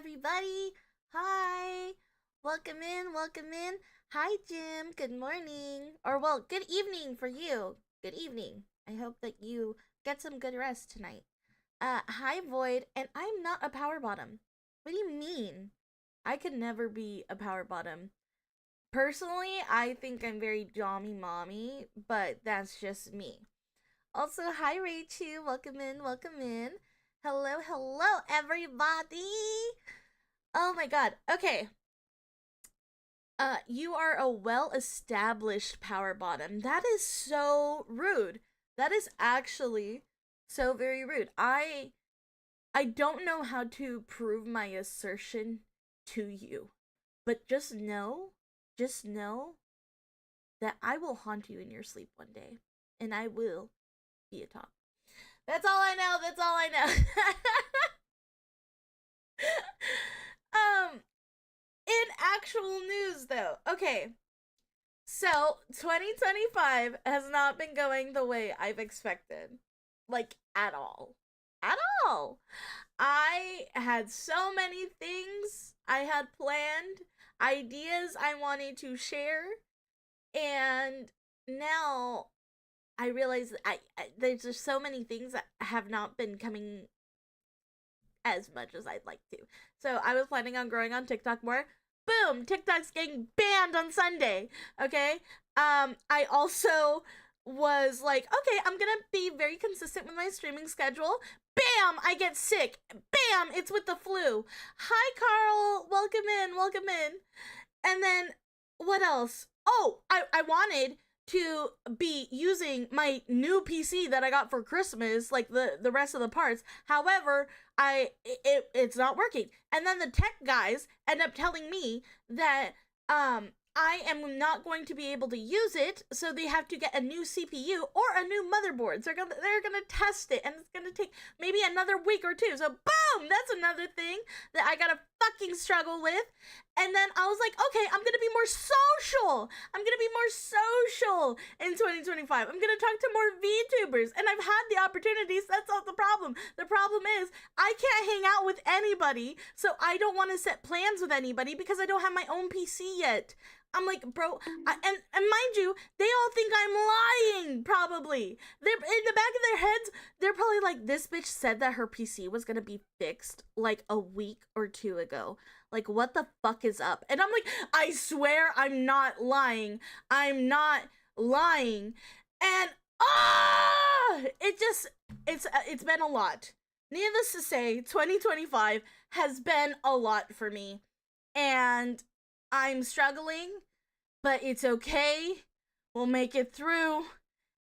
everybody. Hi. Welcome in, welcome in. Hi, Jim. Good morning. Or, well, good evening for you. Good evening. I hope that you get some good rest tonight. Hi, Void. And I'm not a power bottom. What do you mean? I could never be a power bottom. Personally, I think I'm very jommy mommy, but that's just me. Also, hi, Rachel. Welcome in, welcome in. Hello, hello, everybody. Oh my god. Okay. You are a well-established power bottom. That is so rude. That is actually so very rude. I don't know how to prove my assertion to you. But just know that I will haunt you in your sleep one day. And I will be a top. That's all I know. That's all I know. In actual news though. Okay. So, 2025 has not been going the way I've expected. Like, at all. At all. I had so many things I had planned, ideas I wanted to share, and now I realize that there's just so many things that have not been coming as much as I'd like to. So I was planning on growing on TikTok more. Boom! TikTok's getting banned on Sunday. Okay. I also was like, okay, I'm gonna be very consistent with my streaming schedule. Bam! I get sick. Bam! It's with the flu. Hi, Carl. Welcome in. Welcome in. And then what else? Oh, I wanted to be using my new PC that I got for Christmas, like the rest of the parts. However, it's not working. And then the tech guys end up telling me that I am not going to be able to use it, so they have to get a new CPU or a new motherboard. So they're gonna test it, and it's gonna take maybe another week or two. So boom, that's another thing that I gotta fucking struggle with. And then I was like, okay, I'm gonna be more social. I'm gonna be more social in 2025. I'm gonna talk to more VTubers, and I've had the opportunities. That's not the problem. The problem is I can't hang out with anybody, so I don't want to set plans with anybody because I don't have my own PC yet. I'm like, bro, and mind you, they all think I'm lying, probably. They're in the back of their heads, they're probably like, this bitch said that her PC was gonna be fixed like a week or two ago. Like, what the fuck is up? And I'm like, I swear I'm not lying. I'm not lying. And, it's been a lot. Needless to say, 2025 has been a lot for me. And I'm struggling, but it's okay. We'll make it through.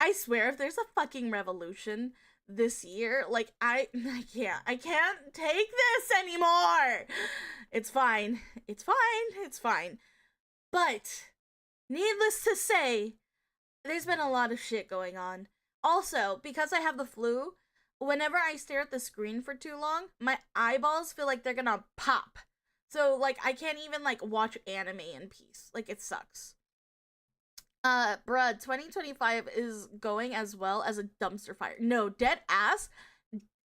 I swear, if there's a fucking revolution this year, like, I can't take this anymore. It's fine. It's fine. It's fine. But, needless to say, there's been a lot of shit going on. Also, because I have the flu, whenever I stare at the screen for too long, my eyeballs feel like they're gonna pop. So, like, I can't even, like, watch anime in peace. Like, it sucks. Bruh, 2025 is going as well as a dumpster fire. No, dead ass.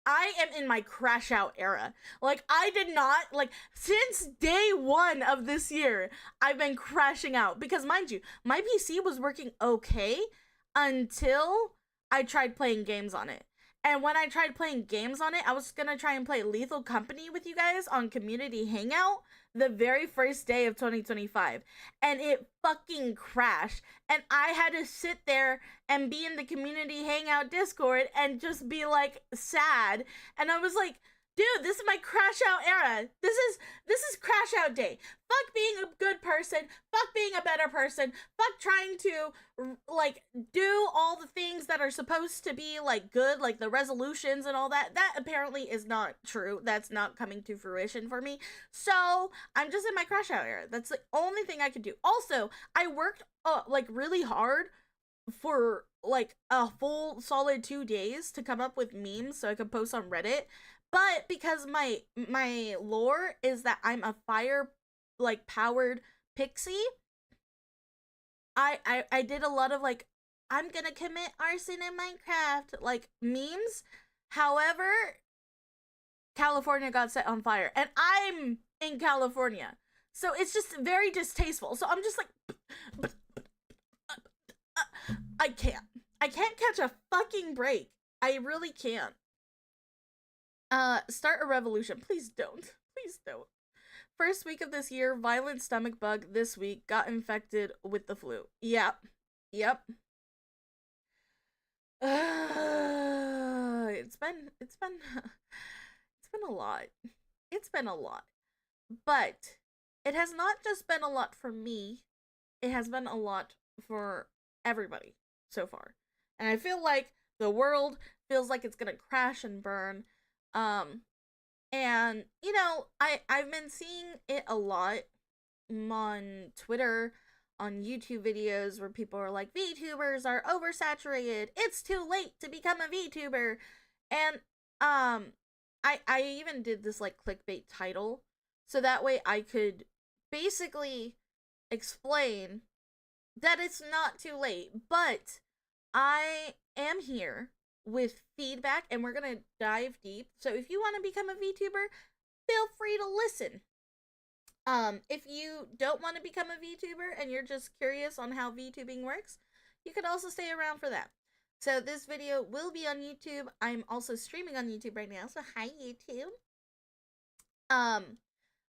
I am in my crash out era. Like, I did not, like, since day one of this year, I've been crashing out. Because, mind you, my PC was working okay until I tried playing games on it. And when I tried playing games on it, I was gonna try and play Lethal Company with you guys on Community Hangout the very first day of 2025. And it fucking crashed. And I had to sit there and be in the Community Hangout Discord and just be like sad. And I was like, dude, this is my crash out era. This is crash out day. Fuck being a good person. Fuck being a better person. Fuck trying to, like, do all the things that are supposed to be, like, good, like the resolutions and all that. That apparently is not true. That's not coming to fruition for me. So, I'm just in my crash out era. That's the only thing I could do. Also, I worked, like, really hard for, like, a full solid 2 days to come up with memes so I could post on Reddit. But because my lore is that I'm a fire, like, powered pixie, I did a lot of, like, I'm gonna commit arson in Minecraft, like, memes. However, California got set on fire, and I'm in California, so it's just very distasteful. So I'm just like, I can't catch a fucking break. I really can't. Start a revolution. Please don't. Please don't. First week of this year, violent stomach bug this week, got infected with the flu. Yep. Yep. It's been it's been a lot. It's been a lot. But it has not just been a lot for me. It has been a lot for everybody so far. And I feel like the world feels like it's going to crash and burn. And you know, I've been seeing it a lot on Twitter, on YouTube videos where people are like, VTubers are oversaturated. It's too late to become a VTuber. And I even did this like clickbait title so that way I could basically explain that it's not too late, but I am here with feedback and we're gonna dive deep. So if you want to become a VTuber, feel free to listen. If you don't want to become a VTuber and you're just curious on how VTubing works, you could also stay around for that. So this video will be on YouTube. I'm also streaming on YouTube right now, so hi YouTube.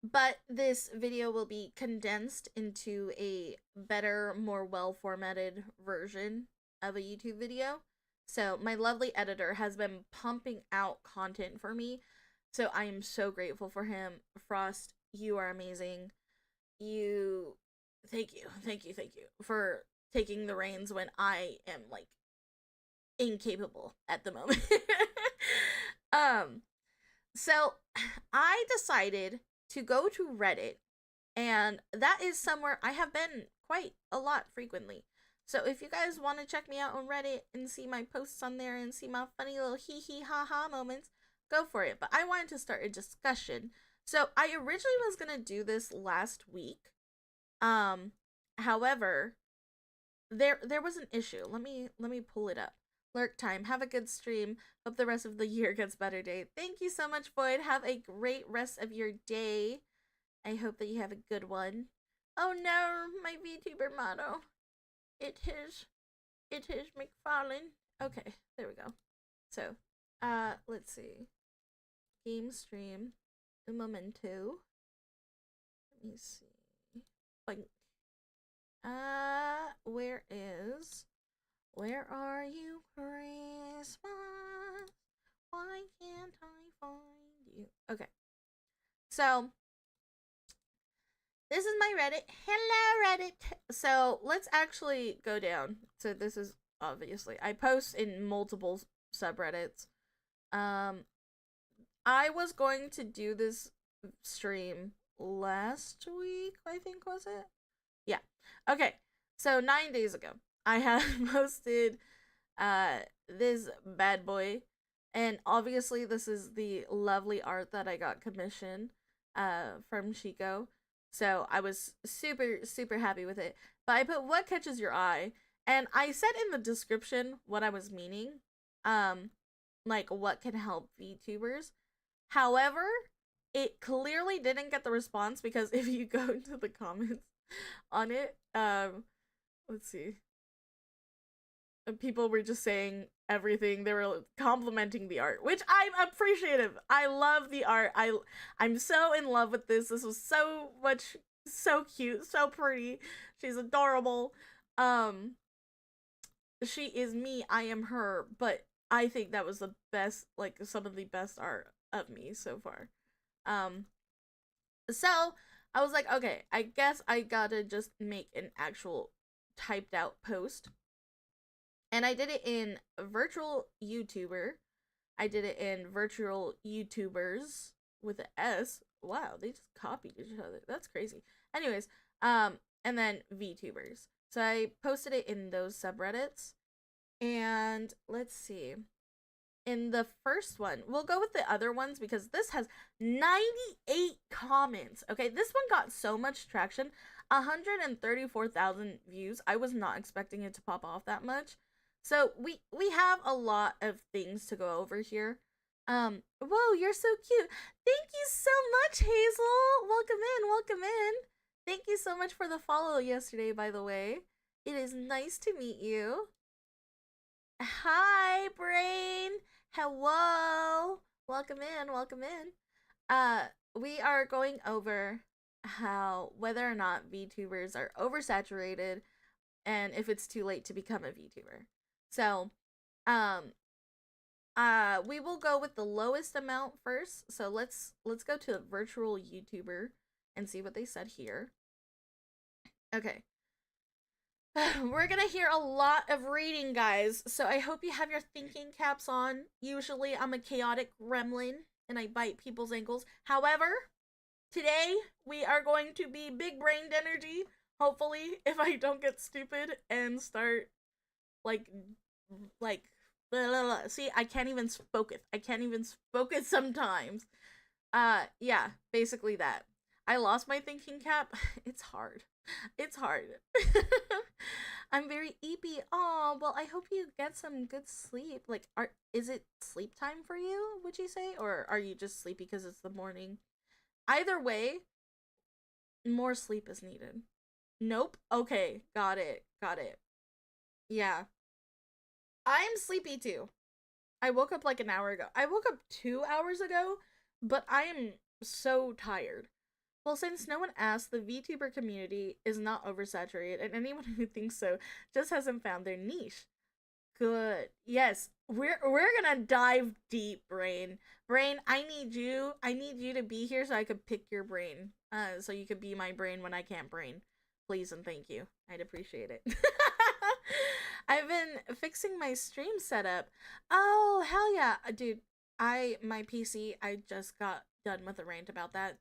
But this video will be condensed into a better, more well-formatted version of a YouTube video. So my lovely editor has been pumping out content for me. So I am so grateful for him. Frost, you are amazing. Thank you for taking the reins when I am like incapable at the moment. So I decided to go to Reddit, and that is somewhere I have been quite a lot frequently. So if you guys want to check me out on Reddit and see my posts on there and see my funny little hee hee ha ha moments, go for it. But I wanted to start a discussion. So I originally was gonna do this last week. However, there was an issue. Let me pull it up. Lurk time. Have a good stream. Hope the rest of the year gets better day. Thank you so much, Boyd. Have a great rest of your day. I hope that you have a good one. Oh no, my VTuber motto. It is McFarlane. Okay, there we go. So, let's see. Game stream. Un momento. Let me see. Boink. Where are you, Christmas? Why can't I find you? Okay. So, this is my Reddit. Hello, Reddit. So, let's actually go down. So, this is obviously, I post in multiple subreddits. I was going to do this stream last week, I think, was it? Yeah. Okay. So 9 days ago, I had posted this bad boy, and obviously this is the lovely art that I got commissioned from Chico. So I was super happy with it. But I put what catches your eye, and I said in the description what I was meaning. Like what can help VTubers. However, it clearly didn't get the response because if you go into the comments on it, let's see. People were just saying everything. They were complimenting the art, which I'm appreciative. I love the art. I'm so in love with this. This was so cute, so pretty. She's adorable. She is me, I am her, but I think that was the best, like some of the best art of me so far. So I was like, okay, I guess I gotta just make an actual typed out post. And I did it in virtual YouTuber. I did it in virtual YouTubers with an S. Wow, they just copied each other. That's crazy. Anyways, and then VTubers. So I posted it in those subreddits. And let's see. In the first one, we'll go with the other ones because this has 98 comments. Okay, this one got so much traction. 134,000 views. I was not expecting it to pop off that much. So we have a lot of things to go over here. Whoa, you're so cute. Thank you so much, Hazel. Welcome in, welcome in. Thank you so much for the follow yesterday, by the way. It is nice to meet you. Hi, Brain. Hello. Welcome in, welcome in. We are going over how whether or not VTubers are oversaturated and if it's too late to become a VTuber. So, um, we will go with the lowest amount first. So let's go to virtual YouTuber and see what they said here. Okay. We're gonna hear a lot of reading, guys. So I hope you have your thinking caps on. Usually I'm a chaotic gremlin and I bite people's ankles. However, today we are going to be big brained energy. Hopefully, if I don't get stupid and start like like blah, blah, blah. See, I can't even focus. I can't even focus sometimes. Yeah, basically that. I lost my thinking cap. It's hard. It's hard. I'm very eepy. Oh, well, I hope you get some good sleep. Like, is it sleep time for you, would you say? Or are you just sleepy because it's the morning? Either way, more sleep is needed. Nope. Okay, got it. Got it. Yeah. I'm sleepy too. I woke up like an hour ago. I woke up 2 hours ago, but I am so tired. Well, since no one asked, the VTuber community is not oversaturated, and anyone who thinks so just hasn't found their niche. Good. Yes, we're gonna dive deep, Brain. Brain, I need you. I need you to be here so I could pick your brain. So you could be my brain when I can't brain. Please and thank you. I'd appreciate it. I've been fixing my stream setup. Oh, hell yeah. Dude, my PC, I just got done with a rant about that.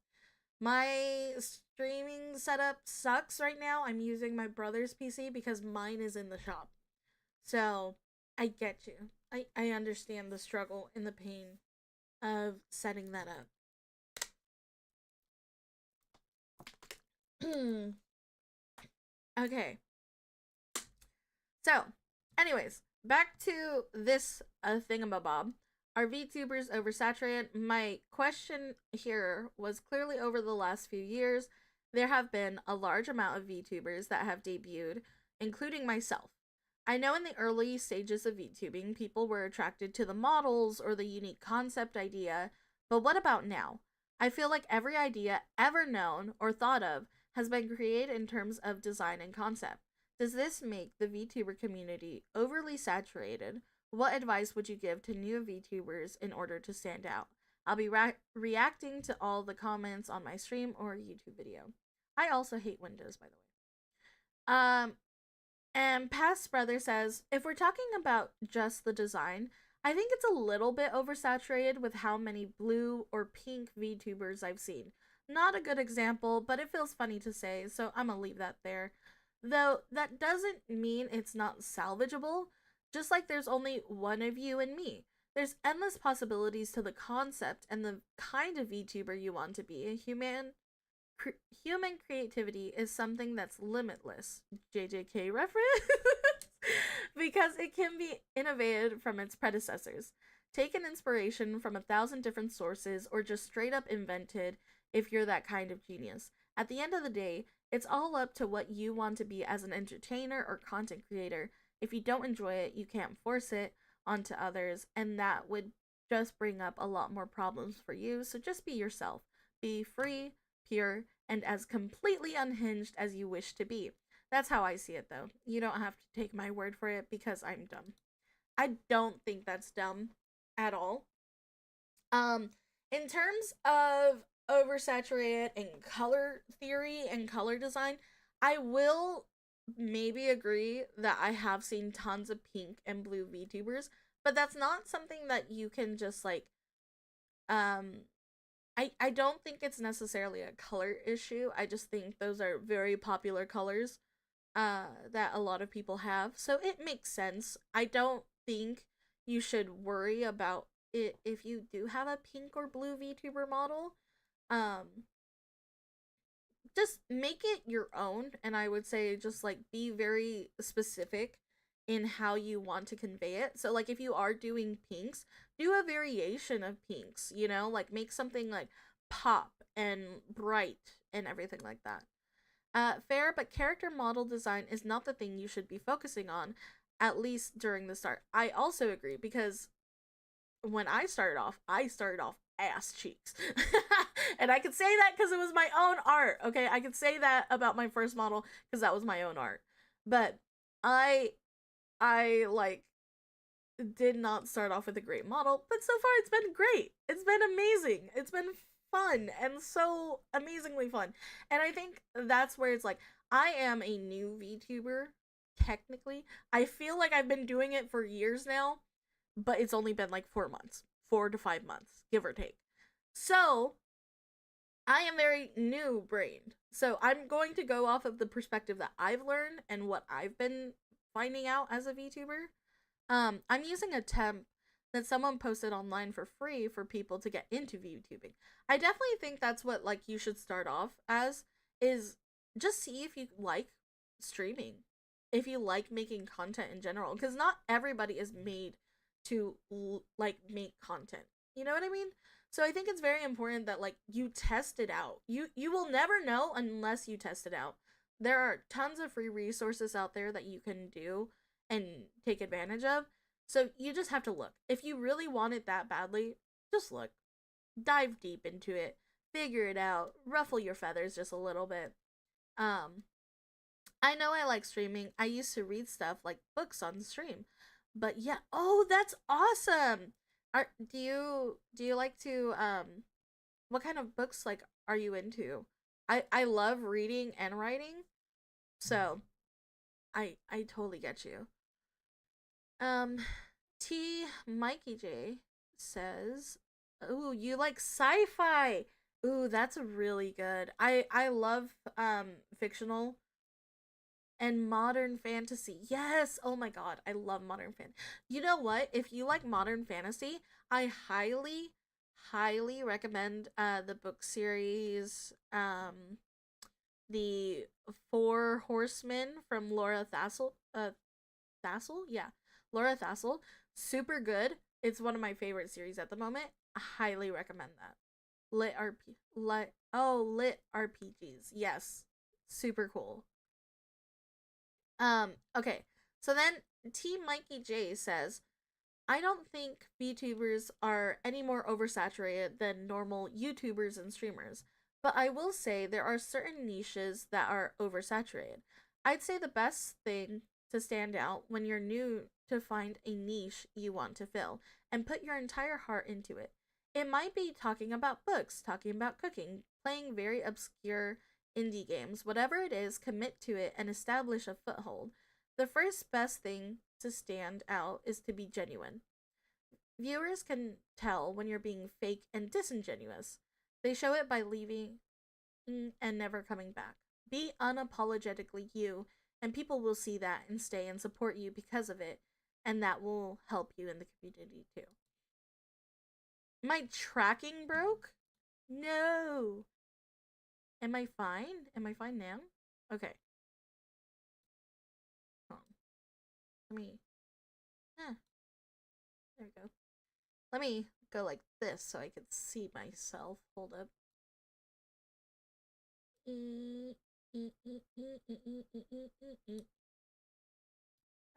My streaming setup sucks right now. I'm using my brother's PC because mine is in the shop. So, I get you. I understand the struggle and the pain of setting that up. Okay. So, anyways, back to this thingamabob. Are VTubers oversaturated? My question here was clearly over the last few years, there have been a large amount of VTubers that have debuted, including myself. I know in the early stages of VTubing, people were attracted to the models or the unique concept idea, but what about now? I feel like every idea ever known or thought of has been created in terms of design and concept. Does this make the VTuber community overly saturated? What advice would you give to new VTubers in order to stand out? I'll be reacting to all the comments on my stream or YouTube video. I also hate Windows, by the way. And Past Brother says, if we're talking about just the design, I think it's a little bit oversaturated with how many blue or pink VTubers I've seen. Not a good example, but it feels funny to say, so I'm gonna leave that there. Though that doesn't mean it's not salvageable, just like there's only one of you and me. There's endless possibilities to the concept and the kind of VTuber you want to be. Human creativity is something that's limitless. JJK reference? Because it can be innovated from its predecessors, taken inspiration from 1,000 different sources, or just straight up invented if you're that kind of genius. At the end of the day, it's all up to what you want to be as an entertainer or content creator. If you don't enjoy it, you can't force it onto others, and that would just bring up a lot more problems for you. So just be yourself. Be free, pure, and as completely unhinged as you wish to be. That's how I see it, though. You don't have to take my word for it because I'm dumb. I don't think that's dumb at all. In terms of oversaturated and color theory and color design, I will maybe agree that I have seen tons of pink and blue VTubers, but that's not something that you can just like um I don't think it's necessarily a color issue. I just think those are very popular colors that a lot of people have. So it makes sense. I don't think you should worry about it if you do have a pink or blue VTuber model. Um just make it your own, and I would say just like be very specific in how you want to convey it. So like if you are doing pinks, do a variation of pinks, you know, like make something like pop and bright and everything like that. Fair, but character model design is not the thing you should be focusing on, at least during the start. I also agree because when I started off ass cheeks. And I could say that because it was my own art. Okay, I could say that about my first model because that was my own art. But I I like did not start off with a great model, but so far it's been great. It's been amazing. It's been fun and so amazingly fun. And I think that's where it's like I am a new VTuber technically. I feel like I've been doing it for years now, but it's only been like 4 months, 4 to 5 months, give or take. So, I am very new brained. So, I'm going to go off of the perspective that I've learned and what I've been finding out as a VTuber. I'm using a temp that someone posted online for free for people to get into VTubing. I definitely think that's what like you should start off as is just see if you like streaming. If you like making content in general because not everybody is made to like make content. You know what I mean? So I think it's very important that like you test it out. You will never know unless you test it out. There are tons of free resources out there that you can do and take advantage of. So you just have to look. If you really want it that badly, just look. Dive deep into it. Figure it out. Ruffle your feathers just a little bit. Um I know I like streaming. I used to read stuff like books on stream. But yeah, oh, that's awesome. Are do you like to what kind of books like are you into? I love reading and writing. So, I totally get you. Um T Mikey J says, "Ooh, you like sci-fi." Ooh, that's really good. I love fictional and modern fantasy. Yes. Oh my god, I love modern fan. You know what? If you like modern fantasy, I highly recommend the book series the Four Horsemen from Laura Thassel Thassel? Yeah. Laura Thassel. Super good. It's one of my favorite series at the moment. I highly recommend that. Lit RPGs. Yes. Super cool. Okay. So then T Mikey J says, I don't think VTubers are any more oversaturated than normal YouTubers and streamers, but I will say there are certain niches that are oversaturated. I'd say the best thing to stand out when you're new to find a niche you want to fill and put your entire heart into it. It might be talking about books, talking about cooking, playing very obscure indie games. Whatever it is, commit to it and establish a foothold. The first best thing to stand out is to be genuine. Viewers can tell when you're being fake and disingenuous. They show it by leaving and never coming back. Be unapologetically you, and people will see that and stay and support you because of it, and that will help you in the community too. My tracking broke? No. Am I fine? Am I fine now? Okay. Hold on. Let me. Eh, there we go. Let me go like this so I can see myself. Hold up.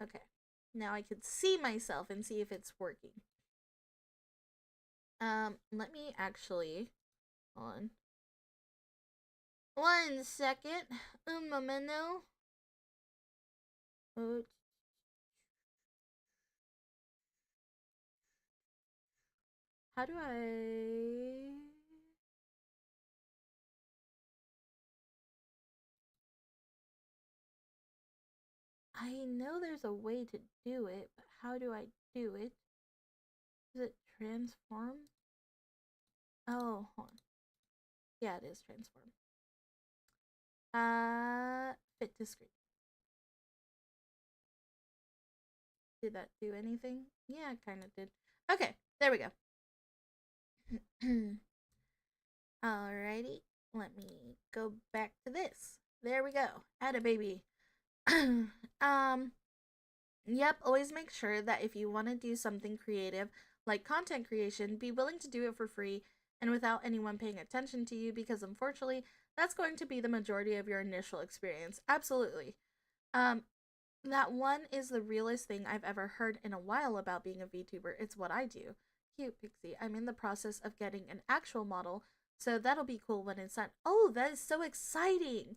Okay. Now I can see myself and see if it's working. Let me actually on 1 second. Un momento. Oh, how do I know there's a way to do it, but how do I do it? Is it transform? Oh, hold on. Yeah, it is transform. Fit to screen. Did that do anything? Yeah, it kind of did. Okay, there we go. Alrighty, let me go back to this. There we go. Add a baby. um, yep, always make sure that if you want to do something creative, like content creation, be willing to do it for free and without anyone paying attention to you, because unfortunately that's going to be the majority of your initial experience. Absolutely. Um, that one is the realest thing I've ever heard in a while about being a VTuber. It's what I do. Cute, Pixie. I'm in the process of getting an actual model, so that'll be cool when it's done. Oh, that is so exciting!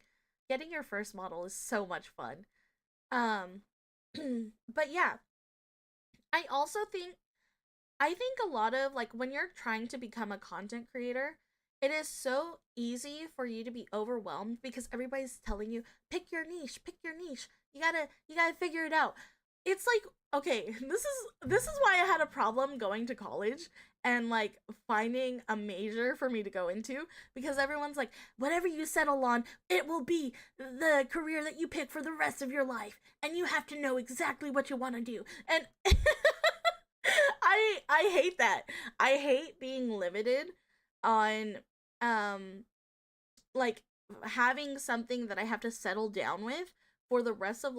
Getting your first model is so much fun. Um, but yeah, I also think I think a lot of like when you're trying to become a content creator, it is so easy for you to be overwhelmed because everybody's telling you pick your niche. You got to figure it out. It's like, okay, this is why I had a problem going to college and like finding a major for me to go into, because everyone's like, whatever you settle on, it will be the career that you pick for the rest of your life and you have to know exactly what you want to do. And I hate that. I hate being limited on um like having something that I have to settle down with for the rest of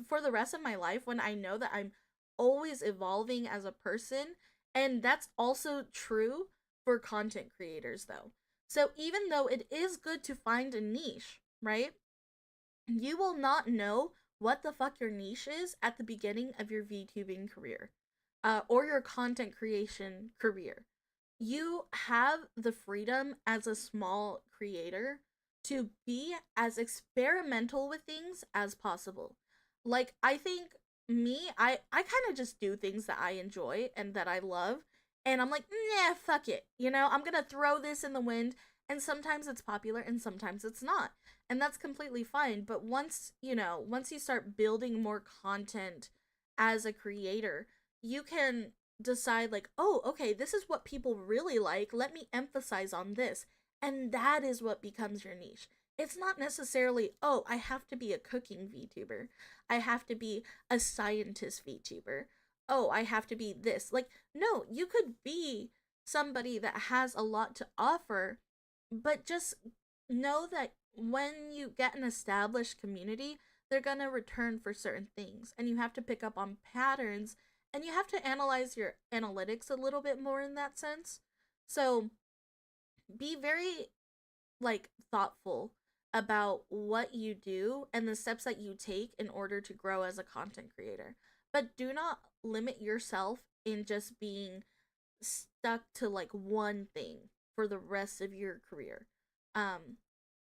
for the rest of my life, when I know that I'm always evolving as a person. And that's also true for content creators though. So even though it is good to find a niche, right? You will not know what the fuck your niche is at the beginning of your VTubing career, or your content creation career. You have the freedom as a small creator to be as experimental with things as possible. Like, I think I kind of just do things that I enjoy and that I love, and I'm like, nah, fuck it. I'm gonna throw this in the wind, and sometimes it's popular and sometimes it's not. And that's completely fine. But once you start building more content as a creator, you can decide like, oh, okay, this is what people really like, let me emphasize on this. And that is what becomes your niche. It's not necessarily, oh, I have to be a cooking VTuber, I have to be a scientist VTuber, oh, I have to be this. Like, no, you could be somebody that has a lot to offer, but just know that when you get an established community, they're going to return for certain things, and you have to pick up on patterns, and you have to analyze your analytics a little bit more in that sense. So be very like thoughtful about what you do and the steps that you take in order to grow as a content creator. But do not limit yourself in just being stuck to like one thing for the rest of your career. Um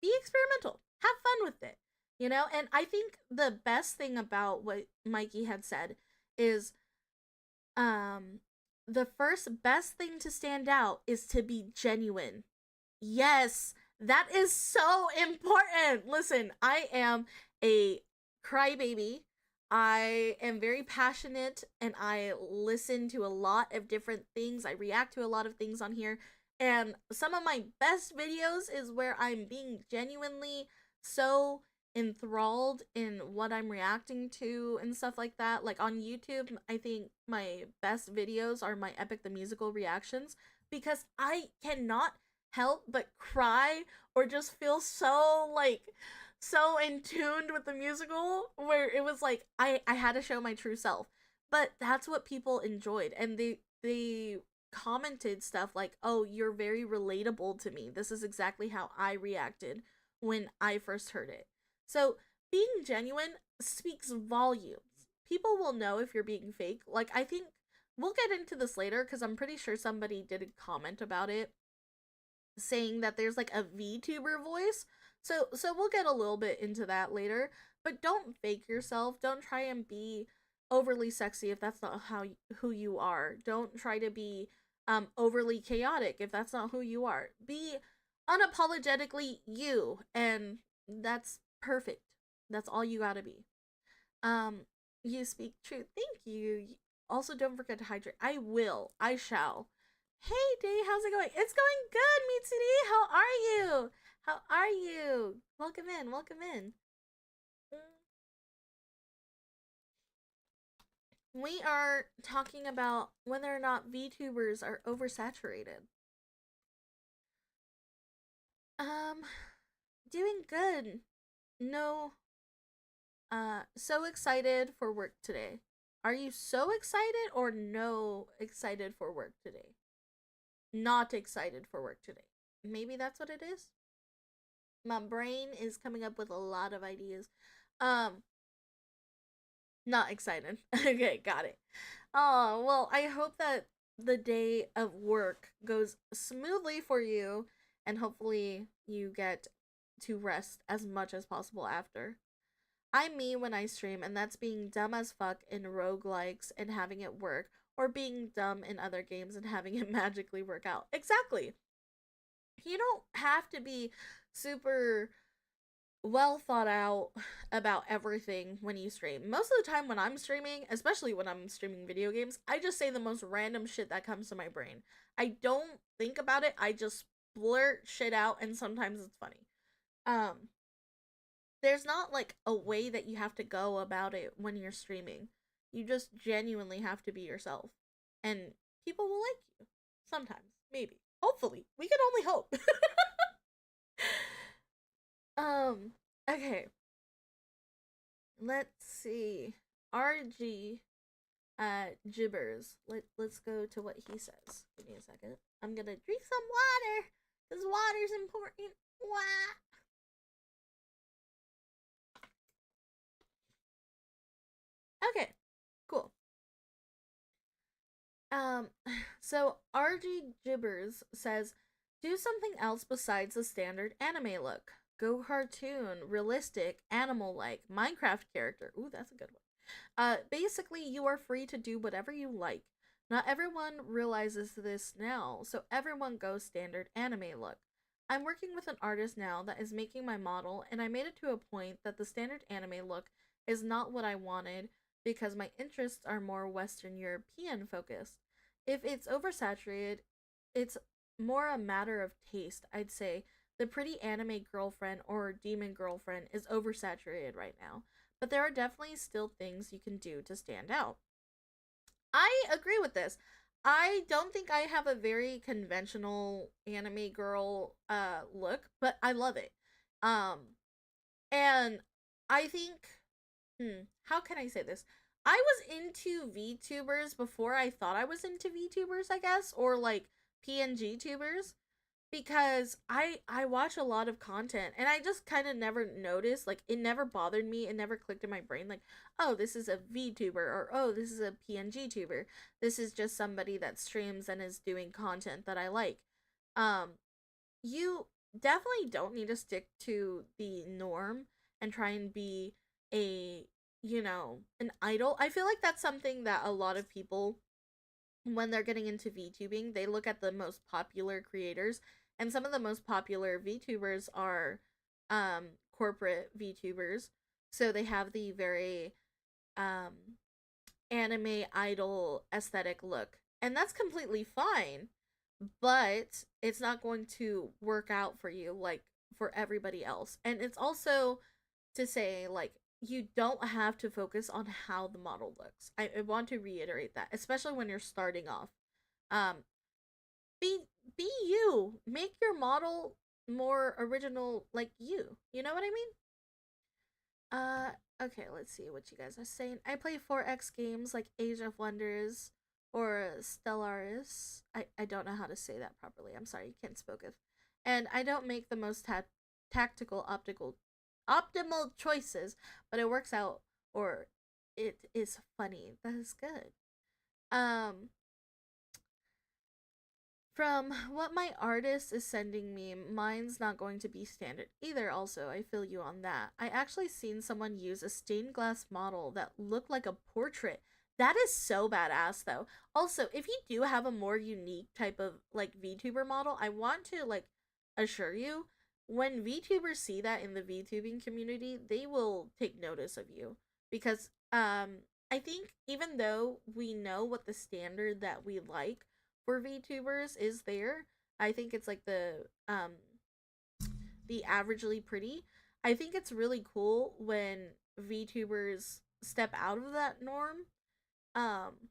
be experimental. Have fun with it. And I think the best thing about what Mikey had said is um the first best thing to stand out is to be genuine. Yes, that is so important. Listen, I am a crybaby. I am very passionate and I listen to a lot of different things. I react to a lot of things on here. And some of my best videos is where I'm being genuinely so enthralled in what I'm reacting to and stuff like that. Like on YouTube, I think my best videos are my Epic the Musical reactions, because I cannot help but cry or just feel so like so in tuned with the musical, where it was like I had to show my true self. But that's what people enjoyed, and they commented stuff like, oh, you're very relatable to me, this is exactly how I reacted when I first heard it. So being genuine speaks volumes. People will know if you're being fake. Like, I think we'll get into this later because I'm pretty sure somebody did a comment about it saying that there's like a VTuber voice. So we'll get a little bit into that later, but don't fake yourself. Don't try and be overly sexy if that's not who you are. Don't try to be overly chaotic if that's not who you are. Be unapologetically you, and that's perfect. That's all you got to be. Um you speak truth. Thank you. Also, don't forget to hydrate. I will. I shall. Hey Day, how's it going? It's going good, Mitsuri. How are you? How are you? Welcome in, welcome in. We are talking about whether or not VTubers are oversaturated. Um, doing good. No, so excited for work today. Are you so excited or no excited for work today? Not excited for work today. Maybe that's what it is. My brain is coming up with a lot of ideas. Um, Not excited. Okay, got it. Oh, well, I hope that the day of work goes smoothly for you and hopefully you get to rest as much as possible after. I'm me when I stream, and that's being dumb as fuck in roguelikes and having it work, or being dumb in other games and having it magically work out. Exactly. You don't have to be super well thought out about everything when you stream. Most of the time when I'm streaming, especially when I'm streaming video games, I just say the most random shit that comes to my brain. I don't think about it. I just blurt shit out and sometimes it's funny. Um there's not like a way that you have to go about it when you're streaming. You just genuinely have to be yourself. And people will like you. Sometimes, maybe. Hopefully. We can only hope. um okay. Let's see. RG gibbers. Let's go to what he says. Give me a second. I'm gonna drink some water. Because water's important. Wah. Okay, cool. Um, so RG Gibbers says, do something else besides the standard anime look. Go cartoon, realistic, animal like, Minecraft character. Ooh, that's a good one. Basically, you are free to do whatever you like. Not everyone realizes this now, so everyone goes standard anime look. I'm working with an artist now that is making my model, and I made it to a point that the standard anime look is not what I wanted because my interests are more Western European focused. If it's oversaturated, it's more a matter of taste, I'd say. The pretty anime girlfriend or demon girlfriend is oversaturated right now, but there are definitely still things you can do to stand out. I agree with this. I don't think I have a very conventional anime girl look, but I love it. Um and I think how can I say this? I was into VTubers before I thought I was into VTubers, I guess, or like PNG tubers because I watch a lot of content and I just kind of never noticed, like it never bothered me, it never clicked in my brain like, oh, this is a VTuber or oh, this is a PNG tuber. This is just somebody that streams and is doing content that I like. Um you definitely don't need to stick to the norm and try and be a, an idol. I feel like that's something that a lot of people, when they're getting into VTubing, they look at the most popular creators, and some of the most popular VTubers are corporate VTubers. So they have the very um anime idol aesthetic look. And that's completely fine, but it's not going to work out for you like for everybody else. And it's also to say like you don't have to focus on how the model looks. I want to reiterate that, especially when you're starting off. Um be be you. Make your model more original like you. You know what I mean? Okay, let's see what you guys are saying. I play 4X games like Age of Wonders or Stellaris. I don't know how to say that properly. I'm sorry, you can't spoke of. And I don't make the most tactical optimal choices, but it works out or it is funny. That is good. Um From what my artist is sending me, mine's not going to be standard either, also. I feel you on that. I actually seen someone use a stained glass model that looked like a portrait. That is so badass, though. Also, if you do have a more unique type of, like, VTuber model, I want to, like, assure you, when VTubers see that in the VTubing community, they will take notice of you. Because, I think even though we know what the standard that we like, for VTubers is there. I think it's like the averagely pretty. I think it's really cool when VTubers step out of that norm. Um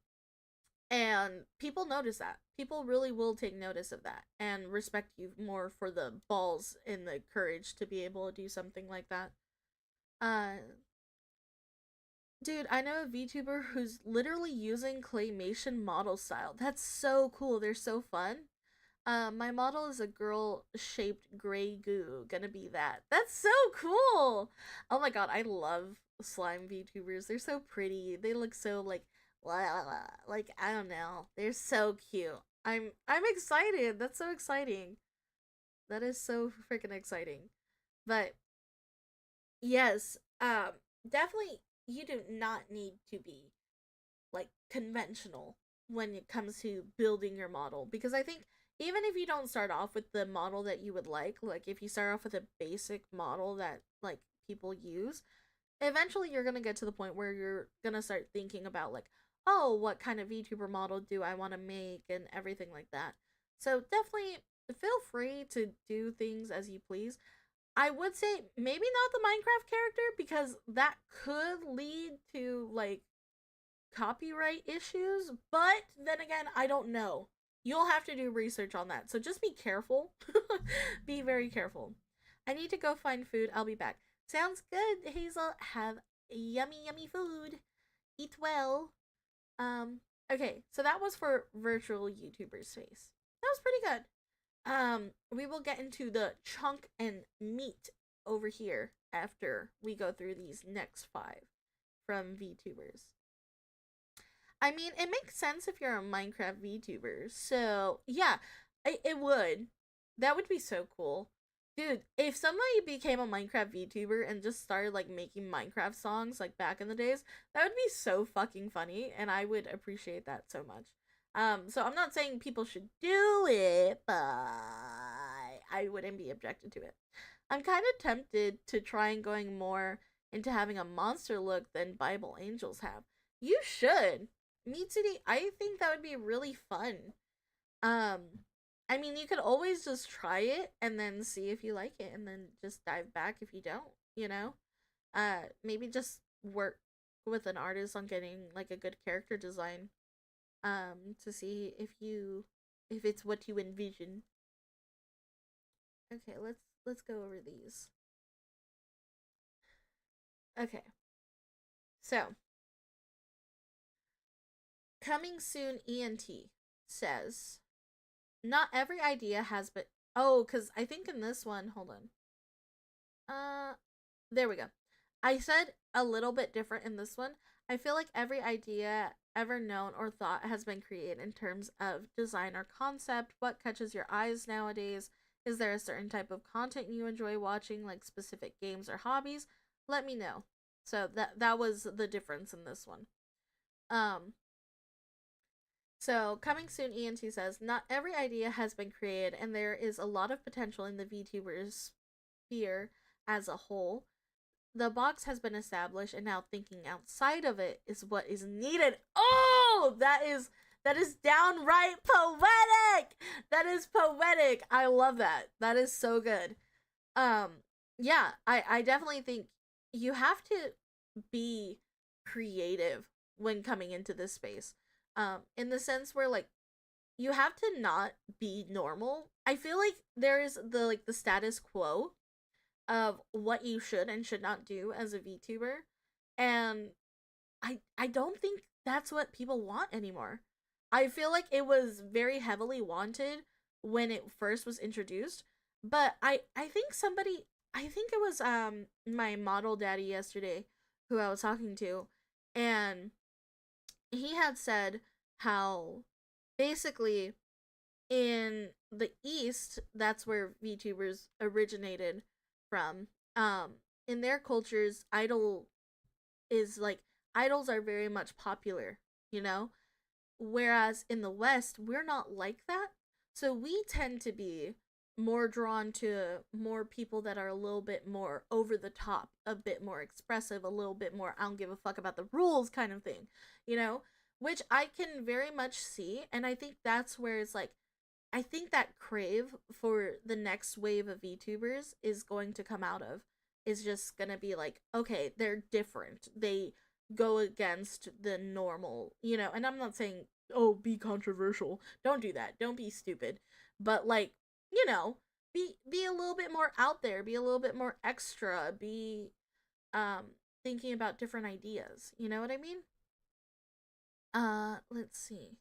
and people notice that. People really will take notice of that and respect you more for the balls and the courage to be able to do something like that. Uh Dude, I know a VTuber who's literally using claymation model style. That's so cool. They're so fun. My model is a girl shaped gray goo. Gonna be that. That's so cool. Oh my god, I love slime VTubers. They're so pretty. They look so like like I don't know. They're so cute. I'm excited. That's so exciting. That is so freaking exciting. But yes, definitely you do not need to be like conventional when it comes to building your model, because I think even if you don't start off with the model that you would like if you start off with a basic model that like people use, eventually you're going to get to the point where you're going to start thinking about like, oh, what kind of VTuber model do I want to make and everything like that. So definitely feel free to do things as you please. I would say maybe not the Minecraft character, because that could lead to like copyright issues, but then again, I don't know. You'll have to do research on that. So just be careful. Be very careful. I need to go find food. I'll be back. Sounds good, Hazel. Have yummy, yummy food. Eat well. Um, okay, so that was for virtual YouTuber space. That was pretty good. We will get into the chunk and meat over here after we go through these next five from VTubers. I mean, it makes sense if you're a Minecraft VTuber. So, yeah, it would. That would be so cool. Dude, if somebody became a Minecraft VTuber and just started like making Minecraft songs like back in the days, that would be so fucking funny and I would appreciate that so much. So I'm not saying people should do it, but I wouldn't be objected to it. I'm kind of tempted to try and going more into having a monster look than Bible angels have. You should. Meat City, I think that would be really fun. Um, I mean, you could always just try it and then see if you like it, and then just dive back if you don't. You know, maybe just work with an artist on getting like a good character design. To see if it's what you envision. Okay, let's go over these. Okay, so coming soon. ENT says not every idea has been. Oh, because I think in this one, hold on. Uh, there we go. I said a little bit different in this one. I feel like every idea ever known or thought has been created in terms of design or concept. What catches your eyes nowadays? Is there a certain type of content you enjoy watching, like specific games or hobbies? Let me know. So that was the difference in this one. Um, so, coming soon, ENT says, not every idea has been created, and there is a lot of potential in the VTubers sphere as a whole. The box has been established, and now thinking outside of it is what is needed. Oh, that is downright poetic. That is poetic. I love that. That is so good. Um, yeah, I definitely think you have to be creative when coming into this space. In the sense where like you have to not be normal. I feel like there is the status quo of what you should and should not do as a VTuber, and I don't think that's what people want anymore. I feel like it was very heavily wanted when it first was introduced, but I think it was my model daddy yesterday who I was talking to, and he had said how basically in the East, that's where VTubers originated from. Um, in their cultures, is like idols are very much popular, you know? Whereas in the West, we're not like that. So we tend to be more drawn to more people that are a little bit more over the top, a bit more expressive, a little bit more I don't give a fuck about the rules kind of thing, you know? Which I can very much see. And I think that's where it's like, I think that crave for the next wave of VTubers is going to come out of is just gonna be like, okay, they're different. They go against the normal, you know, and I'm not saying, oh, be controversial. Don't do that. Don't be stupid. But like, you know, be a little bit more out there, be a little bit more extra, be thinking about different ideas. You know what I mean? Let's see.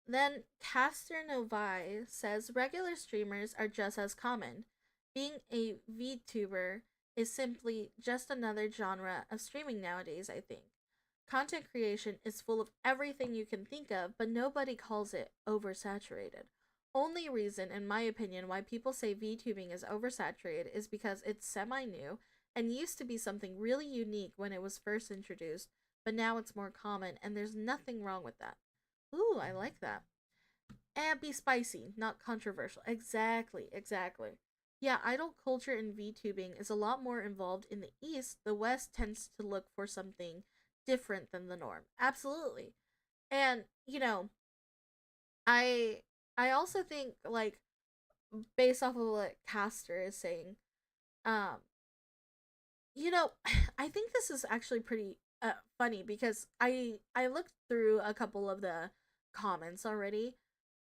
Then Caster Novi says regular streamers are just as common. Being a VTuber is simply just another genre of streaming nowadays, I think. Content creation is full of everything you can think of, but nobody calls it oversaturated. Only reason, in my opinion, why people say VTubing is oversaturated is because it's semi new and used to be something really unique when it was first introduced, but now it's more common, and there's nothing wrong with that. Ooh, I like that. And be spicy, not controversial. Exactly, exactly. Yeah, idol culture in VTubing is a lot more involved in the East. The West tends to look for something different than the norm. Absolutely. And, I I also think, like, based off of what Caster is saying, um, you know, I think this is actually pretty funny because I looked through a couple of the comments already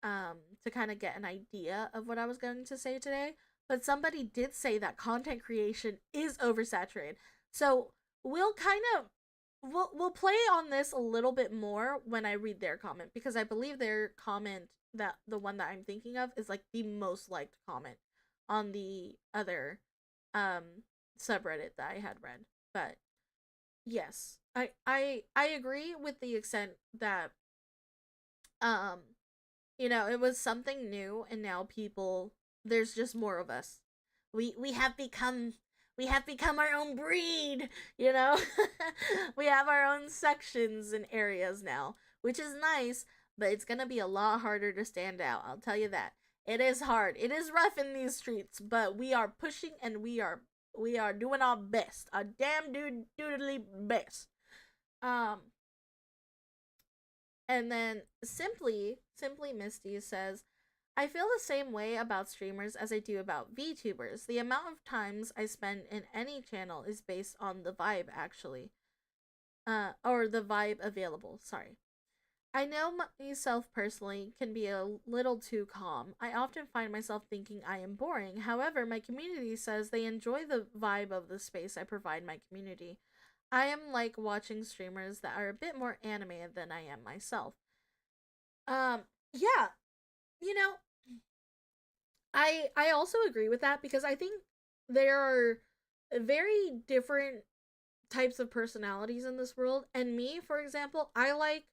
to kind of get an idea of what I was going to say today, but somebody did say that content creation is oversaturated. So, we'll kind of we'll play on this a little bit more when I read their comment, because I believe their comment, that the one that I'm thinking of, is like the most liked comment on the other um subreddit that I had read. But yes, I agree with the extent that um it was something new, and now people, there's just more of us. We have become, our own breed, you know? We have our own sections and areas now, which is nice, but it's going to be a lot harder to stand out. I'll tell you that. It is hard. It is rough in these streets, but we are pushing, and we are doing our best. Our damn doodly best. Um and then simply Misty says, I feel the same way about streamers as I do about VTubers. The amount of times I spend in any channel is based on the vibe, actually. Or the vibe available, sorry. I know myself personally can be a little too calm. I often find myself thinking I am boring. However, my community says they enjoy the vibe of the space I provide my community. I am like watching streamers that are a bit more animated than I am myself. Um, yeah, you know, I also agree with that, because I think there are very different types of personalities in this world. And me, for example, I like,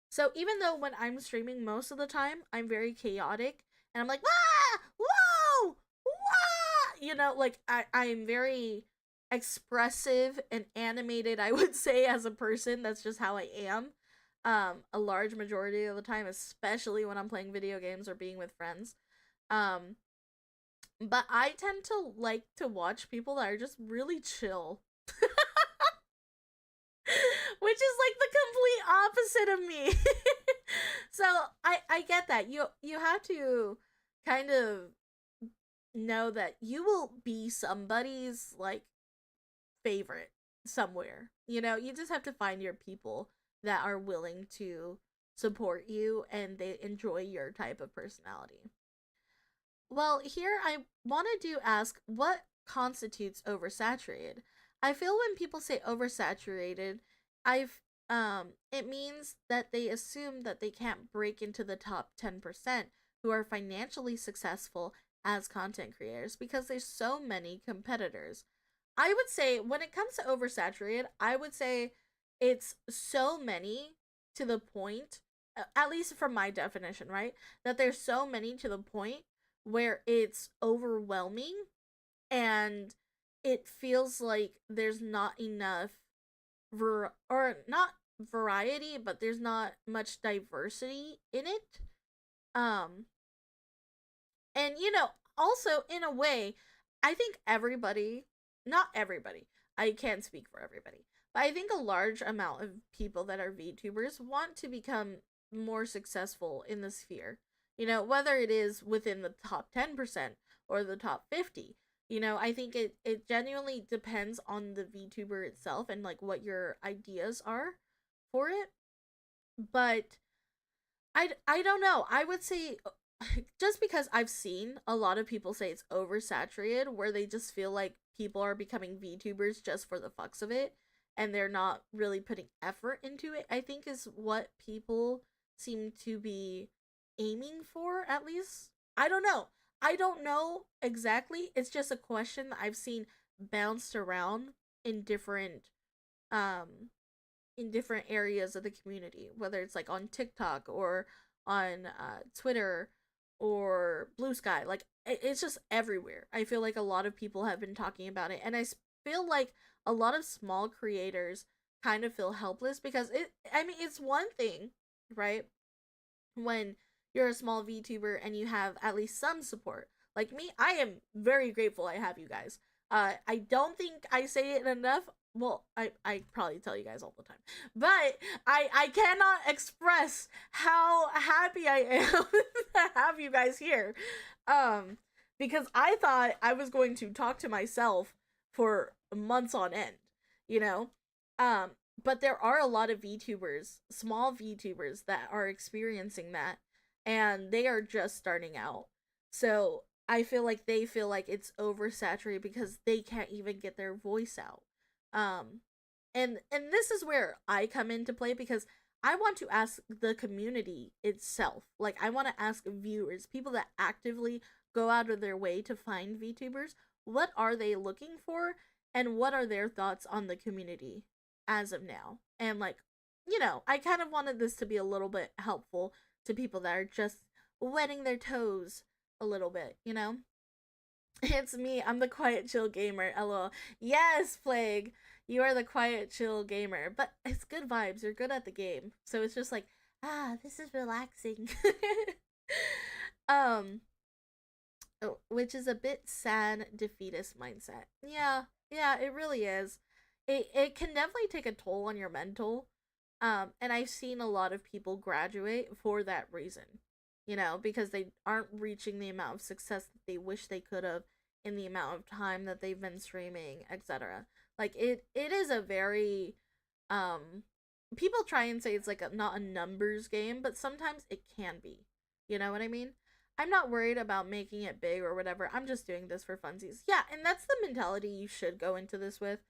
so even though when I'm streaming most of the time, I'm very chaotic and I'm like, ah, whoa, wah, like I'm very expressive and animated, I would say, as a person. That's just how I am. A large majority of the time, especially when I'm playing video games or being with friends. Um, but I tend to like to watch people that are just really chill. Which is like the complete opposite of me. So I get that. You have to kind of know that you will be somebody's like favorite somewhere. You just have to find your people that are willing to support you and they enjoy your type of personality. Well, here I wanted to ask, what constitutes oversaturated? I feel when people say oversaturated, I've it means that they assume that they can't break into the top 10% who are financially successful as content creators, because there's so many competitors. I would say when it comes to oversaturated, I would say it's so many to the point, at least from my definition, right? That there's so many to the point where it's overwhelming, and it feels like there's not enough or not variety, but there's not much diversity in it. Um and also, in a way, I think everybody, not everybody, I can't speak for everybody, but I think a large amount of people that are VTubers want to become more successful in the sphere. Whether it is within the top 10% or the top 50. I think it genuinely depends on the VTuber itself and like what your ideas are for it. But I don't know. I would say, just because I've seen a lot of people say it's oversaturated, where they just feel like people are becoming VTubers just for the fucks of it, and they're not really putting effort into it, I think is what people seem to be aiming for, at least. I don't know. I don't know exactly. It's just a question that I've seen bounced around in um different areas of the community, whether it's like on TikTok or on Twitter or Blue Sky. Like it's just everywhere. I feel like a lot of people have been talking about it, and I feel like a lot of small creators kind of feel helpless because I mean, it's one thing, right? When you're a small VTuber and you have at least some support. Like me, I am very grateful I have you guys. I don't think I say it enough. Well, I probably tell you guys all the time, but I cannot express how happy I am to have you guys here, um, because I thought I was going to talk to myself for months on end, you know, um, but there are a lot of VTubers, small VTubers that are experiencing that, and they are just starting out. So I feel like they feel like it's oversaturated because they can't even get their voice out. Um and this is where I come into play because I want to ask the community itself. Like I want to ask viewers, people that actively go out of their way to find VTubers, what are they looking for and what are their thoughts on the community as of now? And like, I kind of wanted this to be a little bit helpful to people that are just wetting their toes a little bit, you know? It's me. I'm the quiet chill gamer. LOL. Yes, Plague. You are the quiet chill gamer. But it's good vibes. You're good at the game. So it's just like, this is relaxing. um which is a bit sad defeatist mindset. Yeah. Yeah, it really is. It can definitely take a toll on your mental. And I've seen a lot of people graduate for that reason, because they aren't reaching the amount of success that they wish they could have in the amount of time that they've been streaming, etc. Like it is a very people try and say it's like not a numbers game, but sometimes it can be. You know what I mean? I'm not worried about making it big or whatever. I'm just doing this for funsies. Yeah, and that's the mentality you should go into this with.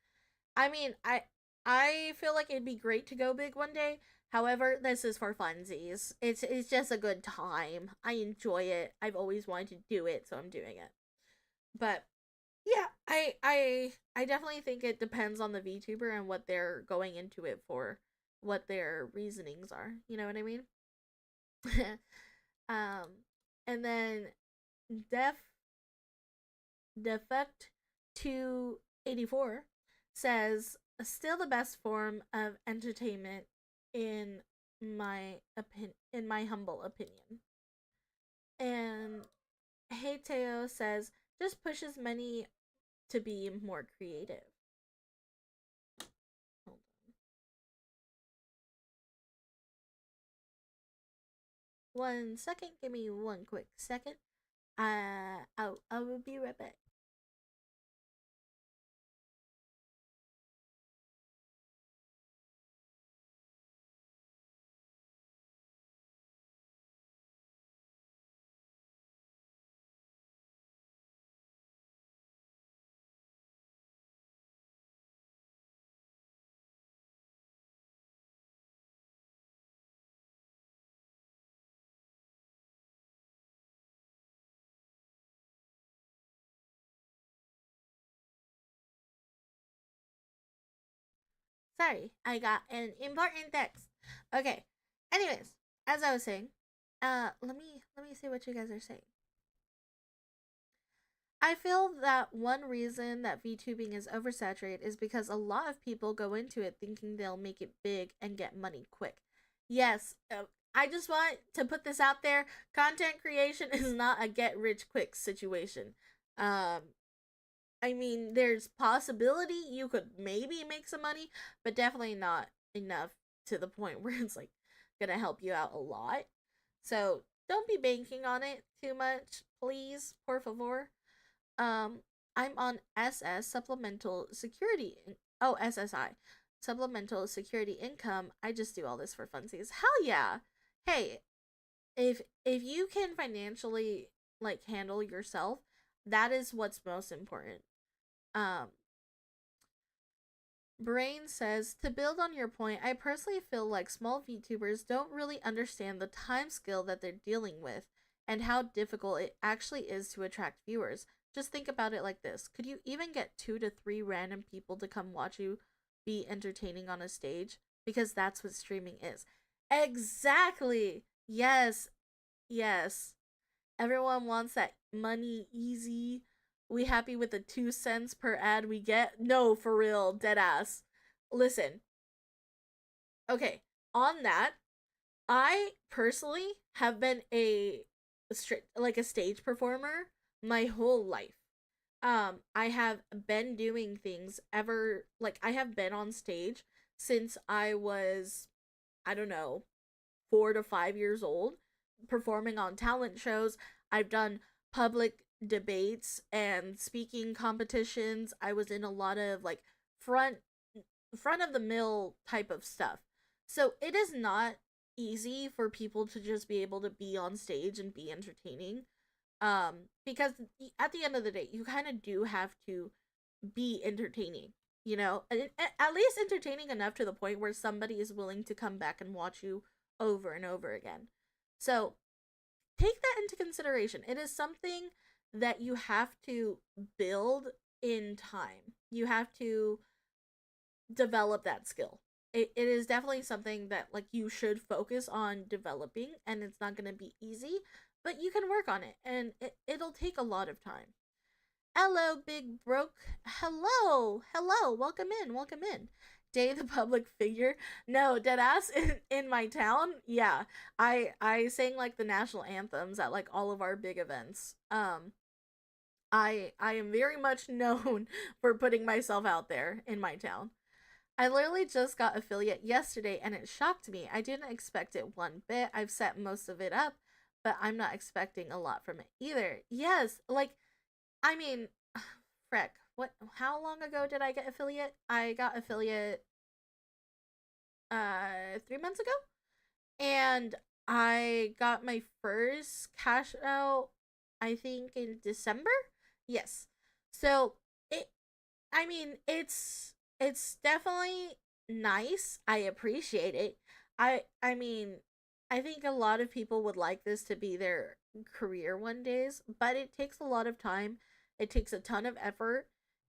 I mean, I feel like it'd be great to go big one day. However, this is for funsies. It's just a good time. I enjoy it. I've always wanted to do it, so I'm doing it. But yeah, I definitely think it depends on the VTuber and what they're going into it for, what their reasonings are. You know what I mean? um, and then Def Defect 284 says still the best form of entertainment in in my humble opinion. And Hey Teo says just pushes many to be more creative. Hold on. One second, give me one quick second. I will be right back. Sorry, I got an important text. Okay. Anyways, as I was saying, let me see what you guys are saying. I feel that one reason that VTubing is oversaturated is because a lot of people go into it thinking they'll make it big and get money quick. Yes, I just want to put this out there. Content creation is not a get rich quick situation. Um, I mean, there's possibility you could maybe make some money, but definitely not enough to the point where it's like gonna help you out a lot. So don't be banking on it too much, please, por favor. Um, I'm on SS supplemental security. Oh, SSI supplemental security income. I just do all this for funsies. Hell yeah! Hey, if you can financially like handle yourself, that is what's most important. Um, Brain says, to build on your point, I personally feel like small VTubers don't really understand the time scale that they're dealing with and how difficult it actually is to attract viewers. Just think about it like this. Could you even get 2 to 3 random people to come watch you be entertaining on a stage? Because that's what streaming is. Exactly. Yes. Yes. Everyone wants that money easy. We happy with the 2 cents per ad we get? No, for real, dead ass. Listen, okay, on that, I personally have been a like a stage performer my whole life. I have been doing things ever like I have been on stage since I was, I don't know, 4 to 5 years old, performing on talent shows. I've done public debates and speaking competitions. I was in a lot of like front front of the mill type of stuff. So it is not easy for people to just be able to be on stage and be entertaining. Because at the end of the day, you kind of do have to be entertaining, you know, at least entertaining enough to the point where somebody is willing to come back and watch you over and over again. So take that into consideration. It is something that you have to build in time. You have to develop that skill. It is definitely something that like you should focus on developing, and it's not going to be easy, but you can work on it, and it'll take a lot of time. Hello, Big Broke. Hello. Hello. Welcome in. Welcome in. Day the public figure. No, deadass in my town. Yeah. I sang like the national anthems at like all of our big events. I am very much known for putting myself out there in my town. I literally just got affiliate yesterday and it shocked me. I didn't expect it one bit. I've set most of it up, but I'm not expecting a lot from it either. Yes, like I mean, frick. What? How long ago did I get affiliate? I got affiliate 3 months ago, and I got my first cash out. I think in December. Yes. So it. I mean, it's definitely nice. I appreciate it. I mean, I think a lot of people would like this to be their career one days, but it takes a lot of time. It takes a ton of effort,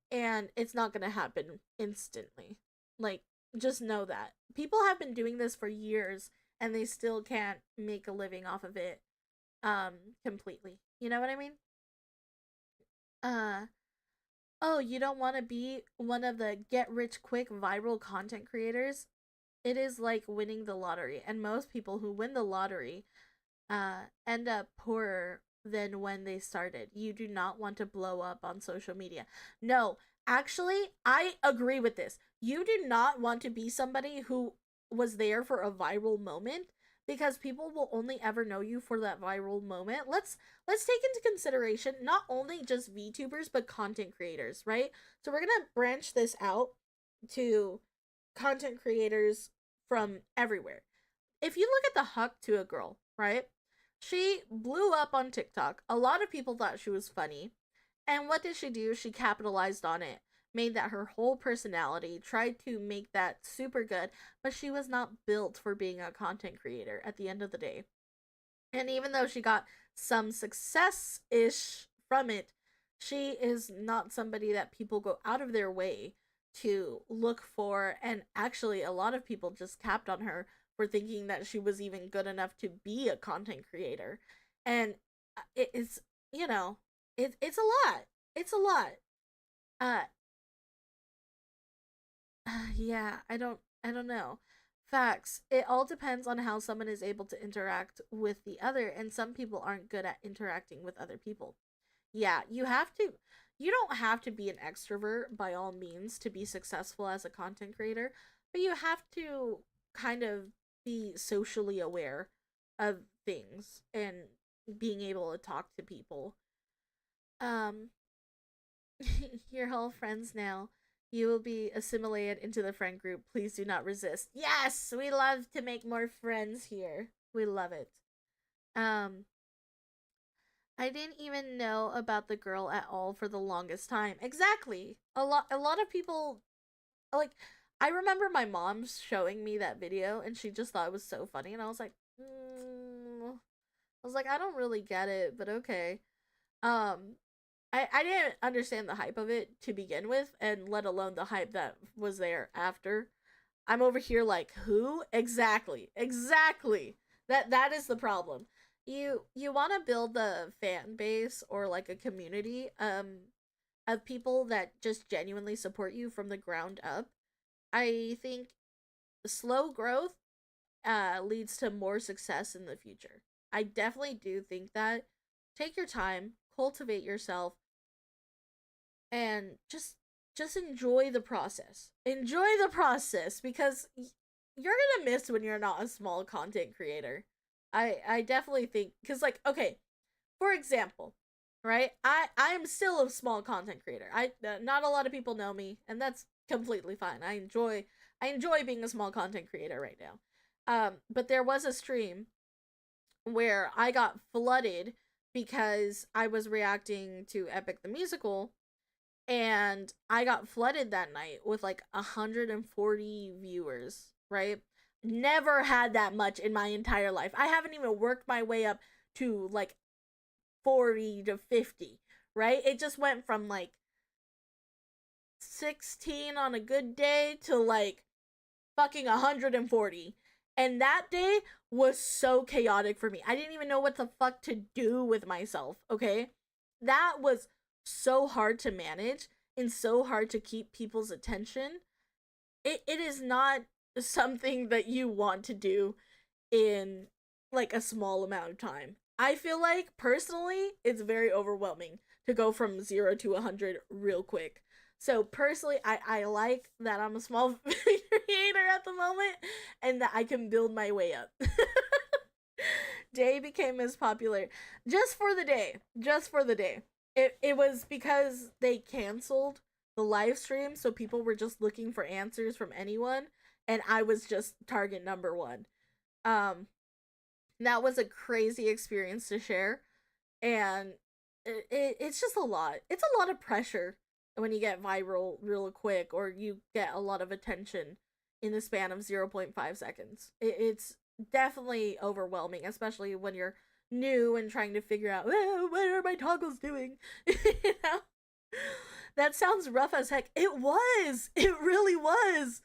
and it's not going to happen instantly. Like, just know that. People have been doing this for years and they still can't make a living off of it completely. You know what I mean? Uh oh, you don't want to be one of the get rich quick viral content creators? It is like winning the lottery, and most people who win the lottery end up poorer than when they started. You do not want to blow up on social media. No, actually, I agree with this. You do not want to be somebody who was there for a viral moment, because people will only ever know you for that viral moment. Let's take into consideration not only just VTubers but content creators, right? So we're going to branch this out to content creators from everywhere. If you look at the Huck to a Girl, right? She blew up on TikTok. A lot of people thought she was funny. And what did she do? She capitalized on it, made that her whole personality, tried to make that super good, but she was not built for being a content creator at the end of the day. And even though she got some success ish from it, she is not somebody that people go out of their way to look for. And actually, a lot of people just capped on her for thinking that she was even good enough to be a content creator. And it is, you know, it's a lot. It's a lot. Uh, yeah, I don't know. Facts. It all depends on how someone is able to interact with the other, and some people aren't good at interacting with other people. Yeah, you don't have to be an extrovert by all means to be successful as a content creator, but you have to kind of be socially aware of things and being able to talk to people. Um You're all friends now. You will be assimilated into the friend group. Please do not resist. Yes, we love to make more friends here. We love it. Um, I didn't even know about the girl at all for the longest time. Exactly. A lot of people like I remember my mom showing me that video and she just thought it was so funny and I was like, I don't really get it, but okay. Um I didn't understand the hype of it to begin with, and let alone the hype that was there after. I'm over here like, who? Exactly. Exactly. That is the problem. You want to build the fan base or like a community of people that just genuinely support you from the ground up. I think slow growth leads to more success in the future. I definitely do think that. Take your time, cultivate yourself, and just enjoy the process. Enjoy the process because you're gonna miss when you're not a small content creator. I definitely think because like okay, for example, right? I am still a small content creator. I not a lot of people know me, and that's completely fine. I enjoy being a small content creator right now. But there was a stream where I got flooded because I was reacting to Epic the Musical, and I got flooded that night with like 140 viewers, right? Never had that much in my entire life. I haven't even worked my way up to like 40 to 50, right? It just went from like 16 on a good day to like fucking 140. And that day was so chaotic for me. I didn't even know what the fuck to do with myself, okay? That was so hard to manage and so hard to keep people's attention. It is not something that you want to do in like a small amount of time. I feel like personally it's very overwhelming to go from 0 to 100 real quick. So personally I like that I'm a small creator at the moment and that I can build my way up. Day became as popular just for the day. Just for the day. It was because they canceled the live stream, so people were just looking for answers from anyone, and I was just target number one. Um, that was a crazy experience to share, and it's just a lot. It's a lot of pressure when you get viral real quick, or you get a lot of attention in the span of 0.5 seconds. It's definitely overwhelming, especially when you're new and trying to figure out what are my toggles doing. You know, that sounds rough as heck. It was. It really was.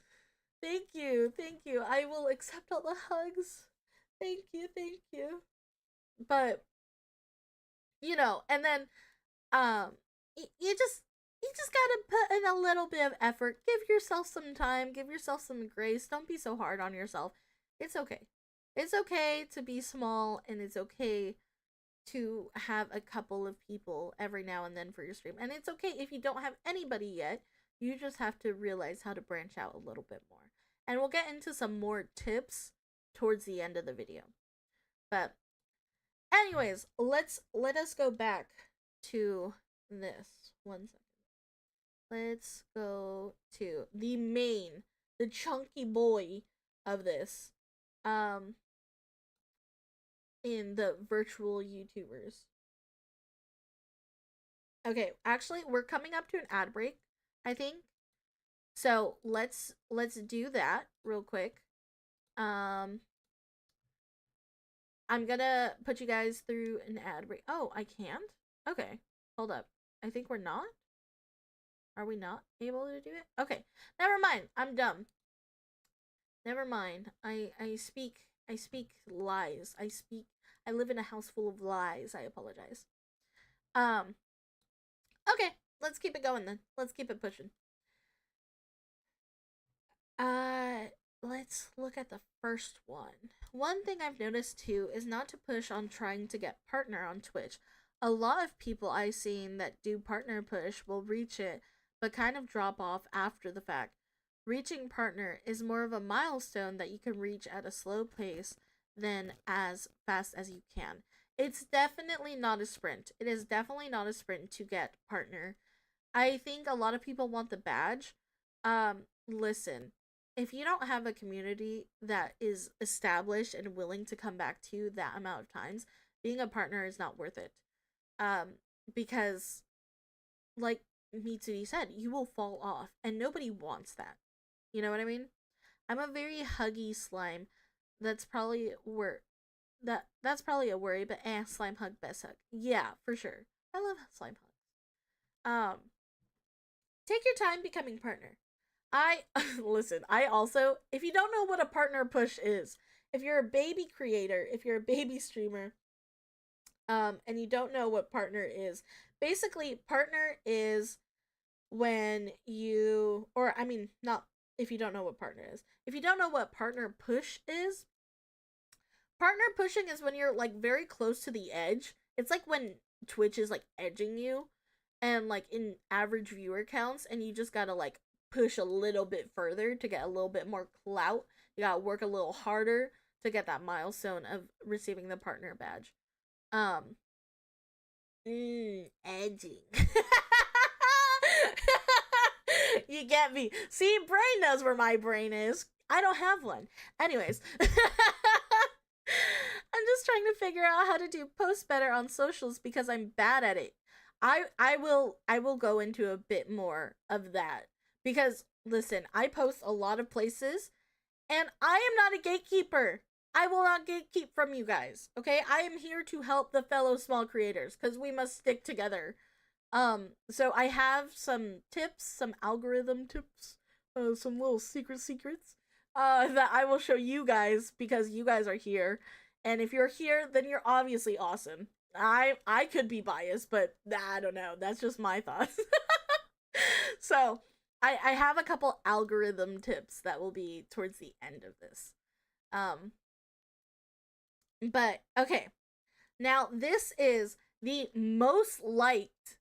Thank you. Thank you. I will accept all the hugs. Thank you. Thank you. But and then um you just gotta put in a little bit of effort. Give yourself some time. Give yourself some grace. Don't be so hard on yourself. It's okay. It's okay to be small, and it's okay to have a couple of people every now and then for your stream. And it's okay if you don't have anybody yet. You just have to realize how to branch out a little bit more. And we'll get into some more tips towards the end of the video. But anyways, let us go back to this. 1 second. Let's go to the chunky boy of this. In the virtual YouTubers. Okay, actually, we're coming up to an ad break, I think. So let's do that real quick. I'm gonna put you guys through an ad break. Oh, I can't? Okay, hold up. I think we're not. Are we not able to do it? Okay, never mind. I'm dumb. Never mind. I speak lies. I live in a house full of lies. I apologize. Okay, let's keep it going then. Let's keep it pushing. Let's look at the first one. One thing I've noticed too is not to push on trying to get partner on Twitch. A lot of people I've seen that do partner push will reach it, but kind of drop off after the fact. Reaching partner is more of a milestone that you can reach at a slow pace than as fast as you can. It's definitely not a sprint. It is definitely not a sprint to get partner. I think a lot of people want the badge. Listen, if you don't have a community that is established and willing to come back to you that amount of times, being a partner is not worth it. Um, because like Mitsuri said, you will fall off, and nobody wants that. You know what I mean? I'm a very huggy slime. That's probably that's probably a worry, but slime hug, best hug. Yeah, for sure. I love slime hugs. Take your time becoming partner. I listen, I also, if you don't know what a partner push is, if you're a baby creator, if you're a baby streamer, and you don't know what partner is, basically partner is when you, or I mean, not if you don't know what partner is. If you don't know what partner push is, partner pushing is when you're like very close to the edge. It's like when Twitch is like edging you and like in average viewer counts, and you just gotta like push a little bit further to get a little bit more clout. You gotta work a little harder to get that milestone of receiving the partner badge. Um, edging. You get me. See, brain knows where my brain is. I don't have one. Anyways. I'm just trying to figure out how to do post better on socials because I'm bad at it. I will go into a bit more of that because listen, I post a lot of places and I am not a gatekeeper. I will not gatekeep from you guys. Okay? I am here to help the fellow small creators cuz we must stick together. So I have some tips, some algorithm tips, some little secrets, that I will show you guys because you guys are here. And if you're here, then you're obviously awesome. I could be biased, but I don't know. That's just my thoughts. So I have a couple algorithm tips that will be towards the end of this. Um, but okay. Now this is the most liked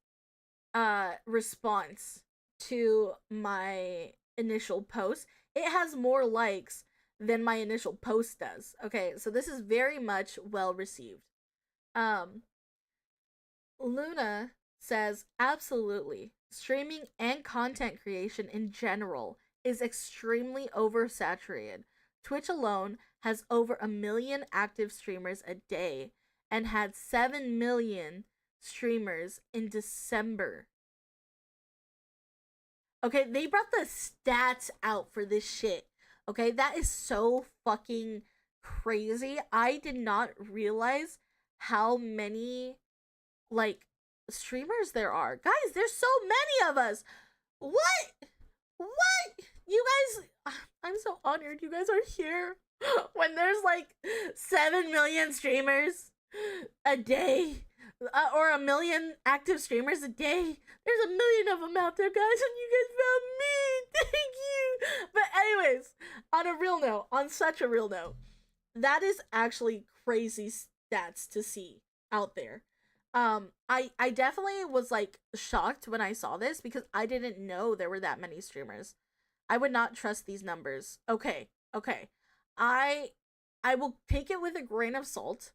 response to my initial post. It has more likes than my initial post does. Okay, so this is very much well received. Um Luna says absolutely. Streaming and content creation in general is extremely oversaturated. Twitch alone has over 1 million active streamers a day and had 7 million streamers in December. Okay, they brought the stats out for this shit. Okay, that is so fucking crazy. I did not realize how many like streamers there are. Guys, there's so many of us. What? What? You guys, I'm so honored you guys are here when there's like 7 million streamers a day, or 1 million active streamers a day. There's 1 million of them out there, guys, and you guys found me. Thank you. But anyways, on a real note, on such a real note, that is actually crazy stats to see out there. I definitely was like shocked when I saw this because I didn't know there were that many streamers. I would not trust these numbers. Okay, okay. I I will take it with a grain of salt,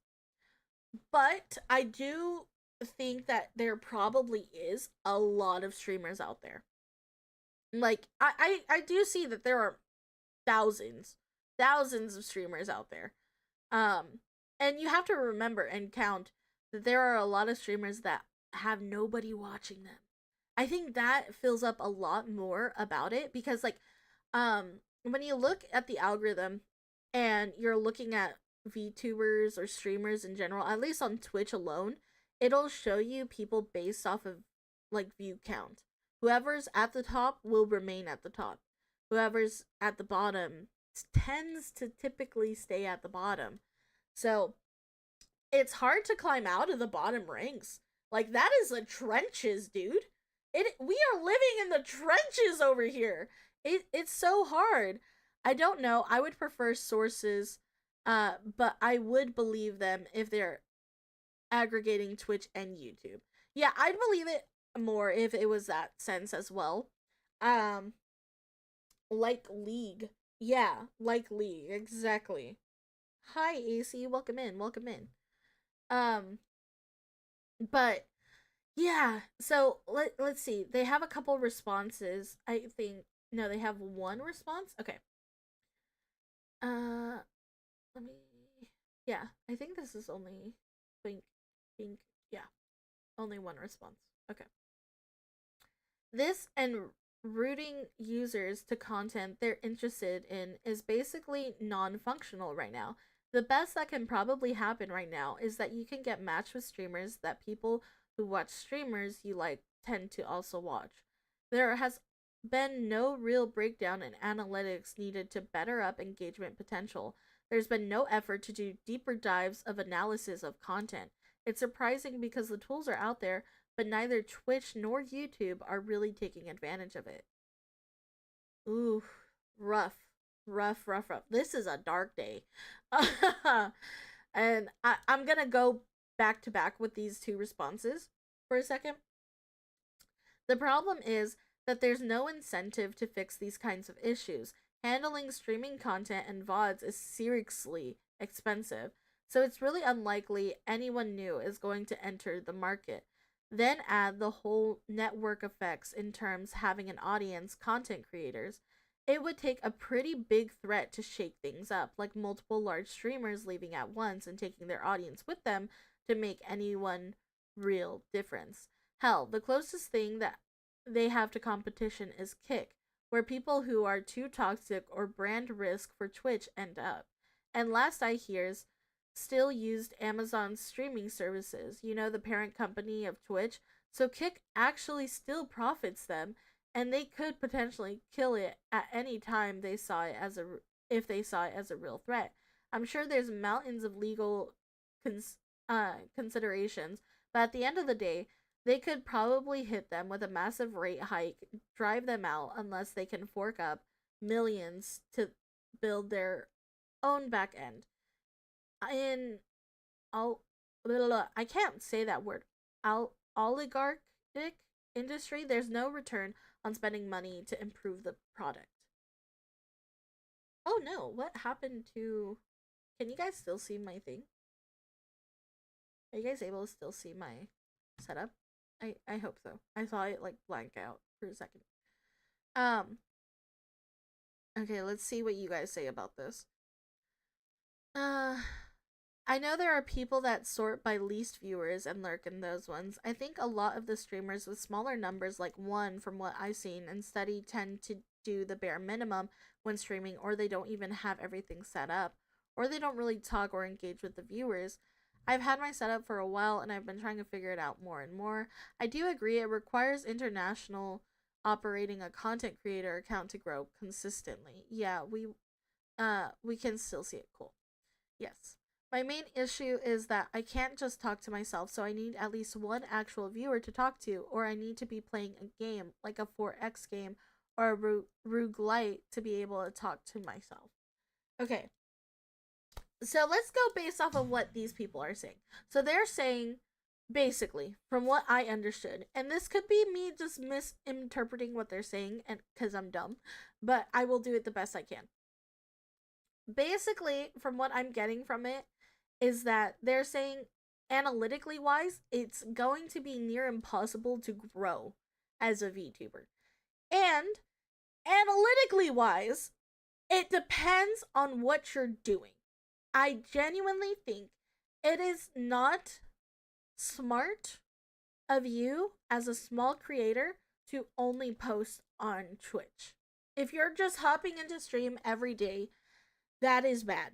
but I do think that there probably is a lot of streamers out there. Like I do see that there are thousands, thousands of streamers out there. And you have to remember and count that there are a lot of streamers that have nobody watching them. I think that fills up a lot more about it because when you look at the algorithm and you're looking at VTubers or streamers in general, at least on Twitch alone, it'll show you people based off of like view count. Whoever's at the top will remain at the top. Whoever's at the bottom tends to typically stay at the bottom. So it's hard to climb out of the bottom ranks. Like that is the trenches, dude. We are living in the trenches over here. It's so hard. I don't know. I would prefer sources, but I would believe them if they're aggregating Twitch and YouTube. Yeah, I'd believe it more if it was that sense as well. Um, like League. Yeah, like League, exactly. Hi AC, welcome in, welcome in. Um, but yeah, so let's see. They have a couple responses. I think no, they have one response. Okay. Let me. Yeah, I think this is only think yeah. Only one response. Okay. This and routing users to content they're interested in is basically non functional right now. The best that can probably happen right now is that you can get matched with streamers that people who watch streamers you like tend to also watch. There has been no real breakdown in analytics needed to better up engagement potential. There's been no effort to do deeper dives of analysis of content. It's surprising because the tools are out there, but neither Twitch nor YouTube are really taking advantage of it. Ooh, rough, rough. This is a dark day. And I'm gonna go back to back with these two responses for a second. The problem is that there's no incentive to fix these kinds of issues. Handling streaming content and VODs is seriously expensive, so it's really unlikely anyone new is going to enter the market. Then add the whole network effects in terms having an audience, content creators. It would take a pretty big threat to shake things up, like multiple large streamers leaving at once and taking their audience with them to make anyone real difference. Hell, the closest thing that they have to competition is Kick, where people who are too toxic or brand risk for Twitch end up. And last I hears, still used Amazon's streaming services, you know, the parent company of Twitch. So Kick actually still profits them, and they could potentially kill it at any time they saw it as a if they saw it as a real threat. I'm sure there's mountains of legal considerations, but at the end of the day, they could probably hit them with a massive rate hike, drive them out unless they can fork up millions to build their own back end. In I can't say that word. Oligarchic industry, there's no return on spending money to improve the product. Oh no, what happened to... Can you guys still see my thing? Are you guys able to still see my setup? I hope so. I saw it like blank out for a second. Okay, let's see what you guys say about this. I know there are people that sort by least viewers and lurk in those ones. I think a lot of the streamers with smaller numbers, like one from what I've seen and studied, tend to do the bare minimum when streaming, or they don't even have everything set up, or they don't really talk or engage with the viewers. I've had my setup for a while and I've been trying to figure it out more and more. I do agree it requires international operating a content creator account to grow consistently. Yeah, we can still see it. Cool. Yes. My main issue is that I can't just talk to myself, so I need at least one actual viewer to talk to, or I need to be playing a game, like a 4X game or a roguelite, to be able to talk to myself. Okay. So let's go based off of what these people are saying. So they're saying, basically, from what I understood, and this could be me just misinterpreting what they're saying, and because I'm dumb, but I will do it the best I can. Basically, from what I'm getting from it, is that they're saying, analytically wise, it's going to be near impossible to grow as a VTuber. And analytically wise, it depends on what you're doing. I genuinely think it is not smart of you as a small creator to only post on Twitch. If you're just hopping into stream every day, that is bad.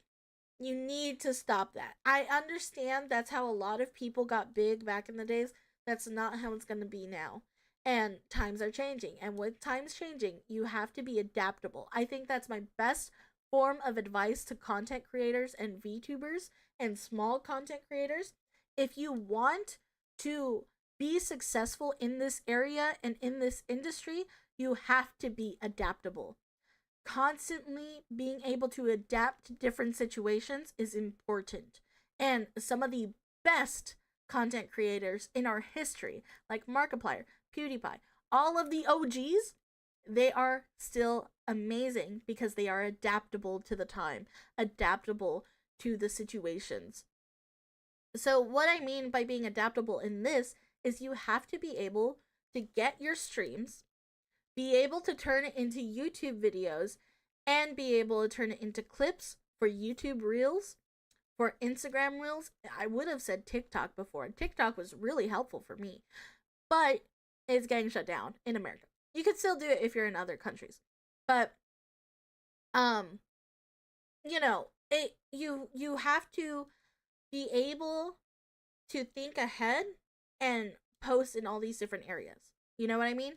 You need to stop that. I understand that's how a lot of people got big back in the days. That's not how it's going to be now. And times are changing. And with times changing, you have to be adaptable. I think that's my best form of advice to content creators and VTubers and small content creators. If you want to be successful in this area and in this industry, you have to be adaptable. Constantly being able to adapt to different situations is important. And some of the best content creators in our history, like Markiplier, PewDiePie, all of the OGs, they are still amazing because they are adaptable to the time, adaptable to the situations. So what I mean by being adaptable in this is you have to be able to get your streams, be able to turn it into YouTube videos, and be able to turn it into clips for YouTube Reels, For Instagram Reels, I would have said TikTok before. TikTok was really helpful for me, but it's getting shut down in America. You could still do it if you're in other countries, but um, you know, you have to be able to think ahead and post in all these different areas. You know what I mean?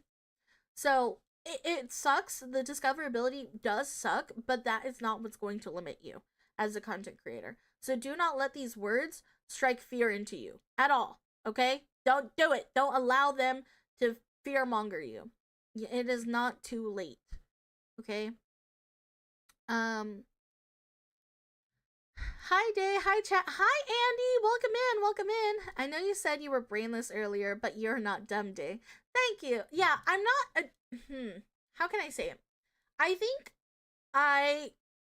So it sucks. The discoverability does suck, but that is not what's going to limit you as a content creator. So do not let these words strike fear into you at all. Okay? Don't do it. Don't allow them to fearmonger you. It is not too late. Okay? Um Hi Day, hi chat, hi Andy, welcome in, welcome in. I know you said you were brainless earlier, but you're not dumb, Day. Thank you. Yeah, I'm not how can I say it? I think I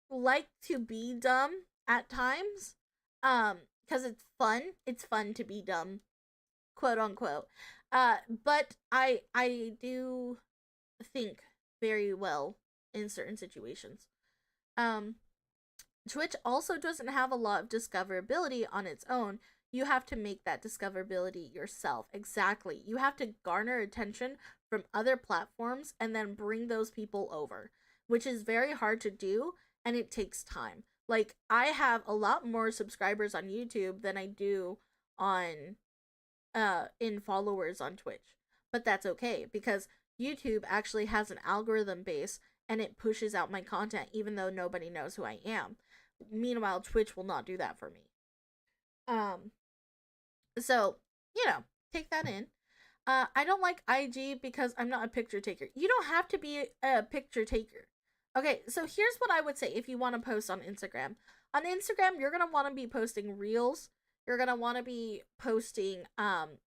like to be dumb at times. Cuz it's fun. It's fun to be dumb, quote unquote. But I do think very well in certain situations. Um Twitch also doesn't have a lot of discoverability on its own. You have to make that discoverability yourself. Exactly. You have to garner attention from other platforms and then bring those people over, which is very hard to do and it takes time. Like, I have a lot more subscribers on YouTube than I do on in followers on Twitch. But that's okay because YouTube actually has an algorithm base and it pushes out my content even though nobody knows who I am. Meanwhile, Twitch will not do that for me. Um, so, take that in. I don't like IG because I'm not a picture taker. You don't have to be a picture taker. Okay, so here's what I would say if you want to post on Instagram. On Instagram, you're gonna want to be posting reels. You're gonna want to be posting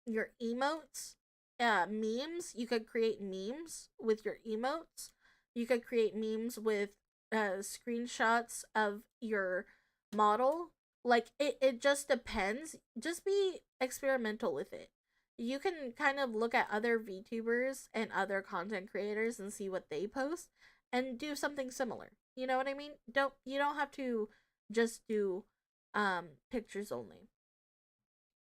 your emotes, memes. You could create memes with your emotes. You could create memes with screenshots of your model. Like it just depends. Just be experimental with it. You can kind of look at other VTubers and other content creators and see what they post and do something similar. You know what I mean? You don't have to just do pictures only.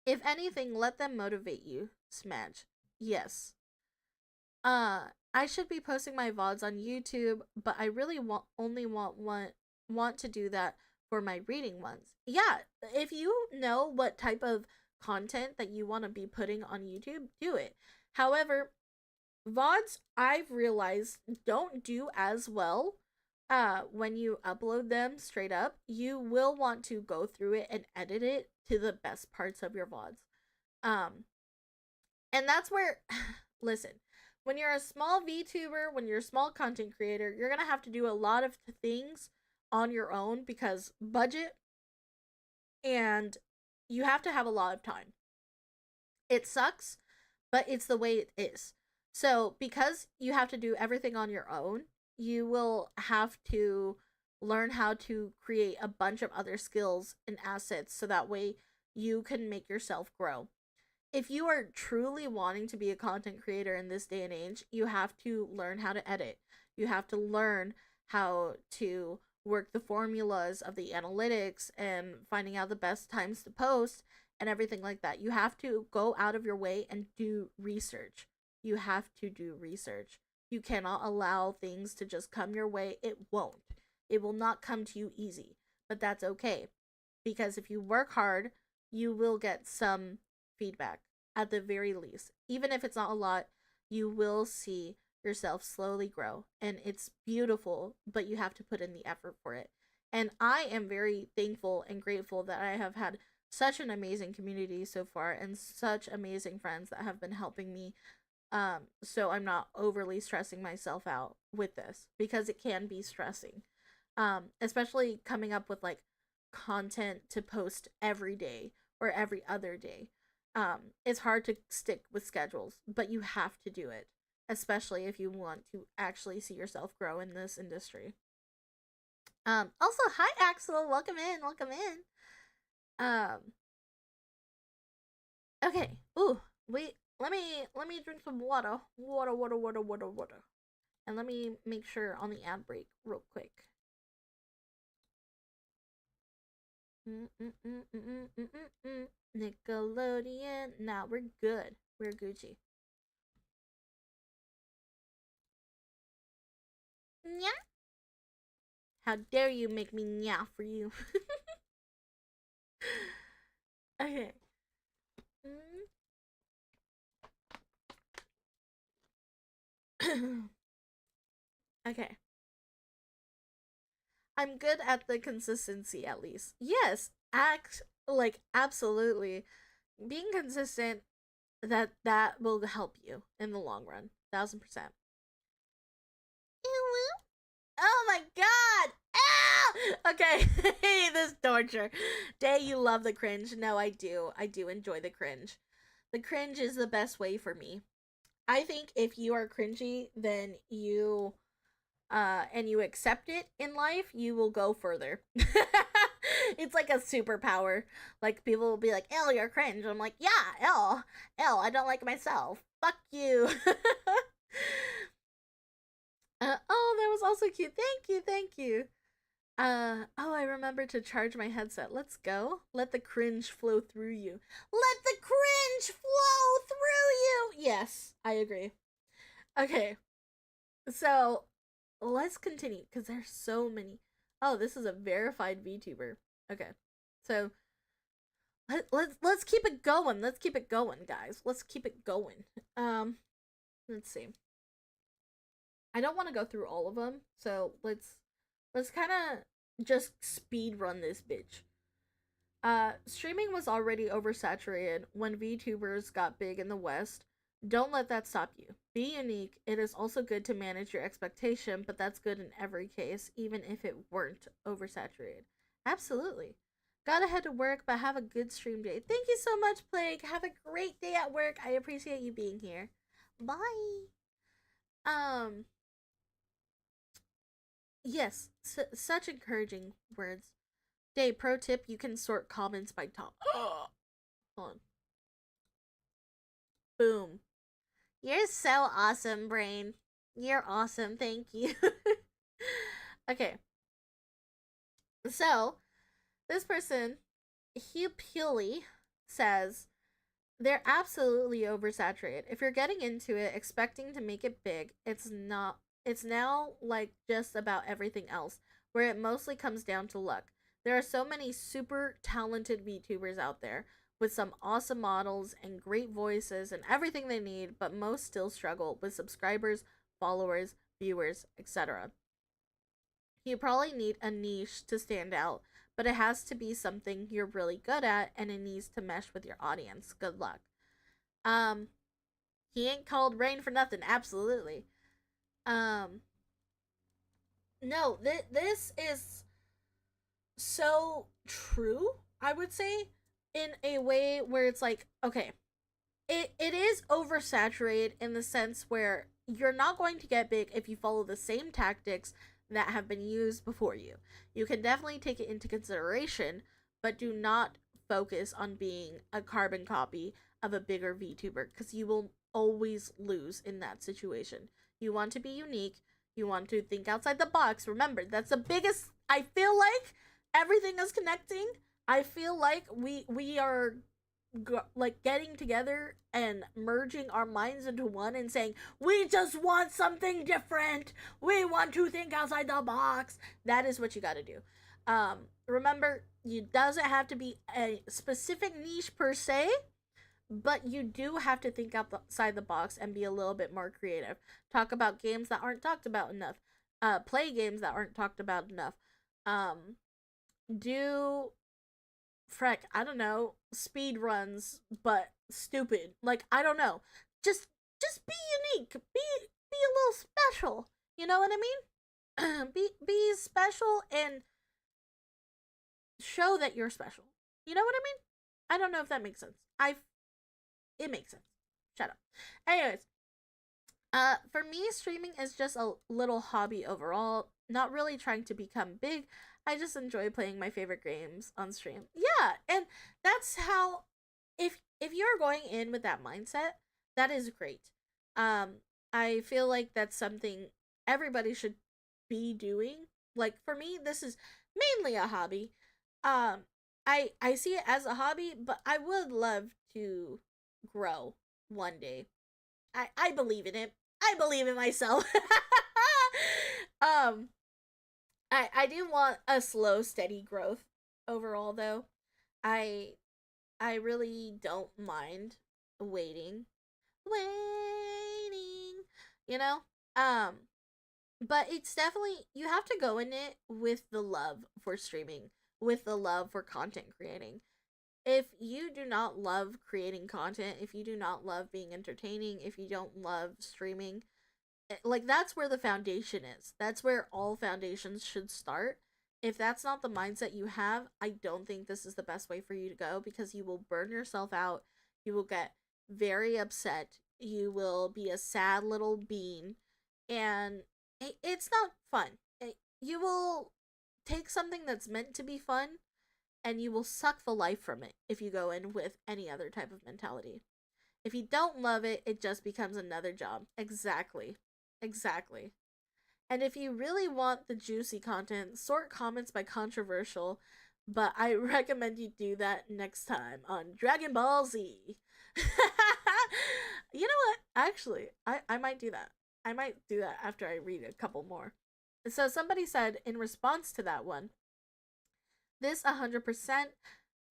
If anything, let them motivate you. Smash. Yes. I should be posting my VODs on YouTube, but I really only want to do that for my reading ones. Yeah, if you know what type of content that you want to be putting on YouTube, do it. However, VODs I've realized don't do as well when you upload them straight up. You will want to go through it and edit it to the best parts of your VODs. Um and that's where listen, when you're a small VTuber, when you're a small content creator, you're going to have to do a lot of things on your own because budget, and you have to have a lot of time. It sucks, but it's the way it is. So, because you have to do everything on your own, you will have to learn how to create a bunch of other skills and assets so that way you can make yourself grow. If you are truly wanting to be a content creator in this day and age, you have to learn how to edit. You have to learn how to work the formulas of the analytics and finding out the best times to post and everything like that. You have to go out of your way and do research. You have to do research. You cannot allow things to just come your way. It won't. It will not come to you easy, but that's okay. Because if you work hard, you will get some feedback at the very least. Even if it's not a lot, you will see yourself slowly grow. And it's beautiful, but you have to put in the effort for it. And I am very thankful and grateful that I have had such an amazing community so far and such amazing friends that have been helping me. So I'm not overly stressing myself out with this because it can be stressing. Especially coming up with like content to post every day or every other day. It's hard to stick with schedules, but you have to do it, especially if you want to actually see yourself grow in this industry. Also, hi Axel, welcome in, welcome in. Okay. Ooh, wait. Let me drink some water. Water. And let me make sure on the ad break real quick. Nickelodeon. Nah, we're good. We're Gucci. Yeah. How dare you make me nya for you? Okay. Okay. I'm good at the consistency at least. Yes, absolutely. Being consistent, that will help you in the long run. 1000%. Oh my god! Ow! Okay, this torture. Day, you love the cringe. No, I do. I do enjoy the cringe. The cringe is the best way for me. I think if you are cringy, then you and you accept it in life, you will go further. It's like a superpower. Like people will be like, "L, you're cringe." I'm like, "Yeah, L, I don't like myself. Fuck you." Oh, that was also cute. Thank you, thank you. Oh, I remember to charge my headset. Let's go. Let the cringe flow through you. Let the cringe flow through you. Yes, I agree. Okay, so let's continue because there's so many. Oh, this is a verified VTuber. Okay, so let's keep it going. Let's keep it going, guys. Let's keep it going. Let's see. I don't want to go through all of them, so let's kind of just speed run this bitch. Streaming was already oversaturated when VTubers got big in the West. Don't let that stop you. Be unique. It is also good to manage your expectation, but that's good in every case, even if it weren't oversaturated. Absolutely. Gotta head to work, but have a good stream day. Thank you so much, Plague. Have a great day at work. I appreciate you being here. Bye. Um, yes, such encouraging words. Day, pro tip, you can sort comments by top. Hold on. Boom. You're so awesome, Brain. You're awesome. Thank you. Okay. So, this person, Hugh Peely, says they're absolutely oversaturated. If you're getting into it expecting to make it big, it's not. It's now like just about everything else, where it mostly comes down to luck. There are so many super talented VTubers out there with some awesome models and great voices and everything they need, but most still struggle with subscribers, followers, viewers, etc. You probably need a niche to stand out, but it has to be something you're really good at and it needs to mesh with your audience. Good luck. Um, he ain't called Rain for nothing. Absolutely. Um, no, this is so true, I would say, in a way where it's like, okay, it is oversaturated in the sense where you're not going to get big if you follow the same tactics that have been used before you. You can definitely take it into consideration, but do not focus on being a carbon copy of a bigger VTuber because you will always lose in that situation. You want to be unique, you want to think outside the box. Remember, that's the biggest. I feel like everything is connecting. I feel like we are like getting together and merging our minds into one and saying we just want something different, we want to think outside the box. That is what you got to do. Remember, you doesn't have to be a specific niche per se, but you do have to think outside the box and be a little bit more creative. Talk about games that aren't talked about enough. Play games that aren't talked about enough. um do Freck, I don't know, speed runs, but stupid. Like, I don't know. Just be unique. Be a little special. You know what I mean? Be special and show that you're special. You know what I mean? I don't know if that makes sense. It makes sense. Shut up. Anyways, for me, streaming is just a little hobby overall. Not really trying to become big. I just enjoy playing my favorite games on stream. Yeah, and that's how. If you're going in with that mindset, that is great. Um, I feel like that's something everybody should be doing. Like for me, this is mainly a hobby. Um, I see it as a hobby, but I would love to grow one day. I believe in it. I believe in myself. um I do want a slow, steady growth overall though. I I really don't mind waiting. Waiting, you know? Um but it's definitely, you have to go in it with the love for streaming, with the love for content creating. If you do not love creating content, if you do not love being entertaining, if you don't love streaming, like that's where the foundation is. That's where all foundations should start. If that's not the mindset you have, I don't think this is the best way for you to go, because you will burn yourself out. You will get very upset. You will be a sad little bean, and it's not fun. You will take something that's meant to be fun and you will suck the life from it if you go in with any other type of mentality. If you don't love it, it just becomes another job. Exactly. Exactly. And if you really want the juicy content, sort comments by controversial, but I recommend you do that next time on Dragon Ball Z. You know what? Actually, I might do that. I might do that after I read a couple more. So somebody said in response to that one, this 100%.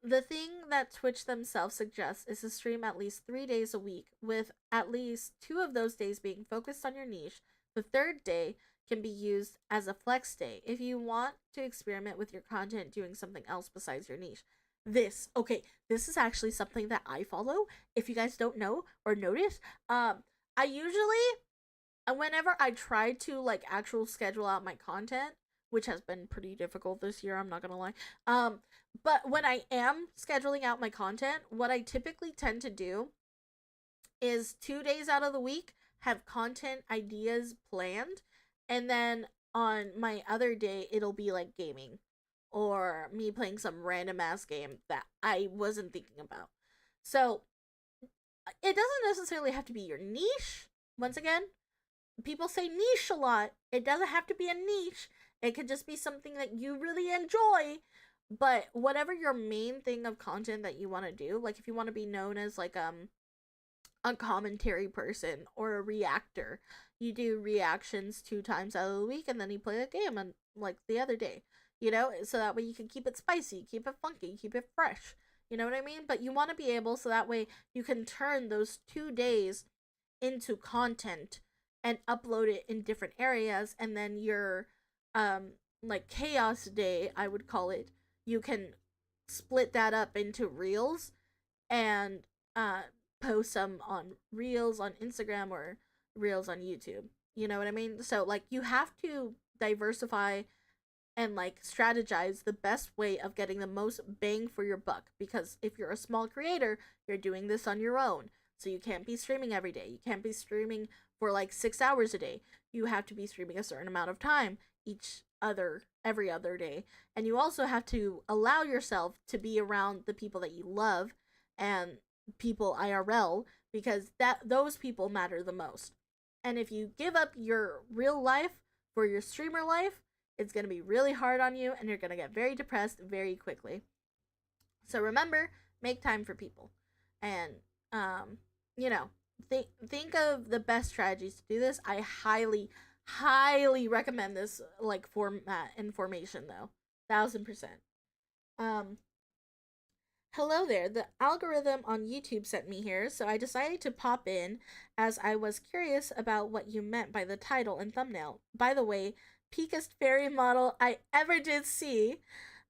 The thing that Twitch themselves suggests is to stream at least 3 days a week, with at least 2 of those days being focused on your niche. The third day can be used as a flex day if you want to experiment with your content doing something else besides your niche. This is actually something that I follow. If you guys don't know or notice, I usually, whenever I try to like actual schedule out my content, which has been pretty difficult this year, I'm not gonna lie. But when I am scheduling out my content, what I typically tend to do is 2 days out of the week have content ideas planned, and then on my other day it'll be like gaming or me playing some random ass game that I wasn't thinking about. So it doesn't necessarily have to be your niche. Once again, people say niche a lot. It doesn't have to be a niche. It could just be something that you really enjoy. But whatever your main thing of content that you want to do, like if you want to be known as like a commentary person or a reactor, you do reactions 2 times out of the week and then you play a game and like the other day, so that way you can keep it spicy, keep it funky, keep it fresh. You know what I mean? But you want to be able, so that way you can turn those 2 days into content and upload it in different areas, and then your like chaos day, I would call it, you can split that up into reels and post some on reels on Instagram or reels on YouTube. You know what I mean? So like you have to diversify and like strategize the best way of getting the most bang for your buck, because if you're a small creator, you're doing this on your own. So you can't be streaming every day. You can't be streaming for like 6 hours a day. You have to be streaming a certain amount of time every other day. And you also have to allow yourself to be around the people that you love and people IRL, because those people matter the most. And if you give up your real life for your streamer life, it's going to be really hard on you and you're going to get very depressed very quickly. So remember, make time for people. And you know, think of the best strategies to do this. I highly recommend this like format and formation though. 1000%. Um Hello there. The algorithm on YouTube sent me here, so I decided to pop in as I was curious about what you meant by the title and thumbnail. By the way, peakest fairy model I ever did see.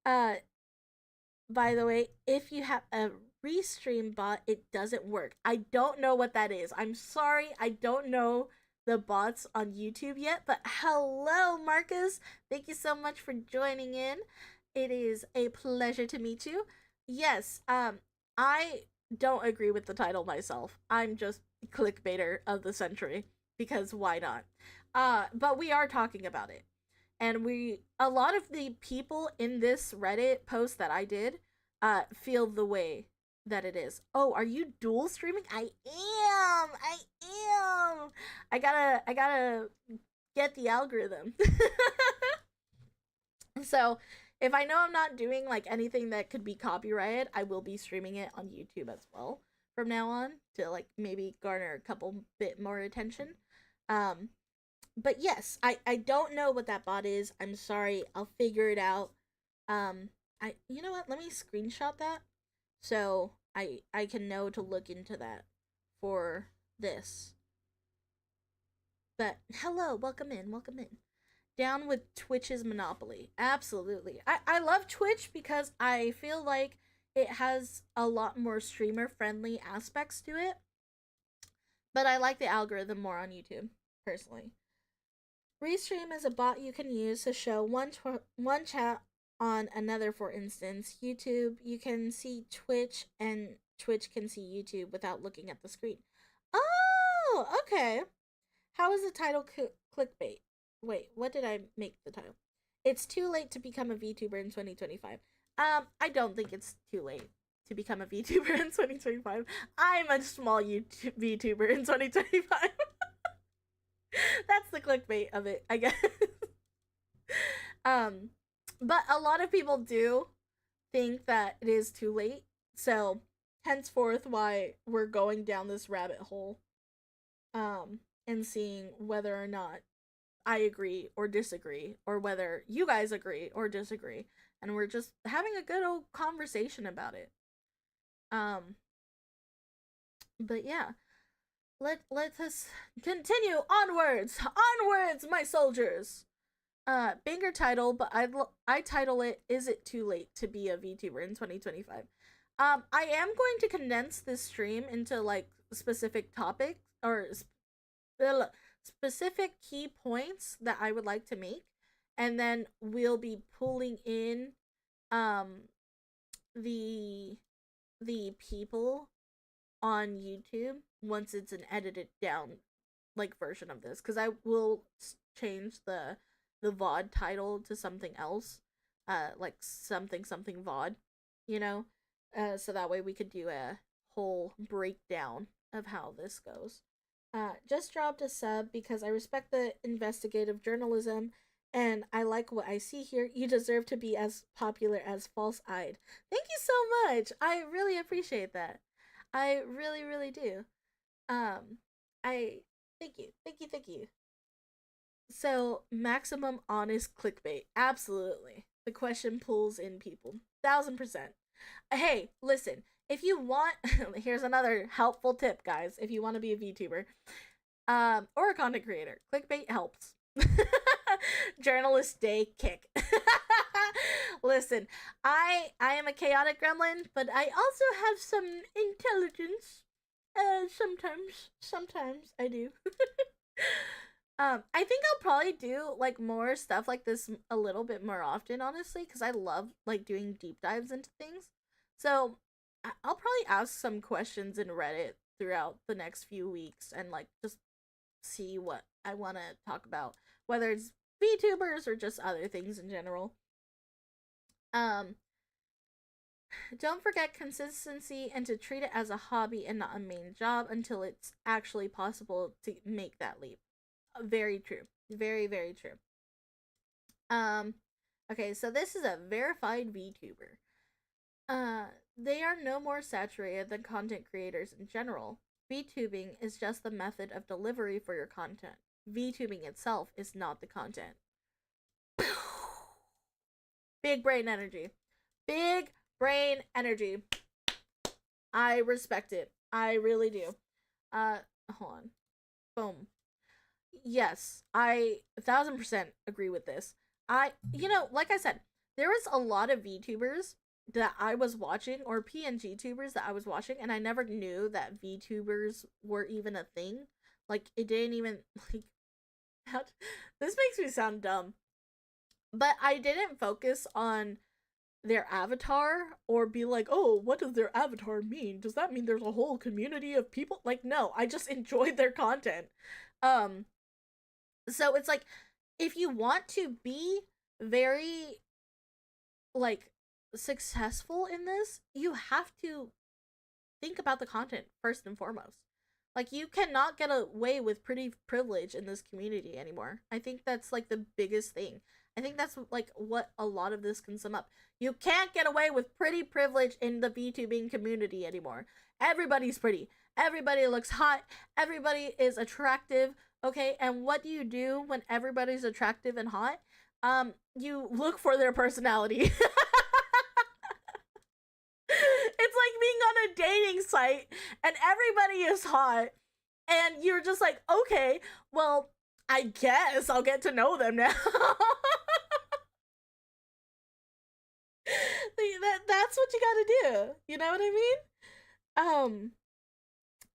Uh by the way, if you have a restream bot, it doesn't work. I don't know what that is. I'm sorry, I don't know the bots on YouTube yet, but hello, Marcus. Thank you so much for joining in. It is a pleasure to meet you. Yes, I don't agree with the title myself. I'm just clickbaiter of the century because why not? But we are talking about it. And a lot of the people in this Reddit post that I did feel the way that it is. Oh, are you dual streaming? I am. I gotta get the algorithm. So If I know I'm not doing like anything that could be copyrighted, I will be streaming it on YouTube as well from now on to like maybe garner a couple bit more attention. Um, but yes, I don't know what that bot is. I'm sorry. I'll figure it out. You know what? Let me screenshot that so I can know to look into that for this. But hello, welcome in, welcome in. Down with Twitch's monopoly. Absolutely. I love Twitch because I feel like it has a lot more streamer friendly aspects to it. But I like the algorithm more on YouTube, personally. Restream is a bot you can use to show one chat on another, for instance. YouTube, you can see Twitch, and Twitch can see YouTube without looking at the screen. Oh, okay. How is the title clickbait? Wait, what did I make the title? It's too late to become a VTuber in 2025. I don't think it's too late to become a VTuber in 2025. I'm a small VTuber in 2025. That's the clickbait of it, I guess. But a lot of people do think that it is too late. So, henceforth, why we're going down this rabbit hole. And seeing whether or not I agree or disagree, or whether you guys agree or disagree, and we're just having a good old conversation about it. But yeah, let us continue onwards, my soldiers. Banger title, but I title it, "Is it too late to be a VTuber in 2025?" I am going to condense this stream into like specific topics or specific key points that I would like to make, and then we'll be pulling in the people on YouTube once it's an edited down like version of this, because I will change the VOD title to something else, like something VOD, you know, so that way we could do a whole breakdown of how this goes. Just dropped a sub because I respect the investigative journalism and I like what I see here. You deserve to be as popular as False Eyed. Thank you so much. I really appreciate that. I really, really do. I thank you. Thank you. So, maximum honest clickbait. Absolutely. The question pulls in people. 1000%. Hey, listen, if you want, here's another helpful tip, guys. If you want to be a VTuber, or a content creator, clickbait helps. Journalist day kick. Listen, I am a chaotic gremlin, but I also have some intelligence. Sometimes I do. I think I'll probably do like more stuff like this a little bit more often, honestly, because I love like doing deep dives into things. So I'll probably ask some questions in Reddit throughout the next few weeks and like just see what I want to talk about, whether it's VTubers or just other things in general. Don't forget consistency and to treat it as a hobby and not a main job until it's actually possible to make that leap. Very true. Very, very true. Okay, so this is a verified VTuber. They are no more saturated than content creators in general. VTubing is just the method of delivery for your content. VTubing itself is not the content. Big brain energy. Big brain energy. I respect it. I really do. Hold on. Boom. Yes, I 1000% agree with this. Like I said, there was a lot of VTubers that I was watching, or PNG tubers that I was watching, and I never knew that VTubers were even a thing. Like, it didn't even, like, this makes me sound dumb. But I didn't focus on their avatar or be like, oh, what does their avatar mean? Does that mean there's a whole community of people? Like, no, I just enjoyed their content. So it's like, if you want to be very, like, successful in this, you have to think about the content first and foremost. Like, you cannot get away with pretty privilege in this community anymore. I think that's like the biggest thing. I think that's like what a lot of this can sum up. You can't get away with pretty privilege in the VTubing community anymore. Everybody's pretty. Everybody looks hot. Everybody is attractive. Okay, and what do you do when everybody's attractive and hot? You look for their personality. It's like being on a dating site and everybody is hot and you're just like, okay, well, I guess I'll get to know them now. That's what you gotta do. You know what I mean?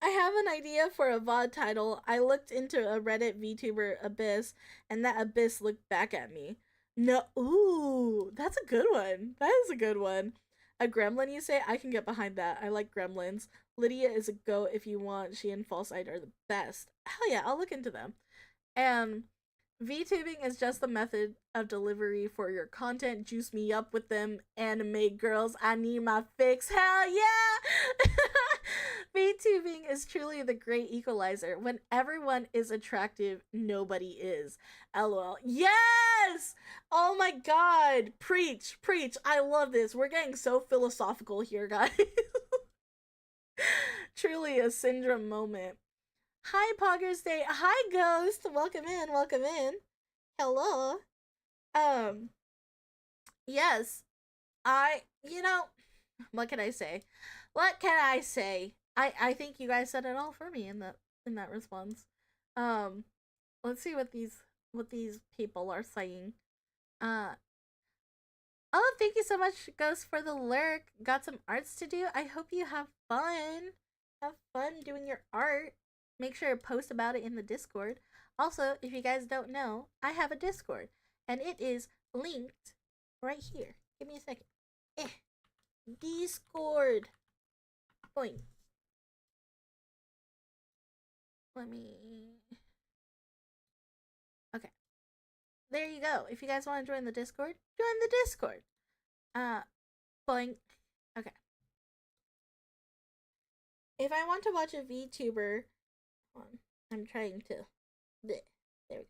I have an idea for a VOD title. I looked into a Reddit VTuber abyss, and that abyss looked back at me. No, ooh, that's a good one. That is a good one. A gremlin, you say? I can get behind that. I like gremlins. Lydia is a goat if you want. She and False Eyed are the best. Hell yeah, I'll look into them. And VTubing is just the method of delivery for your content. Juice me up with them anime girls. I need my fix. Hell yeah! VTubing is truly the great equalizer. When everyone is attractive, nobody is. LOL. Yes! Oh my god. Preach, preach. I love this. We're getting so philosophical here, guys. Truly a syndrome moment. Hi, Poggers Day. Hi, Ghost. Welcome in. Welcome in. Hello. Yes. What can I say? What can I say? I think you guys said it all for me in that response. Um, let's see what these people are saying. Uh, oh, thank you so much, Ghost, for the lurk. Got some arts to do. I hope you have fun. Have fun doing your art. Make sure to post about it in the Discord. Also, if you guys don't know, I have a Discord, and it is linked right here. Give me a second. Discord. Boing. Let me. Okay. There you go. If you guys want to join the Discord, join the Discord. Boing. Okay. If I want to watch a VTuber, I'm trying to. There we go.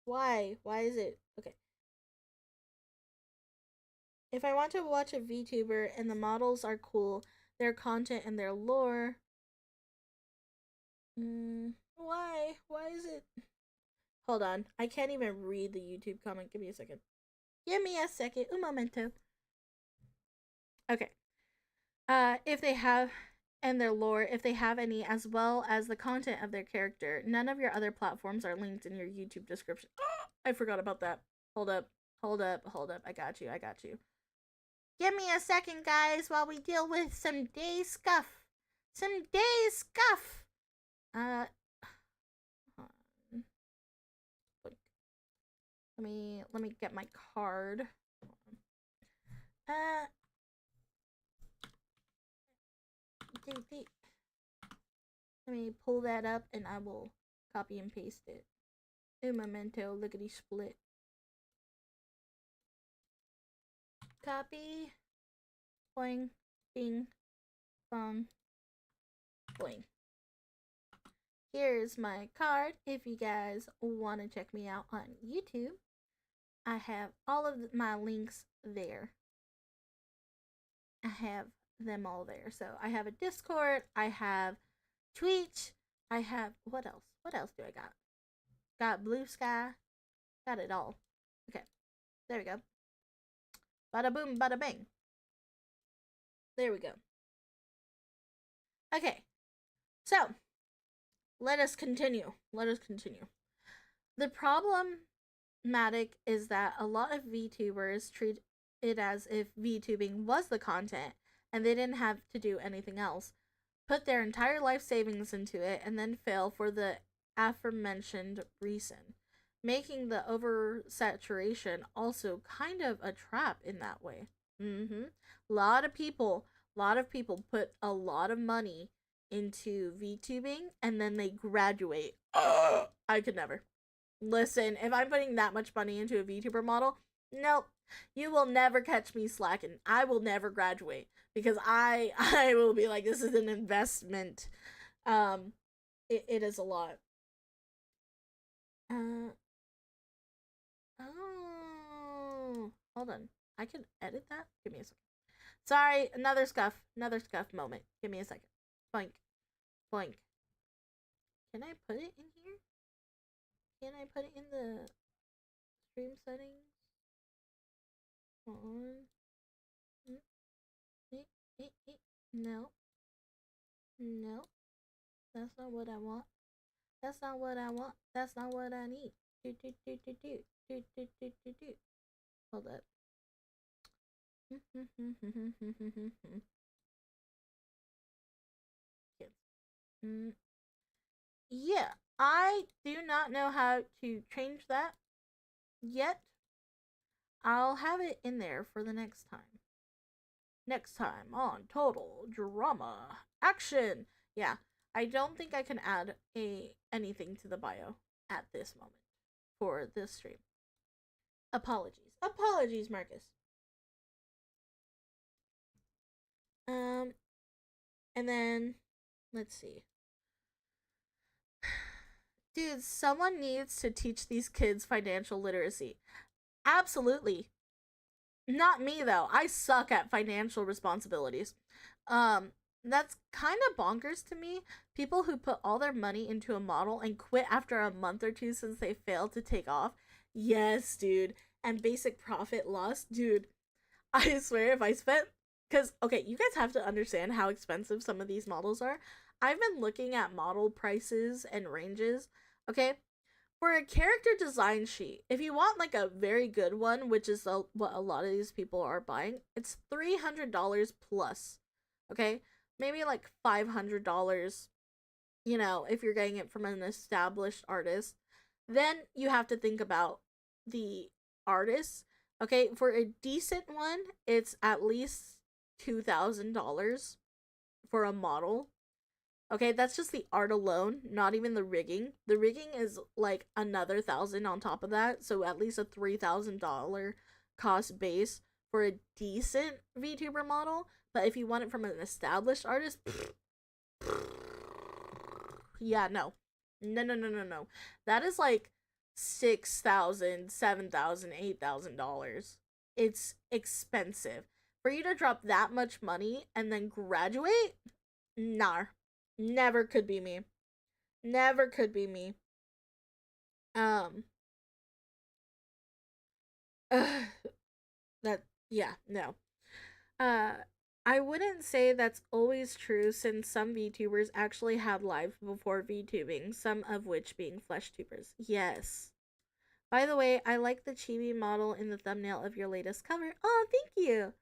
Why? Why is it? Okay. If I want to watch a VTuber and the models are cool, their content and their lore. Why? Why is it? Hold on. I can't even read the YouTube comment. Give me a second. Give me a second. Un momento. Okay. If they have, and their lore, if they have any, as well as the content of their character. None of your other platforms are linked in your YouTube description. Oh, I forgot about that. Hold up. Hold up. Hold up. I got you. I got you. Give me a second, guys, while we deal with some day scuff. Some day scuff. Let me get my card. Let me pull that up and I will copy and paste it. Un momento, lickety split. Copy. Boing. Bing. Bong. Boing. Here's my card if you guys want to check me out on YouTube. I have all of my links there. I have them all there. So I have a Discord, I have Twitch, I have what else? What else do I got? Got Blue Sky, got it all. Okay, there we go. Bada boom, bada bang. There we go. Okay, so let us continue. Let us continue. The problematic is that a lot of VTubers treat it as if VTubing was the content and they didn't have to do anything else, put their entire life savings into it, and then fail for the aforementioned reason, making the oversaturation also kind of a trap in that way. A lot of people put a lot of money into VTubing and then they graduate. I could never. Listen, if I'm putting that much money into a VTuber model, Nope. You will never catch me slacking. I will never graduate because I will be like, this is an investment. Um, it is a lot. Uh, oh, hold on. I can edit that. Give me a second. Sorry, another scuff moment. Give me a second. Boink, boink. Can I put it in here? Can I put it in the stream settings? On. No, no, that's not what I want. That's not what I want. That's not what I need. Do do do do do do do do do do. Hold up. Yeah, I do not know how to change that yet. I'll have it in there for the next time. Next time on Total Drama Action. Yeah, I don't think I can add a anything to the bio at this moment for this stream. Apologies. Apologies, Marcus. Um and then let's see. Dude, someone needs to teach these kids financial literacy. Absolutely. Not me though. I suck at financial responsibilities. Um that's kind of bonkers to me. People who put all their money into a model and quit after a month or two since they failed to take off. Yes, dude. And basic profit loss, dude. I swear if I spent cuz okay, you guys have to understand how expensive some of these models are. I've been looking at model prices and ranges. Okay? For a character design sheet, if you want like a very good one, which is what a lot of these people are buying, it's $300 plus. Okay, maybe like $500. You know, if you're getting it from an established artist, then you have to think about the artist. Okay, for a decent one, it's at least $2,000 for a model. Okay, that's just the art alone, not even the rigging. The rigging is like another 1,000 on top of that, so at least a $3,000 cost base for a decent VTuber model. But if you want it from an established artist, yeah, no, no, no, no, no, no. That is like 6,000, 7,000, $8,000. It's expensive for you to drop that much money and then graduate. Nah, never could be me. Never could be me. Um, uh, that yeah, no. Uh, I wouldn't say that's always true since some VTubers actually had lives before VTubing, some of which being flesh tubers. Yes. By the way, I like the chibi model in the thumbnail of your latest cover. Oh, thank you.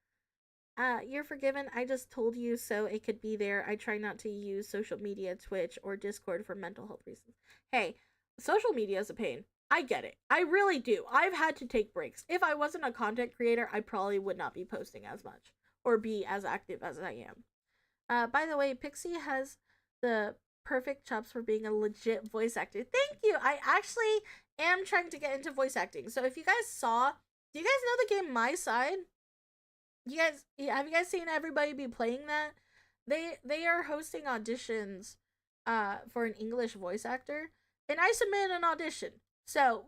You're forgiven. I just told you so it could be there. I try not to use social media, Twitch, or Discord for mental health reasons. Hey, social media is a pain. I get it. I really do. I've had to take breaks. If I wasn't a content creator, I probably would not be posting as much or be as active as I am. By the way, Pixie has the perfect chops for being a legit voice actor. Thank you. I actually am trying to get into voice acting. So if you guys saw, do you guys know the game My Side? You guys, have you guys seen everybody be playing that? They are hosting auditions for an English voice actor, and I submitted an audition. So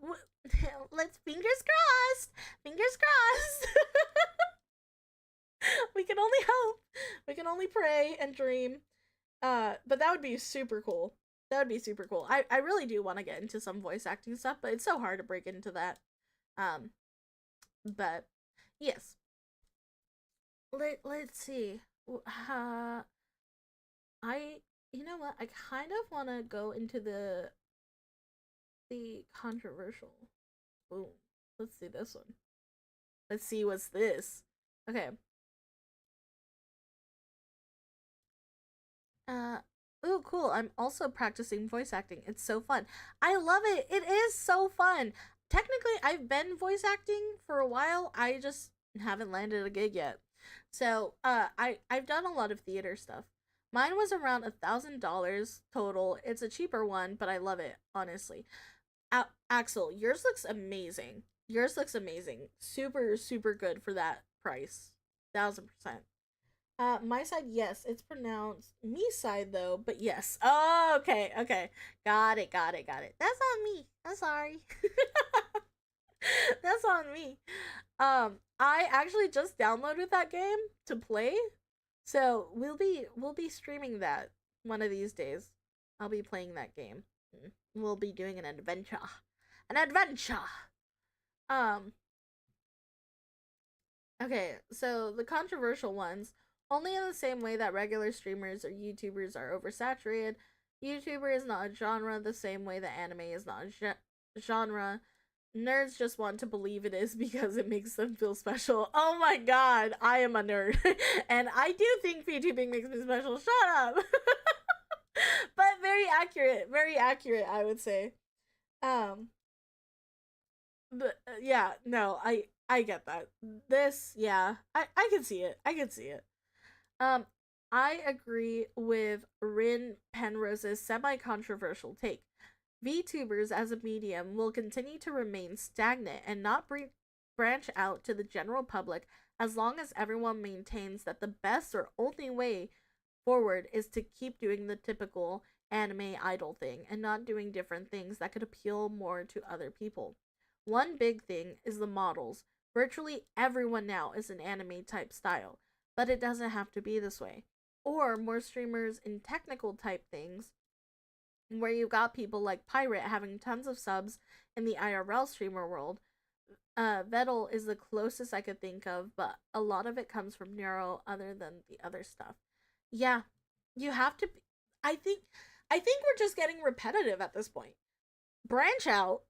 let's fingers crossed. Fingers crossed. We can only hope. We can only pray and dream. But that would be super cool. That would be super cool. I really do want to get into some voice acting stuff, but it's so hard to break into that. Um, but yes, let's see. I you know what? I kind of want to go into the controversial. Boom. Let's see this one. Let's see what's this. Okay. Oh, cool. I'm also practicing voice acting. It's so fun. I love it. It is so fun. Technically, I've been voice acting for a while. I just haven't landed a gig yet. So, I've done a lot of theater stuff. Mine was around $1,000 total. It's a cheaper one, but I love it, honestly. Axel, yours looks amazing. Yours looks amazing. Super, super good for that price. 1000%. My side, yes, it's pronounced me side though, but yes. Oh, okay, okay. Got it, got it, got it. That's on me. I'm sorry. That's on me. I actually just downloaded that game to play. So we'll be streaming that one of these days. I'll be playing that game. We'll be doing an adventure. An adventure. Um okay, so the controversial ones, only in the same way that regular streamers or YouTubers are oversaturated, YouTuber is not a genre the same way that anime is not a genre. Nerds just want to believe it is because it makes them feel special. Oh my god, I am a nerd. And I do think VTubing makes me special. Shut up. But very accurate, I would say. Um but yeah, no, I get that. This, yeah, I can see it. I can see it. Um, I agree with Rin Penrose's semi-controversial take. VTubers as a medium will continue to remain stagnant and not branch out to the general public as long as everyone maintains that the best or only way forward is to keep doing the typical anime idol thing and not doing different things that could appeal more to other people. One big thing is the models. Virtually everyone now is an anime type style, but it doesn't have to be this way. Or more streamers in technical type things, where you've got people like Pirate having tons of subs in the IRL streamer world. Vettel is the closest I could think of, but a lot of it comes from Neuro other than the other stuff. Yeah, you have to be, I think we're just getting repetitive at this point. Branch out,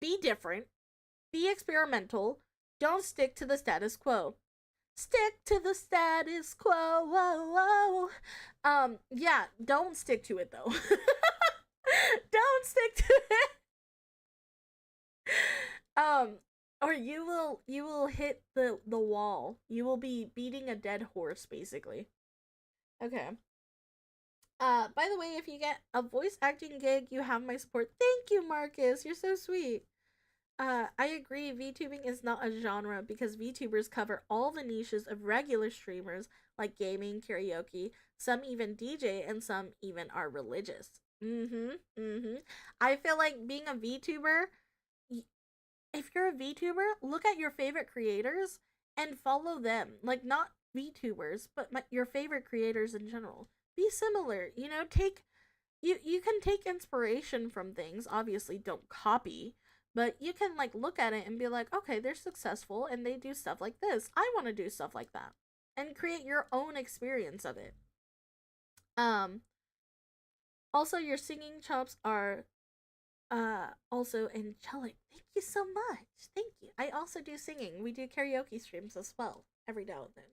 be different, be experimental, don't stick to the status quo. Stick to the status quo. Whoa, whoa. Yeah, don't stick to it though. Don't stick to it. Or you will hit the wall. You will be beating a dead horse basically. Okay. By the way, if you get a voice acting gig, you have my support. Thank you, Marcus. You're so sweet. I agree, VTubing is not a genre because VTubers cover all the niches of regular streamers like gaming, karaoke, some even DJ, and some even are religious. I feel like being a VTuber, if you're a VTuber, look at your favorite creators and follow them. Like, not VTubers, but your favorite creators in general. Be similar, take you can take inspiration from things. Obviously, don't copy, but you can like look at it and be like, okay, they're successful and they do stuff like this. I want to do stuff like that and create your own experience of it. Um Also, your singing chops are also angelic. Thank you so much. Thank you. I also do singing. We do karaoke streams as well every now and then.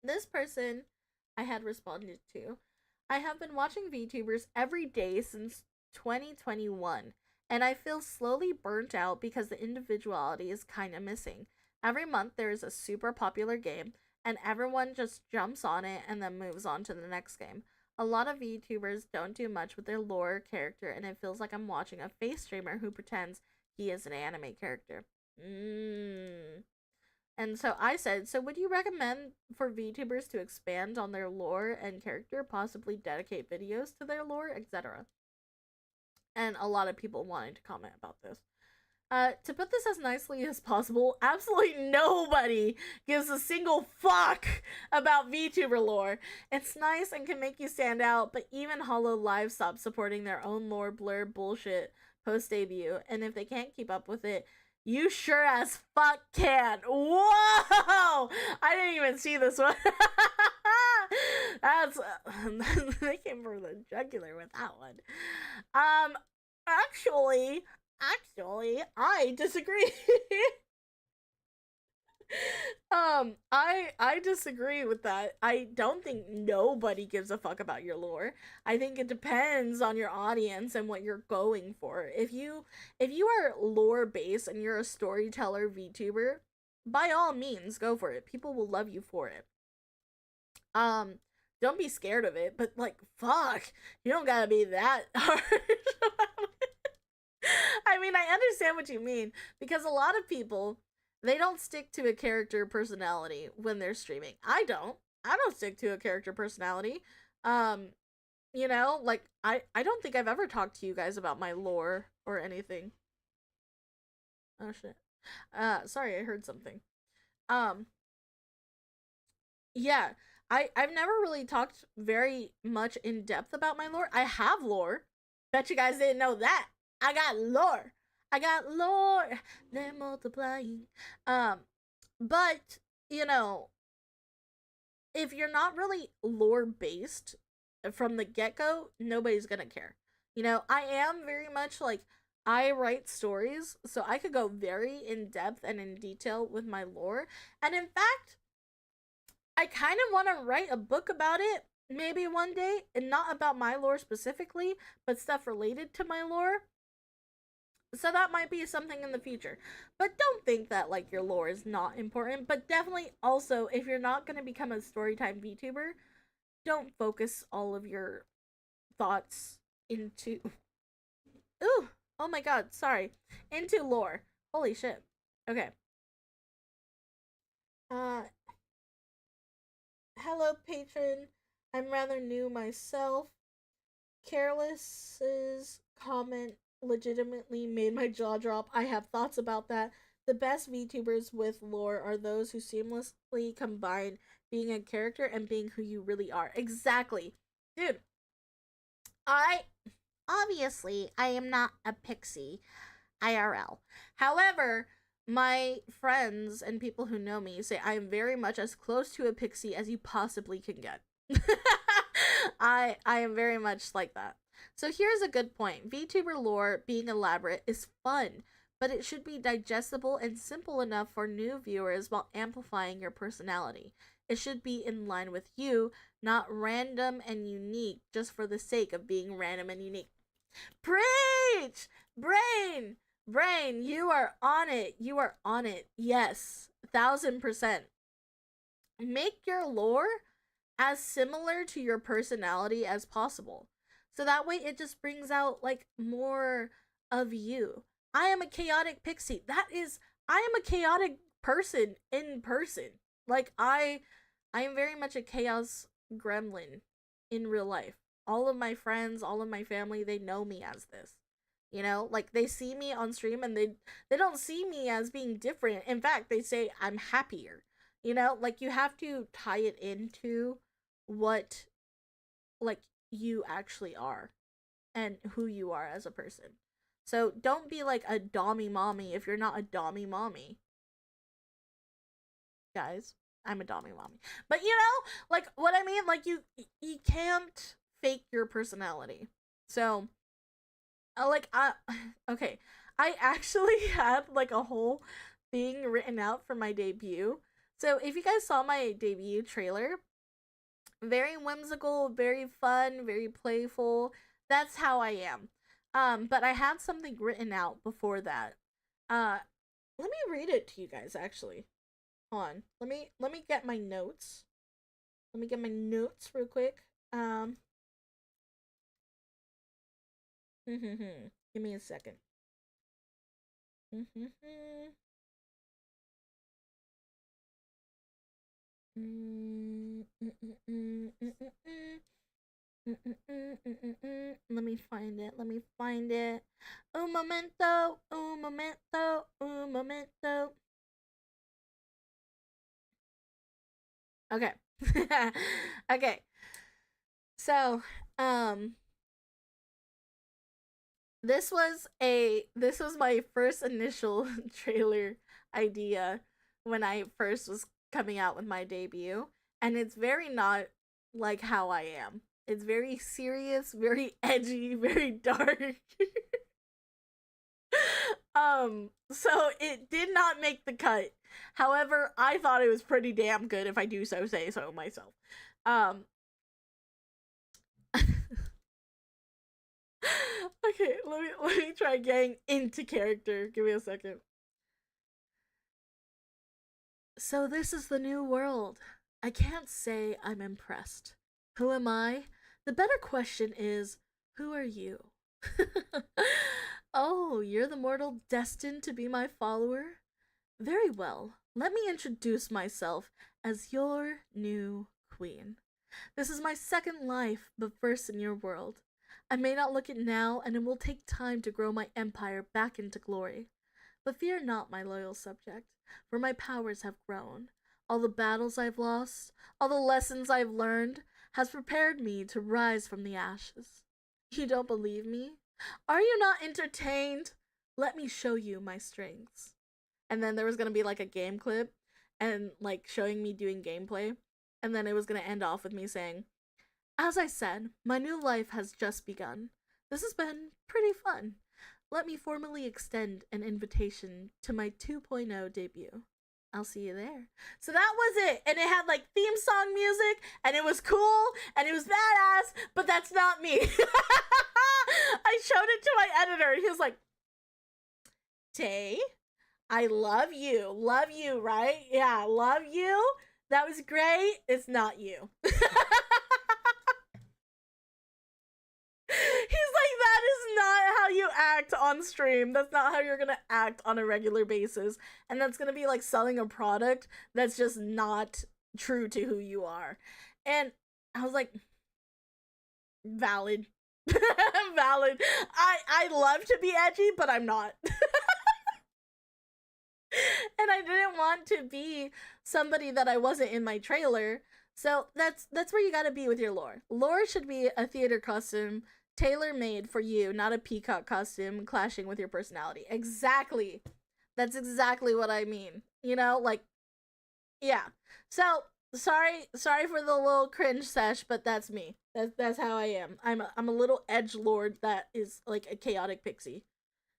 This person I had responded to. I have been watching VTubers every day since 2021, and I feel slowly burnt out because the individuality is kind of missing. Every month there is a super popular game, and everyone just jumps on it and then moves on to the next game. A lot of VTubers don't do much with their lore or character, and it feels like I'm watching a face streamer who pretends he is an anime character. And so I said, so would you recommend for VTubers to expand on their lore and character, possibly dedicate videos to their lore, etc.? And a lot of people wanted to comment about this. To put this as nicely as possible, absolutely nobody gives a single fuck about VTuber lore. It's nice and can make you stand out, but even Hollow Live stopped supporting their own lore blur bullshit post debut, and if they can't keep up with it, you sure as fuck can. Whoa! I didn't even see this one. That's they came for the jugular with that one. Actually, I disagree. I disagree with that. I don't think nobody gives a fuck about your lore. I think it depends on your audience and what you're going for. If you are lore based and you're a storyteller VTuber, by all means go for it. People will love you for it. Um don't be scared of it, but like, fuck, you don't gotta be that harsh. I mean, I understand what you mean because a lot of people they don't stick to a character personality when they're streaming. I don't. I don't stick to a character personality. Um, you know, like I don't think I've ever talked to you guys about my lore or anything. Oh shit. Sorry, I heard something. Um, yeah. I've never really talked very much in depth about my lore. I have lore. Bet you guys didn't know that. I got lore. I got lore. They're multiplying. Um, but you know, if you're not really lore based from the get go, nobody's gonna care. You know, I am very much like I write stories, so I could go very in depth and in detail with my lore. And in fact, I kind of want to write a book about it maybe one day, and not about my lore specifically, but stuff related to my lore. So that might be something in the future. But don't think that like your lore is not important, but definitely also if you're not going to become a storytime VTuber, don't focus all of your thoughts into ooh, oh my god, sorry. Into lore. Holy shit. Okay. Uh hello patron. I'm rather new myself. Careless's comment legitimately made my jaw drop. I have thoughts about that. The best VTubers with lore are those who seamlessly combine being a character and being who you really are. Exactly. Dude, I obviously I am not a pixie IRL. However, my friends and people who know me say I am very much as close to a pixie as you possibly can get. I am very much like that. So here's a good point. VTuber lore being elaborate is fun, but it should be digestible and simple enough for new viewers while amplifying your personality. It should be in line with you, not random and unique just for the sake of being random and unique. Preach! Brain! Brain, you are on it. You are on it. Yes. 1,000%. Make your lore as similar to your personality as possible. So that way it just brings out like more of you. I am a chaotic pixie. That is I am a chaotic person in person. Like I am very much a chaos gremlin in real life. All of my friends, all of my family, they know me as this. You know, like they see me on stream and they don't see me as being different. In fact, they say I'm happier. You know, like you have to tie it into what like you actually are and who you are as a person. So don't be like a dommy mommy if you're not a dommy mommy. Guys, I'm a dommy mommy. But you know, like what I mean, like you can't fake your personality. So like I okay, I actually had like a whole thing written out for my debut. So if you guys saw my debut trailer, very whimsical, very fun, very playful. That's how I am. But I had something written out before that. Uh, let me read it to you guys. Actually, hold on. Let me get my notes. Let me get my notes real quick. Give me a second. Let me find it. Let me find it. Un momento. Un momento. Un momento. Okay. Okay. So, this was my first initial trailer idea when I first was coming out with my debut, and it's very not like how I am. It's very serious, very edgy, very dark. So it did not make the cut. However, I thought it was pretty damn good if I do so say so myself. Um Okay, let me try getting into character. Give me a second. So this is the new world. I can't say I'm impressed. Who am I? The better question is, who are you? Oh, you're the mortal destined to be my follower? Very well. Let me introduce myself as your new queen. This is my second life, but first in your world. I may not look it now, and it will take time to grow my empire back into glory. But fear not, my loyal subject, for my powers have grown. All the battles I've lost, all the lessons I've learned, has prepared me to rise from the ashes. You don't believe me? Are you not entertained? Let me show you my strengths. And then there was gonna be like a game clip and like showing me doing gameplay. And then it was gonna end off with me saying, as I said, my new life has just begun. This has been pretty fun. Let me formally extend an invitation to my 2.0 debut. I'll see you there. So that was it. And it had like theme song music, and it was cool, and it was badass, but that's not me. I showed it to my editor, and he was like, Tay, I love you. Love you, right? Yeah, love you. That was great. It's not you. He's like, that is not how you act on stream. That's not how you're gonna act on a regular basis. And that's gonna be like selling a product that's just not true to who you are. And I was like, valid. Valid. I love to be edgy, but I'm not. And I didn't want to be somebody that I wasn't in my trailer. So that's where you gotta be with your lore. Lore should be a theater costume tailor-made for you, not a peacock costume clashing with your personality. Exactly. That's exactly what I mean. You know, like, yeah. So sorry for the little cringe sesh, but that's me. That's how I am. I'm a little edge lord that is like a chaotic pixie.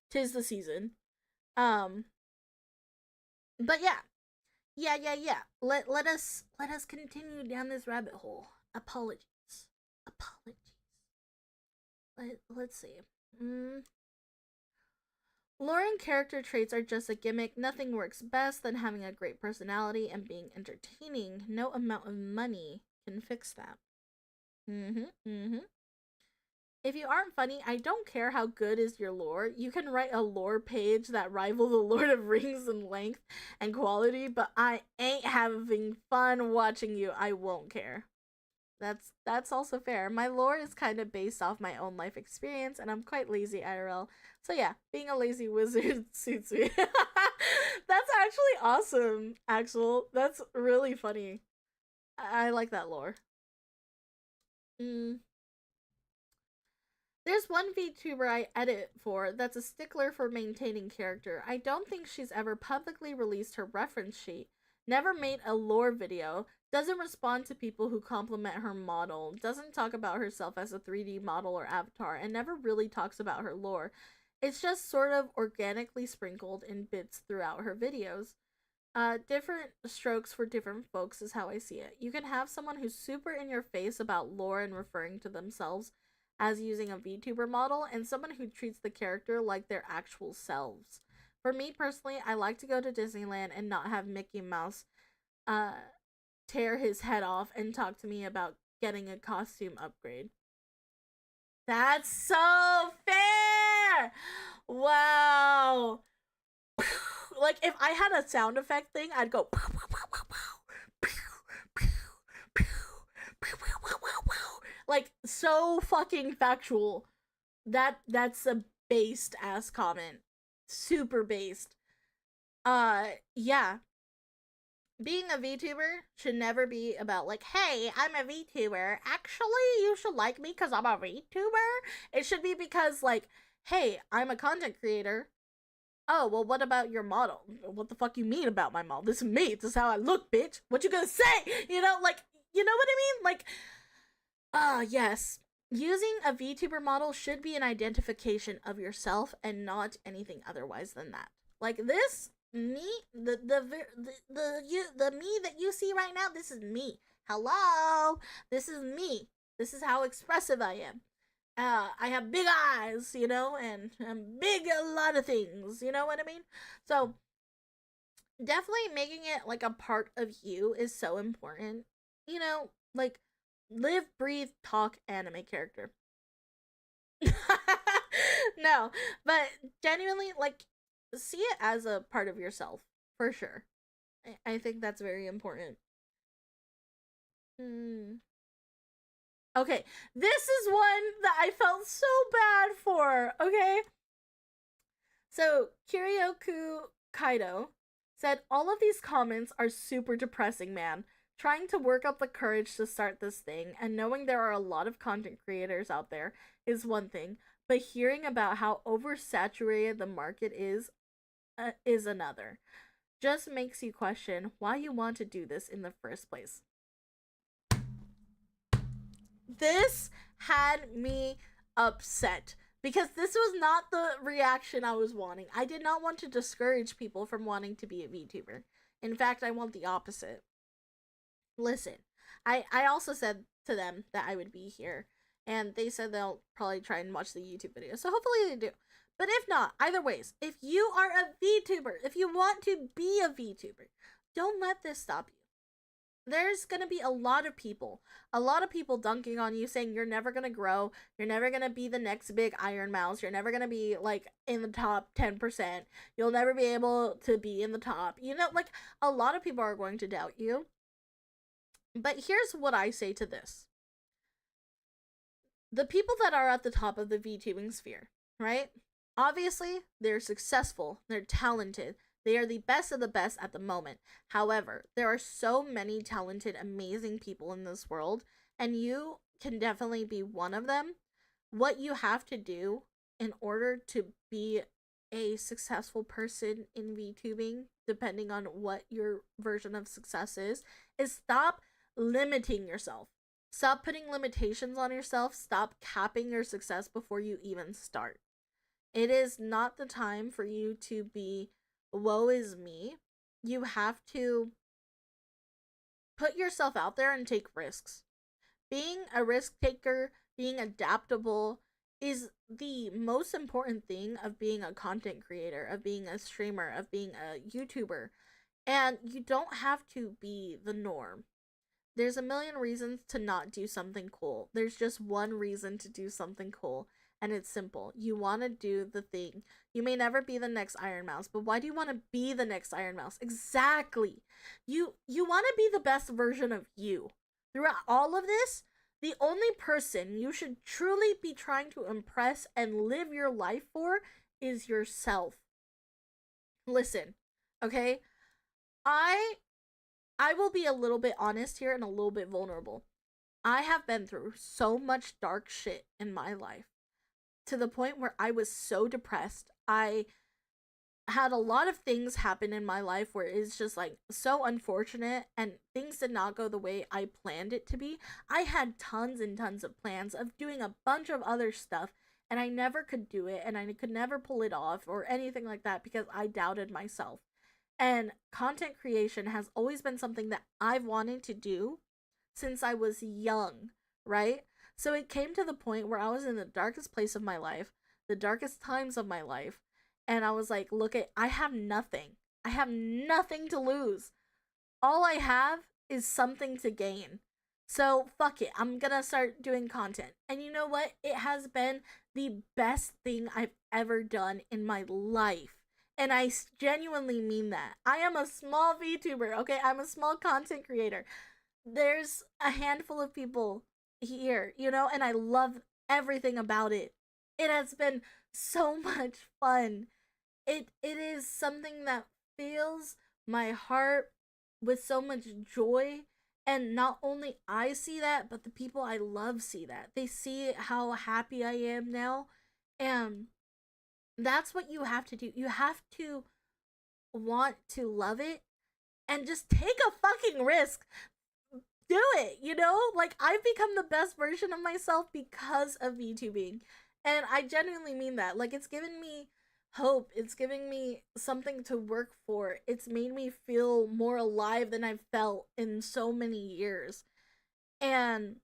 'Tis the season. Um, but yeah. Let us continue down this rabbit hole. Apologies. Let's see. Lore and character traits are just a gimmick. Nothing works best than having a great personality and being entertaining. No amount of money can fix that. If you aren't funny, I don't care how good is your lore. You can write a lore page that rival the Lord of Rings in length and quality, but I ain't having fun watching you. I won't care. That's also fair. My lore is kind of based off my own life experience, and I'm quite lazy IRL. So yeah, being a lazy wizard suits me. That's actually awesome, Axel. That's really funny. I like that lore. There's one VTuber I edit for that's a stickler for maintaining character. I don't think she's ever publicly released her reference sheet, never made a lore video, doesn't respond to people who compliment her model, doesn't talk about herself as a 3D model or avatar, and never really talks about her lore. It's just sort of organically sprinkled in bits throughout her videos. Different strokes for different folks is how I see it. You can have someone who's super in your face about lore and referring to themselves as using a VTuber model, and someone who treats the character like their actual selves. For me personally, I like to go to Disneyland and not have Mickey Mouse uh, tear his head off and talk to me about getting a costume upgrade. That's so fair! Wow! Like, if I had a sound effect thing, I'd go. Like, so fucking factual. That's a based ass comment. Super based. Yeah. Being a VTuber should never be about like, hey, I'm a VTuber. Actually, you should like me because I'm a VTuber. It should be because like, hey, I'm a content creator. Oh, well, what about your model? What the fuck you mean about my model? This is me. This is how I look, bitch. What you gonna say? You know, like, you know what I mean? Like, yes. Using a VTuber model should be an identification of yourself and not anything otherwise than that. Like this, me, the me that you see right now, this is me. Hello, this is me. This is how expressive I am. I have big eyes, you know, and I'm big a lot of things, you know what I mean? So, definitely making it like a part of you is so important. You know, like Live, breathe, talk anime character. No, but genuinely, like, see it as a part of yourself for sure. I think that's very important. Hmm. Okay, this is one that I felt so bad for. Okay, so Kiryoku Kaido said all of these comments are super depressing, man. Trying to work up the courage to start this thing and knowing there are a lot of content creators out there is one thing, but hearing about how oversaturated the market is another. Just makes you question why you want to do this in the first place. This had me upset because this was not the reaction I was wanting. I did not want to discourage people from wanting to be a VTuber. In fact, I want the opposite. Listen, I also said to them that I would be here, and they said they'll probably try and watch the YouTube video. So hopefully they do. But if not, either ways, if you are a VTuber, if you want to be a VTuber, don't let this stop you. There's gonna be a lot of people dunking on you, saying you're never gonna grow, you're never gonna be the next big Iron Mouse, you're never gonna be like in the top 10%, you'll never be able to be in the top. You know, like, a lot of people are going to doubt you. But here's what I say to this: the people that are at the top of the VTubing sphere, right? Obviously, they're successful, they're talented, they are the best of the best at the moment. However, there are so many talented, amazing people in this world, and you can definitely be one of them. What you have to do in order to be a successful person in VTubing, depending on what your version of success is stop limiting yourself. Stop putting limitations on yourself. Stop capping your success before you even start. It is not the time for you to be woe is me. You have to put yourself out there and take risks. Being a risk taker, being adaptable is the most important thing of being a content creator, of being a streamer, of being a YouTuber. And you don't have to be the norm. There's a million reasons to not do something cool. There's just one reason to do something cool, and it's simple. You want to do the thing. You may never be the next Iron Mouse, but why do you want to be the next Iron Mouse? Exactly. You want to be the best version of you. Throughout all of this, the only person you should truly be trying to impress and live your life for is yourself. Listen, okay? I I will be a little bit honest here and a little bit vulnerable. I have been through so much dark shit in my life to the point where I was so depressed. I had a lot of things happen in my life where it's just like so unfortunate and things did not go the way I planned it to be. I had tons and tons of plans of doing a bunch of other stuff and I never could do it and I could never pull it off or anything like that because I doubted myself. And content creation has always been something that I've wanted to do since I was young, right? So it came to the point where I was in the darkest place of my life, the darkest times of my life, and I was like, look at, I have nothing. I have nothing to lose. All I have is something to gain. So fuck it, I'm gonna start doing content. And you know what? It has been the best thing I've ever done in my life. And I genuinely mean that. I am a small VTuber, okay? I'm a small content creator. There's a handful of people here, you know, and I love everything about it. It has been so much fun. It is something that fills my heart with so much joy, and not only I see that, but the people I love see that. They see how happy I am now, and that's what you have to do. You have to want to love it and just take a fucking risk. Do it, you know? Like, I've become the best version of myself because of VTubing. And I genuinely mean that. Like, it's given me hope. It's giving me something to work for. It's made me feel more alive than I've felt in so many years. And,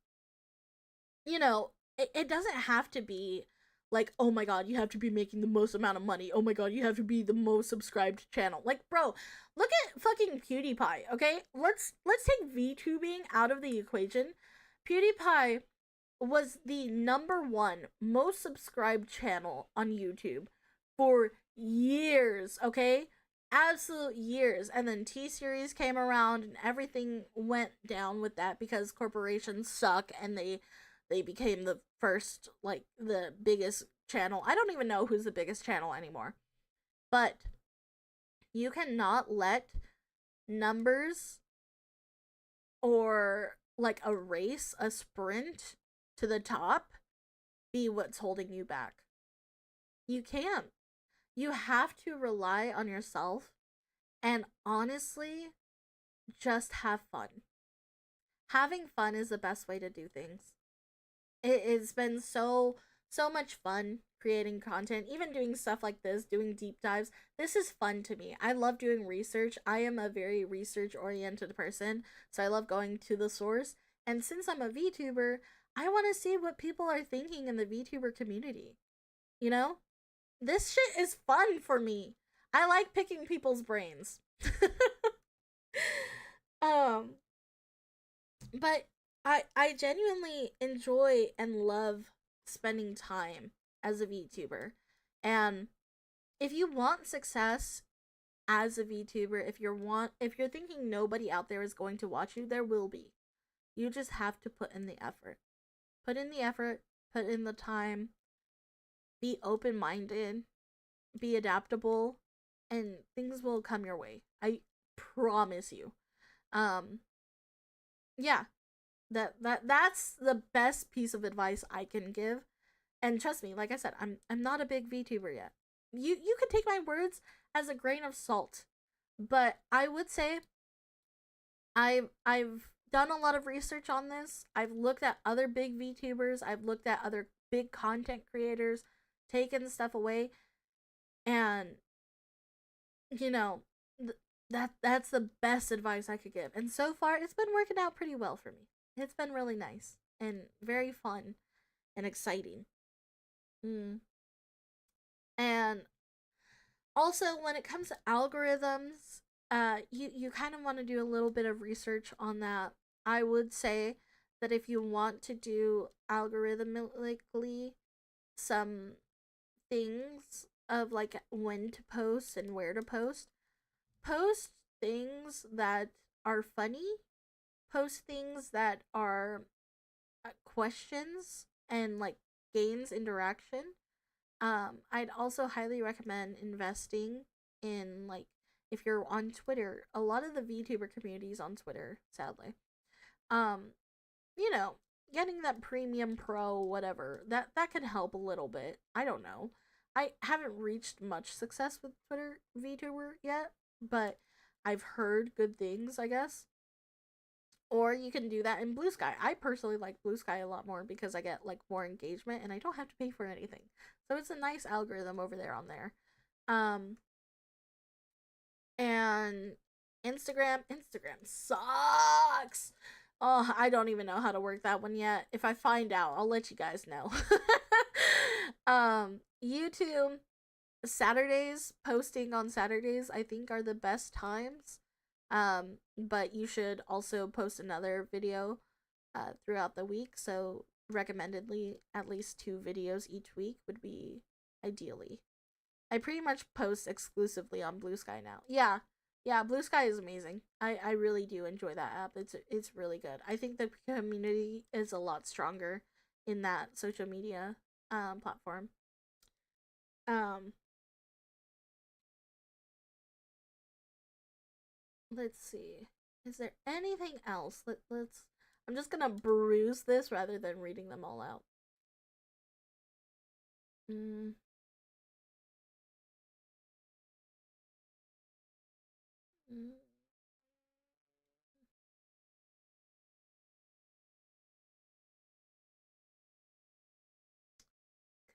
you know, it doesn't have to be like, oh my god, you have to be making the most amount of money. Oh my god, you have to be the most subscribed channel. Like, bro, look at fucking PewDiePie, okay? Let's take VTubing out of the equation. PewDiePie was the number one most subscribed channel on YouTube for years, okay? Absolute years. And then T Series came around and everything went down with that because corporations suck and they became the first, like, the biggest channel. I don't even know who's the biggest channel anymore. But you cannot let numbers or like a race, a sprint to the top be what's holding you back. You can't. You have to rely on yourself and honestly just have fun. Having fun is the best way to do things. It's been so much fun creating content, even doing stuff like this, doing deep dives. This is fun to me. I love doing research. I am a very research oriented person, so I love going to the source. And since I'm a VTuber, I want to see what people are thinking in the VTuber community. You know? This shit is fun for me. I like picking people's brains. um but I genuinely enjoy and love spending time as a VTuber. And if you want success as a VTuber, if you're thinking nobody out there is going to watch you, there will be. You just have to put in the effort. Put in the effort, put in the time, be open-minded, be adaptable, and things will come your way. I promise you. Um yeah, that's the best piece of advice I can give. And trust me, like I said, I'm not a big VTuber yet. You could take my words as a grain of salt, but I would say I've done a lot of research on this. I've looked at other big VTubers. I've looked at other big content creators, taken stuff away, and you know that's the best advice I could give. And so far, it's been working out pretty well for me. It's been really nice and very fun and exciting. Mm. And also, when it comes to algorithms, you kind of want to do a little bit of research on that. I would say that if you want to do algorithmically some things of like when to post and where to post things that are funny, post things that are questions and like gains interaction. I'd also highly recommend investing in, like, if you're on Twitter, a lot of the VTuber communities on Twitter, sadly. Um, you know, getting that premium pro whatever, that could help a little bit. I don't know. I haven't reached much success with Twitter VTuber yet, but I've heard good things, I guess. Or you can do that in Blue Sky. I personally like Blue Sky a lot more because I get like more engagement and I don't have to pay for anything. So it's a nice algorithm over there on there. Um and Instagram sucks. Oh, I don't even know how to work that one yet. If I find out, I'll let you guys know. YouTube Saturdays, posting on Saturdays, I think are the best times. But you should also post another video throughout the week. So recommendedly, at least 2 videos each week would be ideally. I pretty much post exclusively on Blue Sky now. Yeah, yeah, Blue Sky is amazing. I really do enjoy that app. It's really good. I think the community is a lot stronger in that social media platform. Um, let's see. Is there anything else? Let's. I'm just gonna bruise this rather than reading them all out. Mm, mm.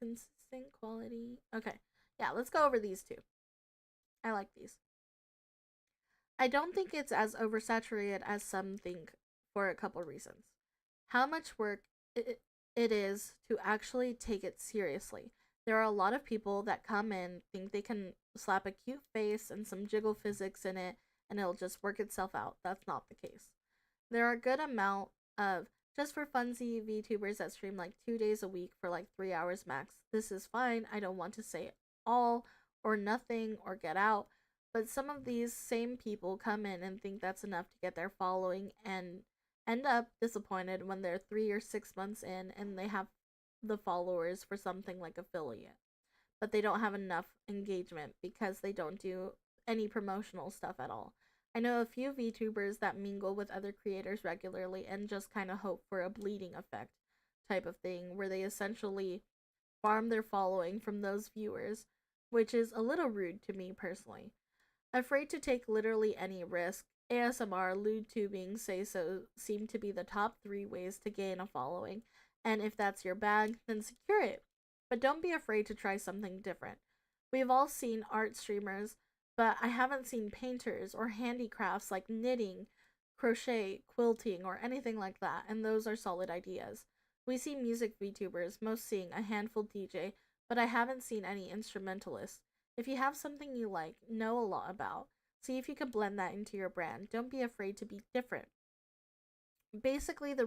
Consistent quality. Okay. Yeah, let's go over these two. I like these. I don't think it's as oversaturated as some think for a couple reasons. How much work it is to actually take it seriously. There are a lot of people that come in, think they can slap a cute face and some jiggle physics in it, and it'll just work itself out. That's not the case. There are a good amount of Just for funsy VTubers that stream like 2 days a week for like 3 hours max. This is fine. I don't want to say all or nothing or get out. But some of these same people come in and think that's enough to get their following and end up disappointed when they're 3 or 6 months in and they have the followers for something like affiliate. But they don't have enough engagement because they don't do any promotional stuff at all. I know a few VTubers that mingle with other creators regularly and just kind of hope for a bleeding effect type of thing where they essentially farm their following from those viewers, which is a little rude to me personally. Afraid to take literally any risk, ASMR, lewd tubing, say so seem to be the top 3 ways to gain a following, and if that's your bag, then secure it. But don't be afraid to try something different. We've all seen art streamers, but I haven't seen painters or handicrafts like knitting, crochet, quilting, or anything like that, and those are solid ideas. We see music VTubers, most seeing a handful DJ, but I haven't seen any instrumentalists. If you have something you like, know a lot about, see if you can blend that into your brand. Don't be afraid to be different. Basically, the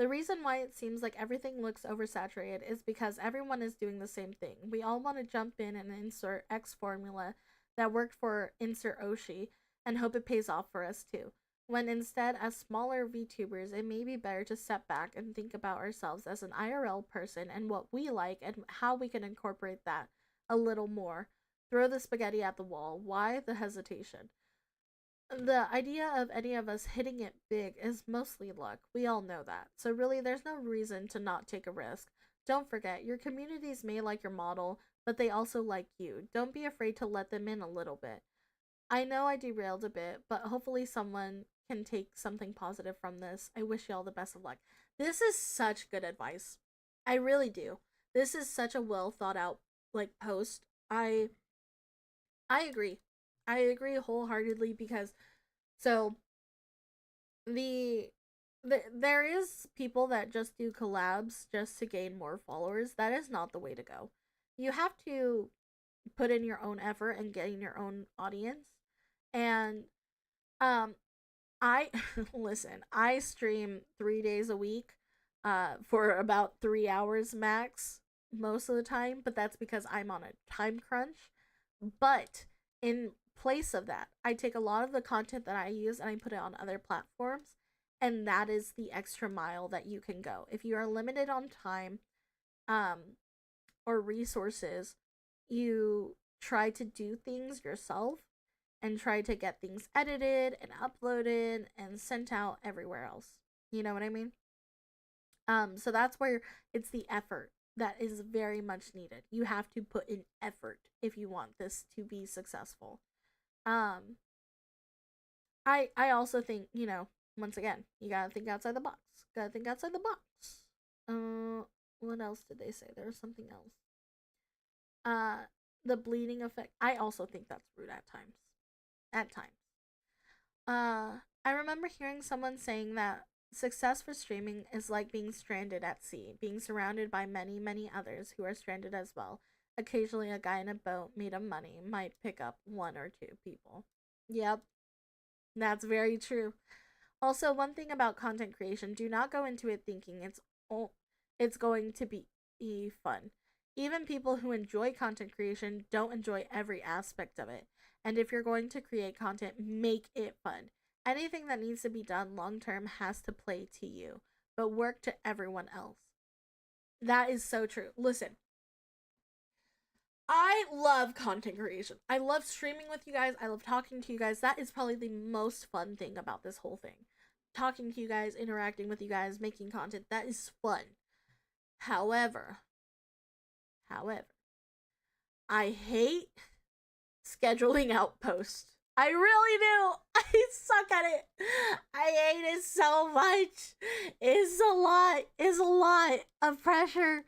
reason why it seems like everything looks oversaturated is because everyone is doing the same thing. We all want to jump in and insert X formula that worked for insert Oshi and hope it pays off for us too. When instead, as smaller VTubers, it may be better to step back and think about ourselves as an IRL person and what we like and how we can incorporate that a little more. Throw the spaghetti at the wall. Why the hesitation? The idea of any of us hitting it big is mostly luck. We all know that. So, really, there's no reason to not take a risk. Don't forget, your communities may like your model, but they also like you. Don't be afraid to let them in a little bit. I know I derailed a bit, but hopefully, someone can take something positive from this. I wish you all the best of luck. This is such good advice. I really do. This is such a well thought out like post. I agree. I agree wholeheartedly because so the there is people that just do collabs just to gain more followers. That is not the way to go. You have to put in your own effort and gain your own audience. And um I listen, I stream 3 days a week for about 3 hours max most of the time, but that's because I'm on a time crunch. But in place of that, I take a lot of the content that I use and I put it on other platforms. And that is the extra mile that you can go. If you are limited on time um, or resources, you try to do things yourself and try to get things edited and uploaded and sent out everywhere else. You know what I mean? So that's where it's the effort that is very much needed. You have to put in effort if you want this to be successful. Um, I also think, once again, you gotta think outside the box. Gotta think outside the box. What else did they say? There was something else. Uh, the bleeding effect. I also think that's rude at times. At times. I remember hearing someone saying that success for streaming is like being stranded at sea, being surrounded by many, many others who are stranded as well. Occasionally, a guy in a boat made of money might pick up 1 or 2 people. Yep, that's very true. Also, one thing about content creation, do not go into it thinking it's going to be fun. Even people who enjoy content creation don't enjoy every aspect of it. And if you're going to create content, make it fun. Anything that needs to be done long term has to play to you, but work to everyone else. That is so true. Listen, I love content creation. I love streaming with you guys. I love talking to you guys. That is probably the most fun thing about this whole thing. Talking to you guys, interacting with you guys, making content. That is fun. However, however, I hate scheduling out posts. I really do. I suck at it. I hate it so much. It's a lot. It's a lot of pressure.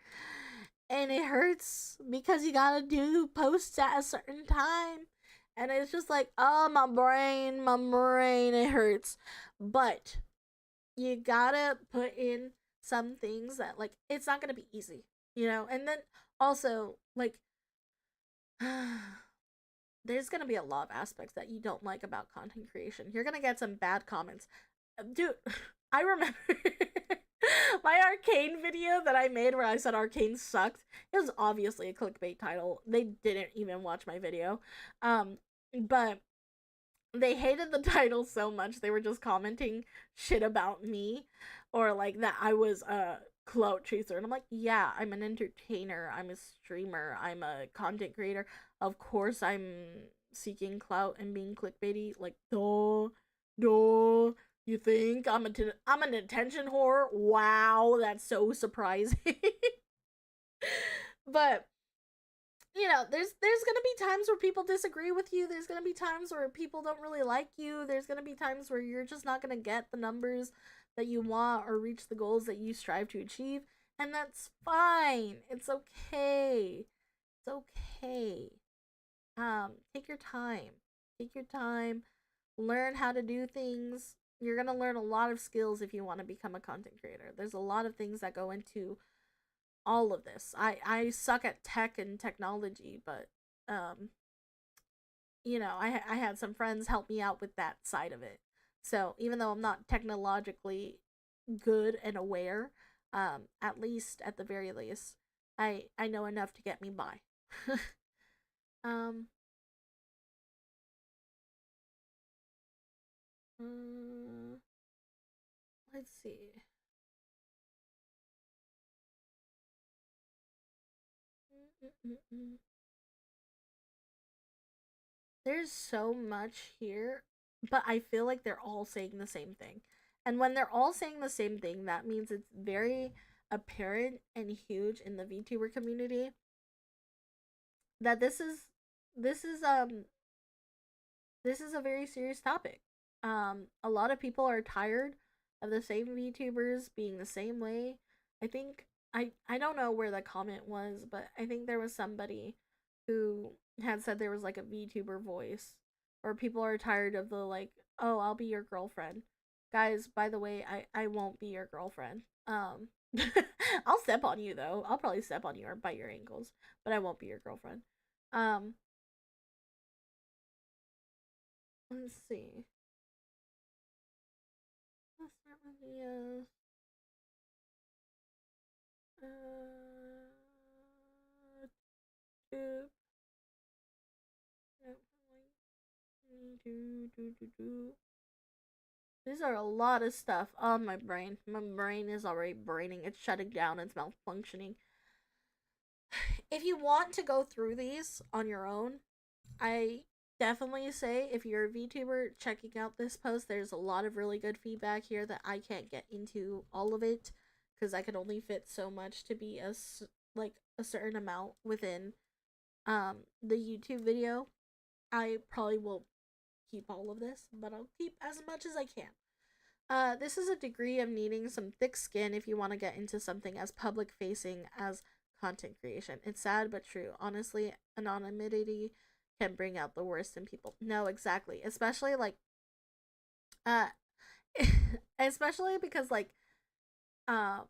And it hurts because you gotta do posts at a certain time. And it's just like, oh, my brain, it hurts. But you gotta put in some things that, like, it's not gonna be easy, And then also, like, there's gonna be a lot of aspects that you don't like about content creation. You're gonna get some bad comments. Dude, I remember My Arcane video that I made where I said Arcane sucked, it was obviously a clickbait title. They didn't even watch my video. But they hated the title so much they were just commenting shit about me, or like that I was a clout chaser. And I'm like, yeah, I'm an entertainer, I'm a streamer, I'm a content creator. Of course I'm seeking clout and being clickbaity. Like, duh. You think I'm an attention whore? Wow, that's so surprising. But you know, there's gonna be times where people disagree with you. There's gonna be times where people don't really like you. There's gonna be times where you're just not gonna get the numbers that you want or reach the goals that you strive to achieve, and that's fine. It's okay. It's okay. Take your time. Take your time. Learn how to do things. You're gonna learn a lot of skills if you want to become a content creator. There's a lot of things that go into all of this. I suck at tech and technology, but um you know, I had some friends help me out with that side of it. So even though I'm not technologically good and aware, at least at the very least, I know enough to get me by. um uh, let's see. Mm-mm-mm-mm. There's so much here, but I feel like they're all saying the same thing. And when they're all saying the same thing, that means it's very apparent and huge in the VTuber community that this is um this is a very serious topic. A lot of people are tired of the same VTubers being the same way. I think I don't know where the comment was, but I think there was somebody who had said there was like a VTuber voice, or people are tired of the like, oh, I'll be your girlfriend. Guys, by the way, I won't be your girlfriend. I'll step on you though. I'll probably step on you or bite your ankles, but I won't be your girlfriend. Um, let's see. Let's start with the do, do. These are a lot of stuff on my brain. My brain is already braining. It's shutting down. It's malfunctioning. If you want to go through these on your own, I definitely say if you're a VTuber checking out this post, there's a lot of really good feedback here that I can't get into all of it because I can only fit so much to be like a certain amount within the YouTube video. I probably will keep all of this, but I'll keep as much as I can. This is a degree of needing some thick skin if you want to get into something as public facing as content creation. It's sad but true. Honestly, anonymity can bring out the worst in people. No, exactly. Especially like uh especially because like um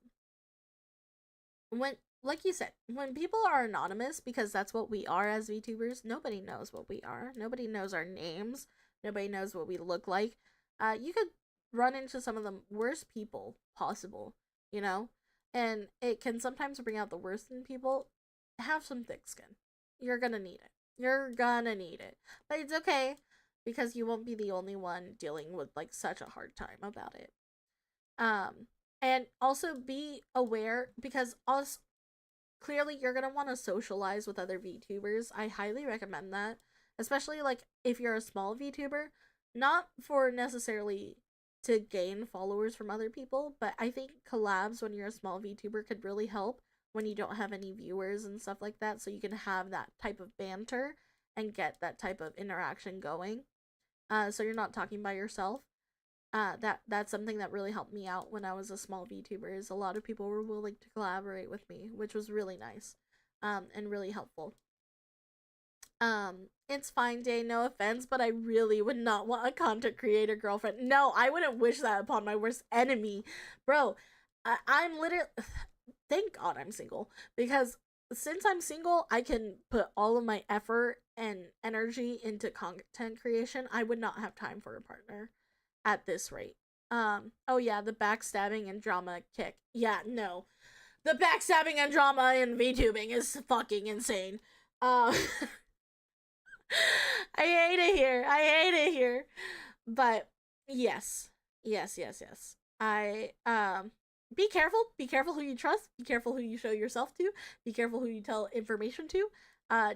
when like you said, when people are anonymous, because that's what we are as VTubers, nobody knows what we are. Nobody knows our names. Nobody knows what we look like. You could run into some of the worst people possible, you know? And it can sometimes bring out the worst in people. Have some thick skin. You're gonna need it. You're gonna need it. But it's okay because you won't be the only one dealing with like such a hard time about it. Um and also be aware because us clearly you're gonna want to socialize with other VTubers. I highly recommend that, especially like if you're a small VTuber, not for necessarily to gain followers from other people, but I think collabs when you're a small VTuber could really help when you don't have any viewers and stuff like that, so you can have that type of banter and get that type of interaction going. So you're not talking by yourself. That's something that really helped me out when I was a small VTuber. Is a lot of people were willing to collaborate with me, which was really nice, and really helpful. It's fine, Day. No offense, but I really would not want a content creator girlfriend. No, I wouldn't wish that upon my worst enemy, bro. I'm literally. Thank God I'm single because since I'm single, I can put all of my effort and energy into content creation. I would not have time for a partner at this rate. Oh yeah, the backstabbing and drama kick. Yeah, no. The backstabbing and drama in VTubing is fucking insane. Uh, I hate it here. I hate it here. But yes. Yes, yes, yes. I be careful. Be careful who you trust. Be careful who you show yourself to. Be careful who you tell information to.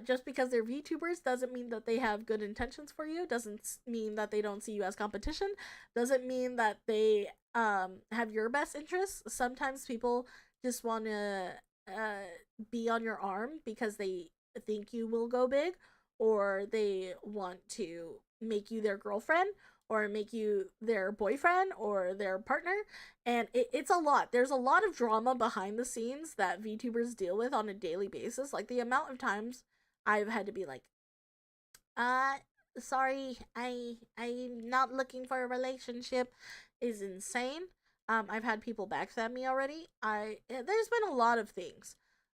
Just because they're VTubers doesn't mean that they have good intentions for you. Doesn't mean that they don't see you as competition. Doesn't mean that they have your best interests. Sometimes people just want to be on your arm because they think you will go big, or they want to make you their girlfriend or make you their boyfriend or their partner. And it's a lot. There's a lot of drama behind the scenes that VTubers deal with on a daily basis. Like the amount of times I've had to be like, uh sorry, I'm not looking for a relationship is insane. I've had people backstab me already. There's been a lot of things.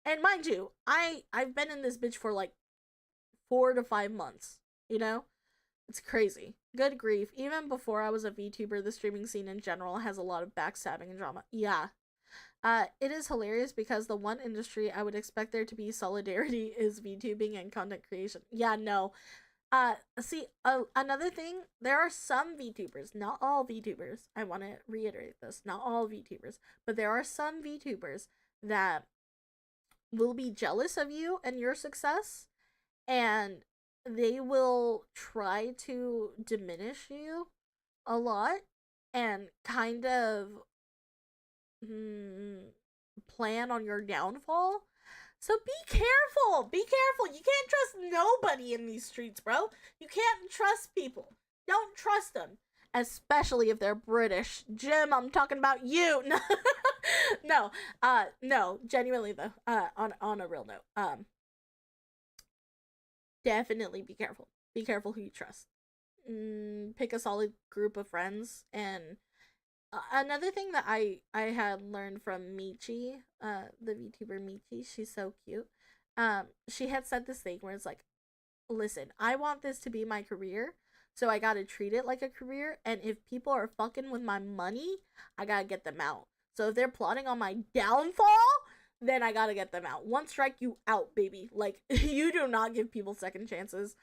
And mind you, I've been in this bitch for like 4 to 5 months, you know? It's crazy. Good grief. Even before I was a VTuber, the streaming scene in general has a lot of backstabbing and drama. Yeah. It is hilarious because the one industry I would expect there to be solidarity is VTubing and content creation. Yeah, no. See, another thing, there are some VTubers, not all VTubers. I want to reiterate this. Not all VTubers, but there are some VTubers that will be jealous of you and your success, and they will try to diminish you a lot and kind of plan on your downfall. So be careful. Be careful. You can't trust nobody in these streets, bro. You can't trust people. Don't trust them. Especially if they're British. Jim, I'm talking about you. No. No, genuinely though. On a real note. Definitely be careful. Be careful who you trust. Pick a solid group of friends. And another thing that I had learned from Michi, the VTuber Michi, she's so cute. She had said this thing where it's like, listen, I want this to be my career, so I gotta treat it like a career. And if people are fucking with my money, I gotta get them out. So if they're plotting on my downfall, then I gotta get them out. One strike, you out, baby. Like, you do not give people second chances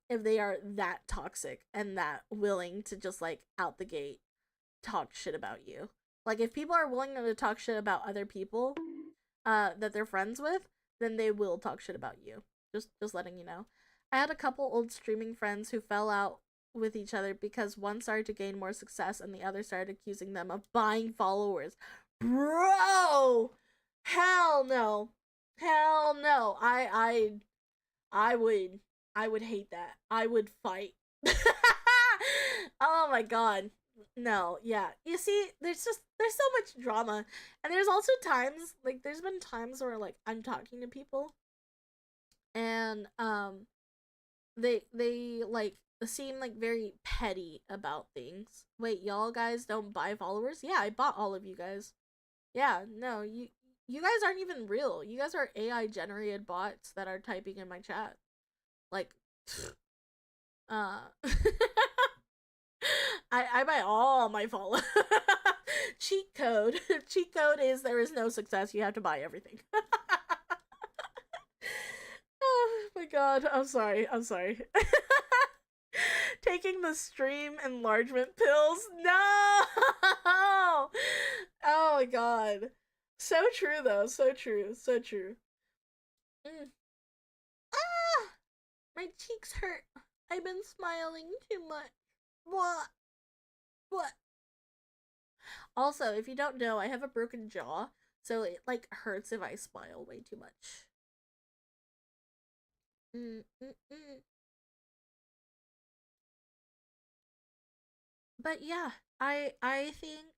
if they are that toxic and that willing to just like out the gate talk shit about you. Like, if people are willing to talk shit about other people that they're friends with, then they will talk shit about you. Just letting you know. I had a couple old streaming friends who fell out with each other because one started to gain more success and the other started accusing them of buying followers. Bro, hell no. Hell no. I would hate that. I would fight. Oh my god. No, yeah. You see, there's so much drama. And there's also times, like there's been times where like I'm talking to people and they like seem like very petty about things. Wait, y'all guys don't buy followers? Yeah, I bought all of you guys. Yeah, no, you guys aren't even real. You guys are AI generated bots that are typing in my chat. Like uh I buy all my follow. Cheat code. Cheat code is there is no success. You have to buy everything. Oh my god. I'm sorry. I'm sorry. Taking the stream enlargement pills. No. Oh my god. So true though. So true. So true. Mm. Ah! My cheeks hurt. I've been smiling too much. What? What? Also, if you don't know, I have a broken jaw, so it like hurts if I smile way too much. Mm-mm-mm. But yeah, I think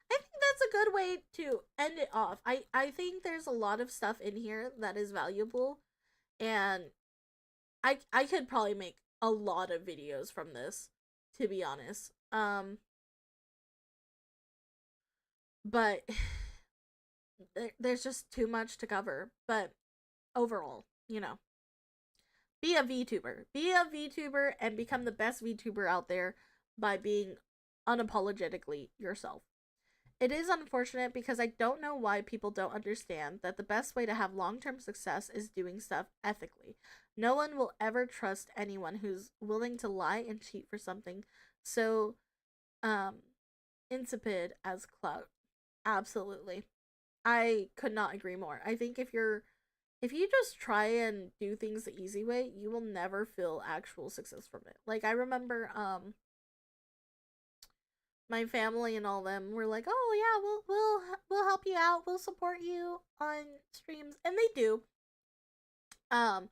that's a good way to end it off. I think there's a lot of stuff in here that is valuable, and I could probably make a lot of videos from this, to be honest. But there's just too much to cover. But overall, be a VTuber. Be a VTuber and become the best VTuber out there by being unapologetically yourself. It is unfortunate because I don't know why people don't understand that the best way to have long term success is doing stuff ethically. No one will ever trust anyone who's willing to lie and cheat for something so um insipid as clout. Absolutely. I could not agree more. I think if you just try and do things the easy way, you will never feel actual success from it. Like I remember my family and all them were like, "Oh yeah, we'll help you out. We'll support you on streams." And they do. Um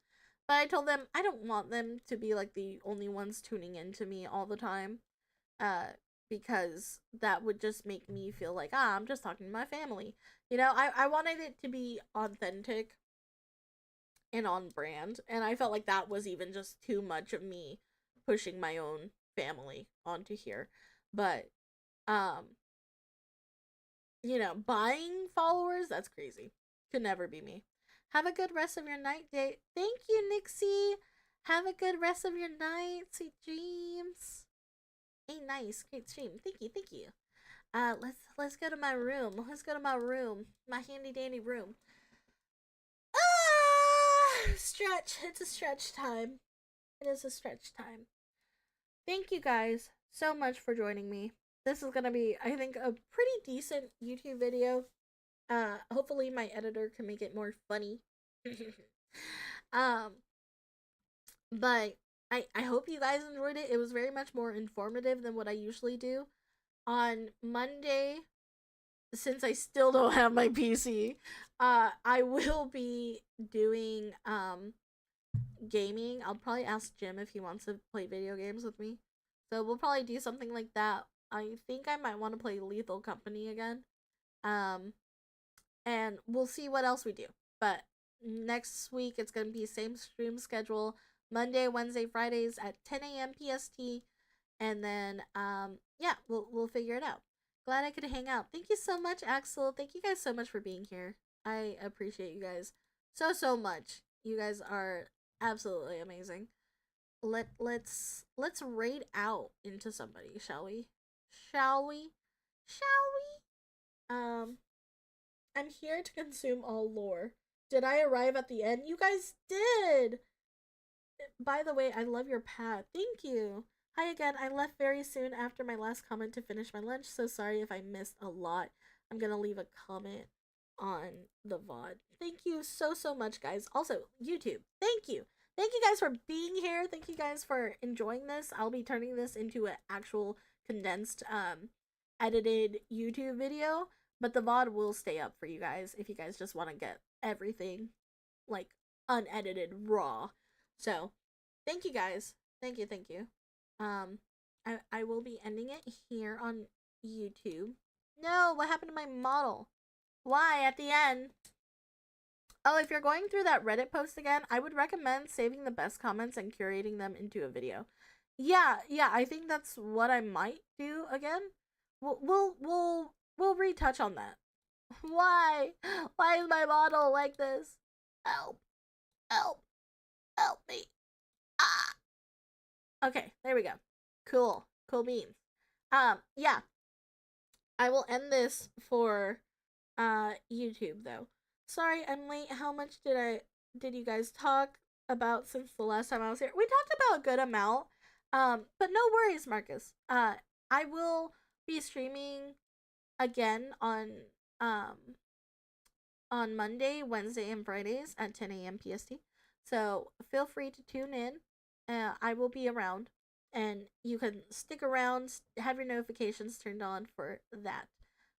but I told them I don't want them to be like the only ones tuning into me all the time. Uh because that would just make me feel like, I'm just talking to my family. I wanted it to be authentic and on brand, and I felt like that was even just too much of me pushing my own family onto here. But um buying followers, that's crazy. Could never be me. Have a good rest of your night, day. Thank you, Nixie. Have a good rest of your night. Sweet dreams. Hey, nice. Great stream. Thank you. Let's go to my room. Let's go to my room. My handy dandy room. Stretch. It's a stretch time. It is a stretch time. Thank you guys so much for joining me. This is gonna be, I think, a pretty decent YouTube video. Hopefully my editor can make it more funny. um, but I hope you guys enjoyed it. It was very much more informative than what I usually do. On Monday, since I still don't have my PC, I will be doing gaming. I'll probably ask Jim if he wants to play video games with me. So we'll probably do something like that. I think I might want to play Lethal Company again. And we'll see what else we do. But next week it's gonna be same stream schedule. Monday, Wednesday, Fridays at 10 a.m. PST. And then yeah, we'll figure it out. Glad I could hang out. Thank you so much, Axel. Thank you guys so much for being here. I appreciate you guys so much. You guys are absolutely amazing. Let's raid out into somebody, shall we? Shall we? Shall we? I'm here to consume all lore. Did I arrive at the end? You guys did! By the way, I love your pad. Thank you. Hi again. I left very soon after my last comment to finish my lunch, so sorry if I missed a lot. I'm gonna leave a comment on the VOD. Thank you so much, guys. Also, YouTube, thank you. Thank you guys for being here. Thank you guys for enjoying this. I'll be turning this into an actual condensed, edited YouTube video, but the VOD will stay up for you guys if you guys just want to get everything, like, unedited, raw. So, thank you guys. Thank you. I will be ending it here on YouTube. No, what happened to my model? Why at the end? Oh, if you're going through that Reddit post again, I would recommend saving the best comments and curating them into a video. Yeah, I think that's what I might do again. We'll retouch on that. Why? Why is my model like this? Help me. Okay, there we go. Cool beans. Yeah. I will end this for YouTube though. Sorry, I'm late. How much did you guys talk about since the last time I was here? We talked about a good amount. But no worries, Marcus. I will be streaming again on Monday, Wednesday, and Fridays at 10 a.m. PST. So feel free to tune in. I will be around, and you can stick around, have your notifications turned on for that.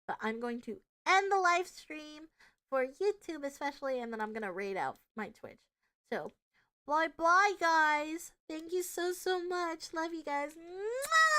But I'm going to end the live stream for YouTube especially, and then I'm gonna raid out my Twitch. So bye guys. Thank you so much. Love you guys. Mwah!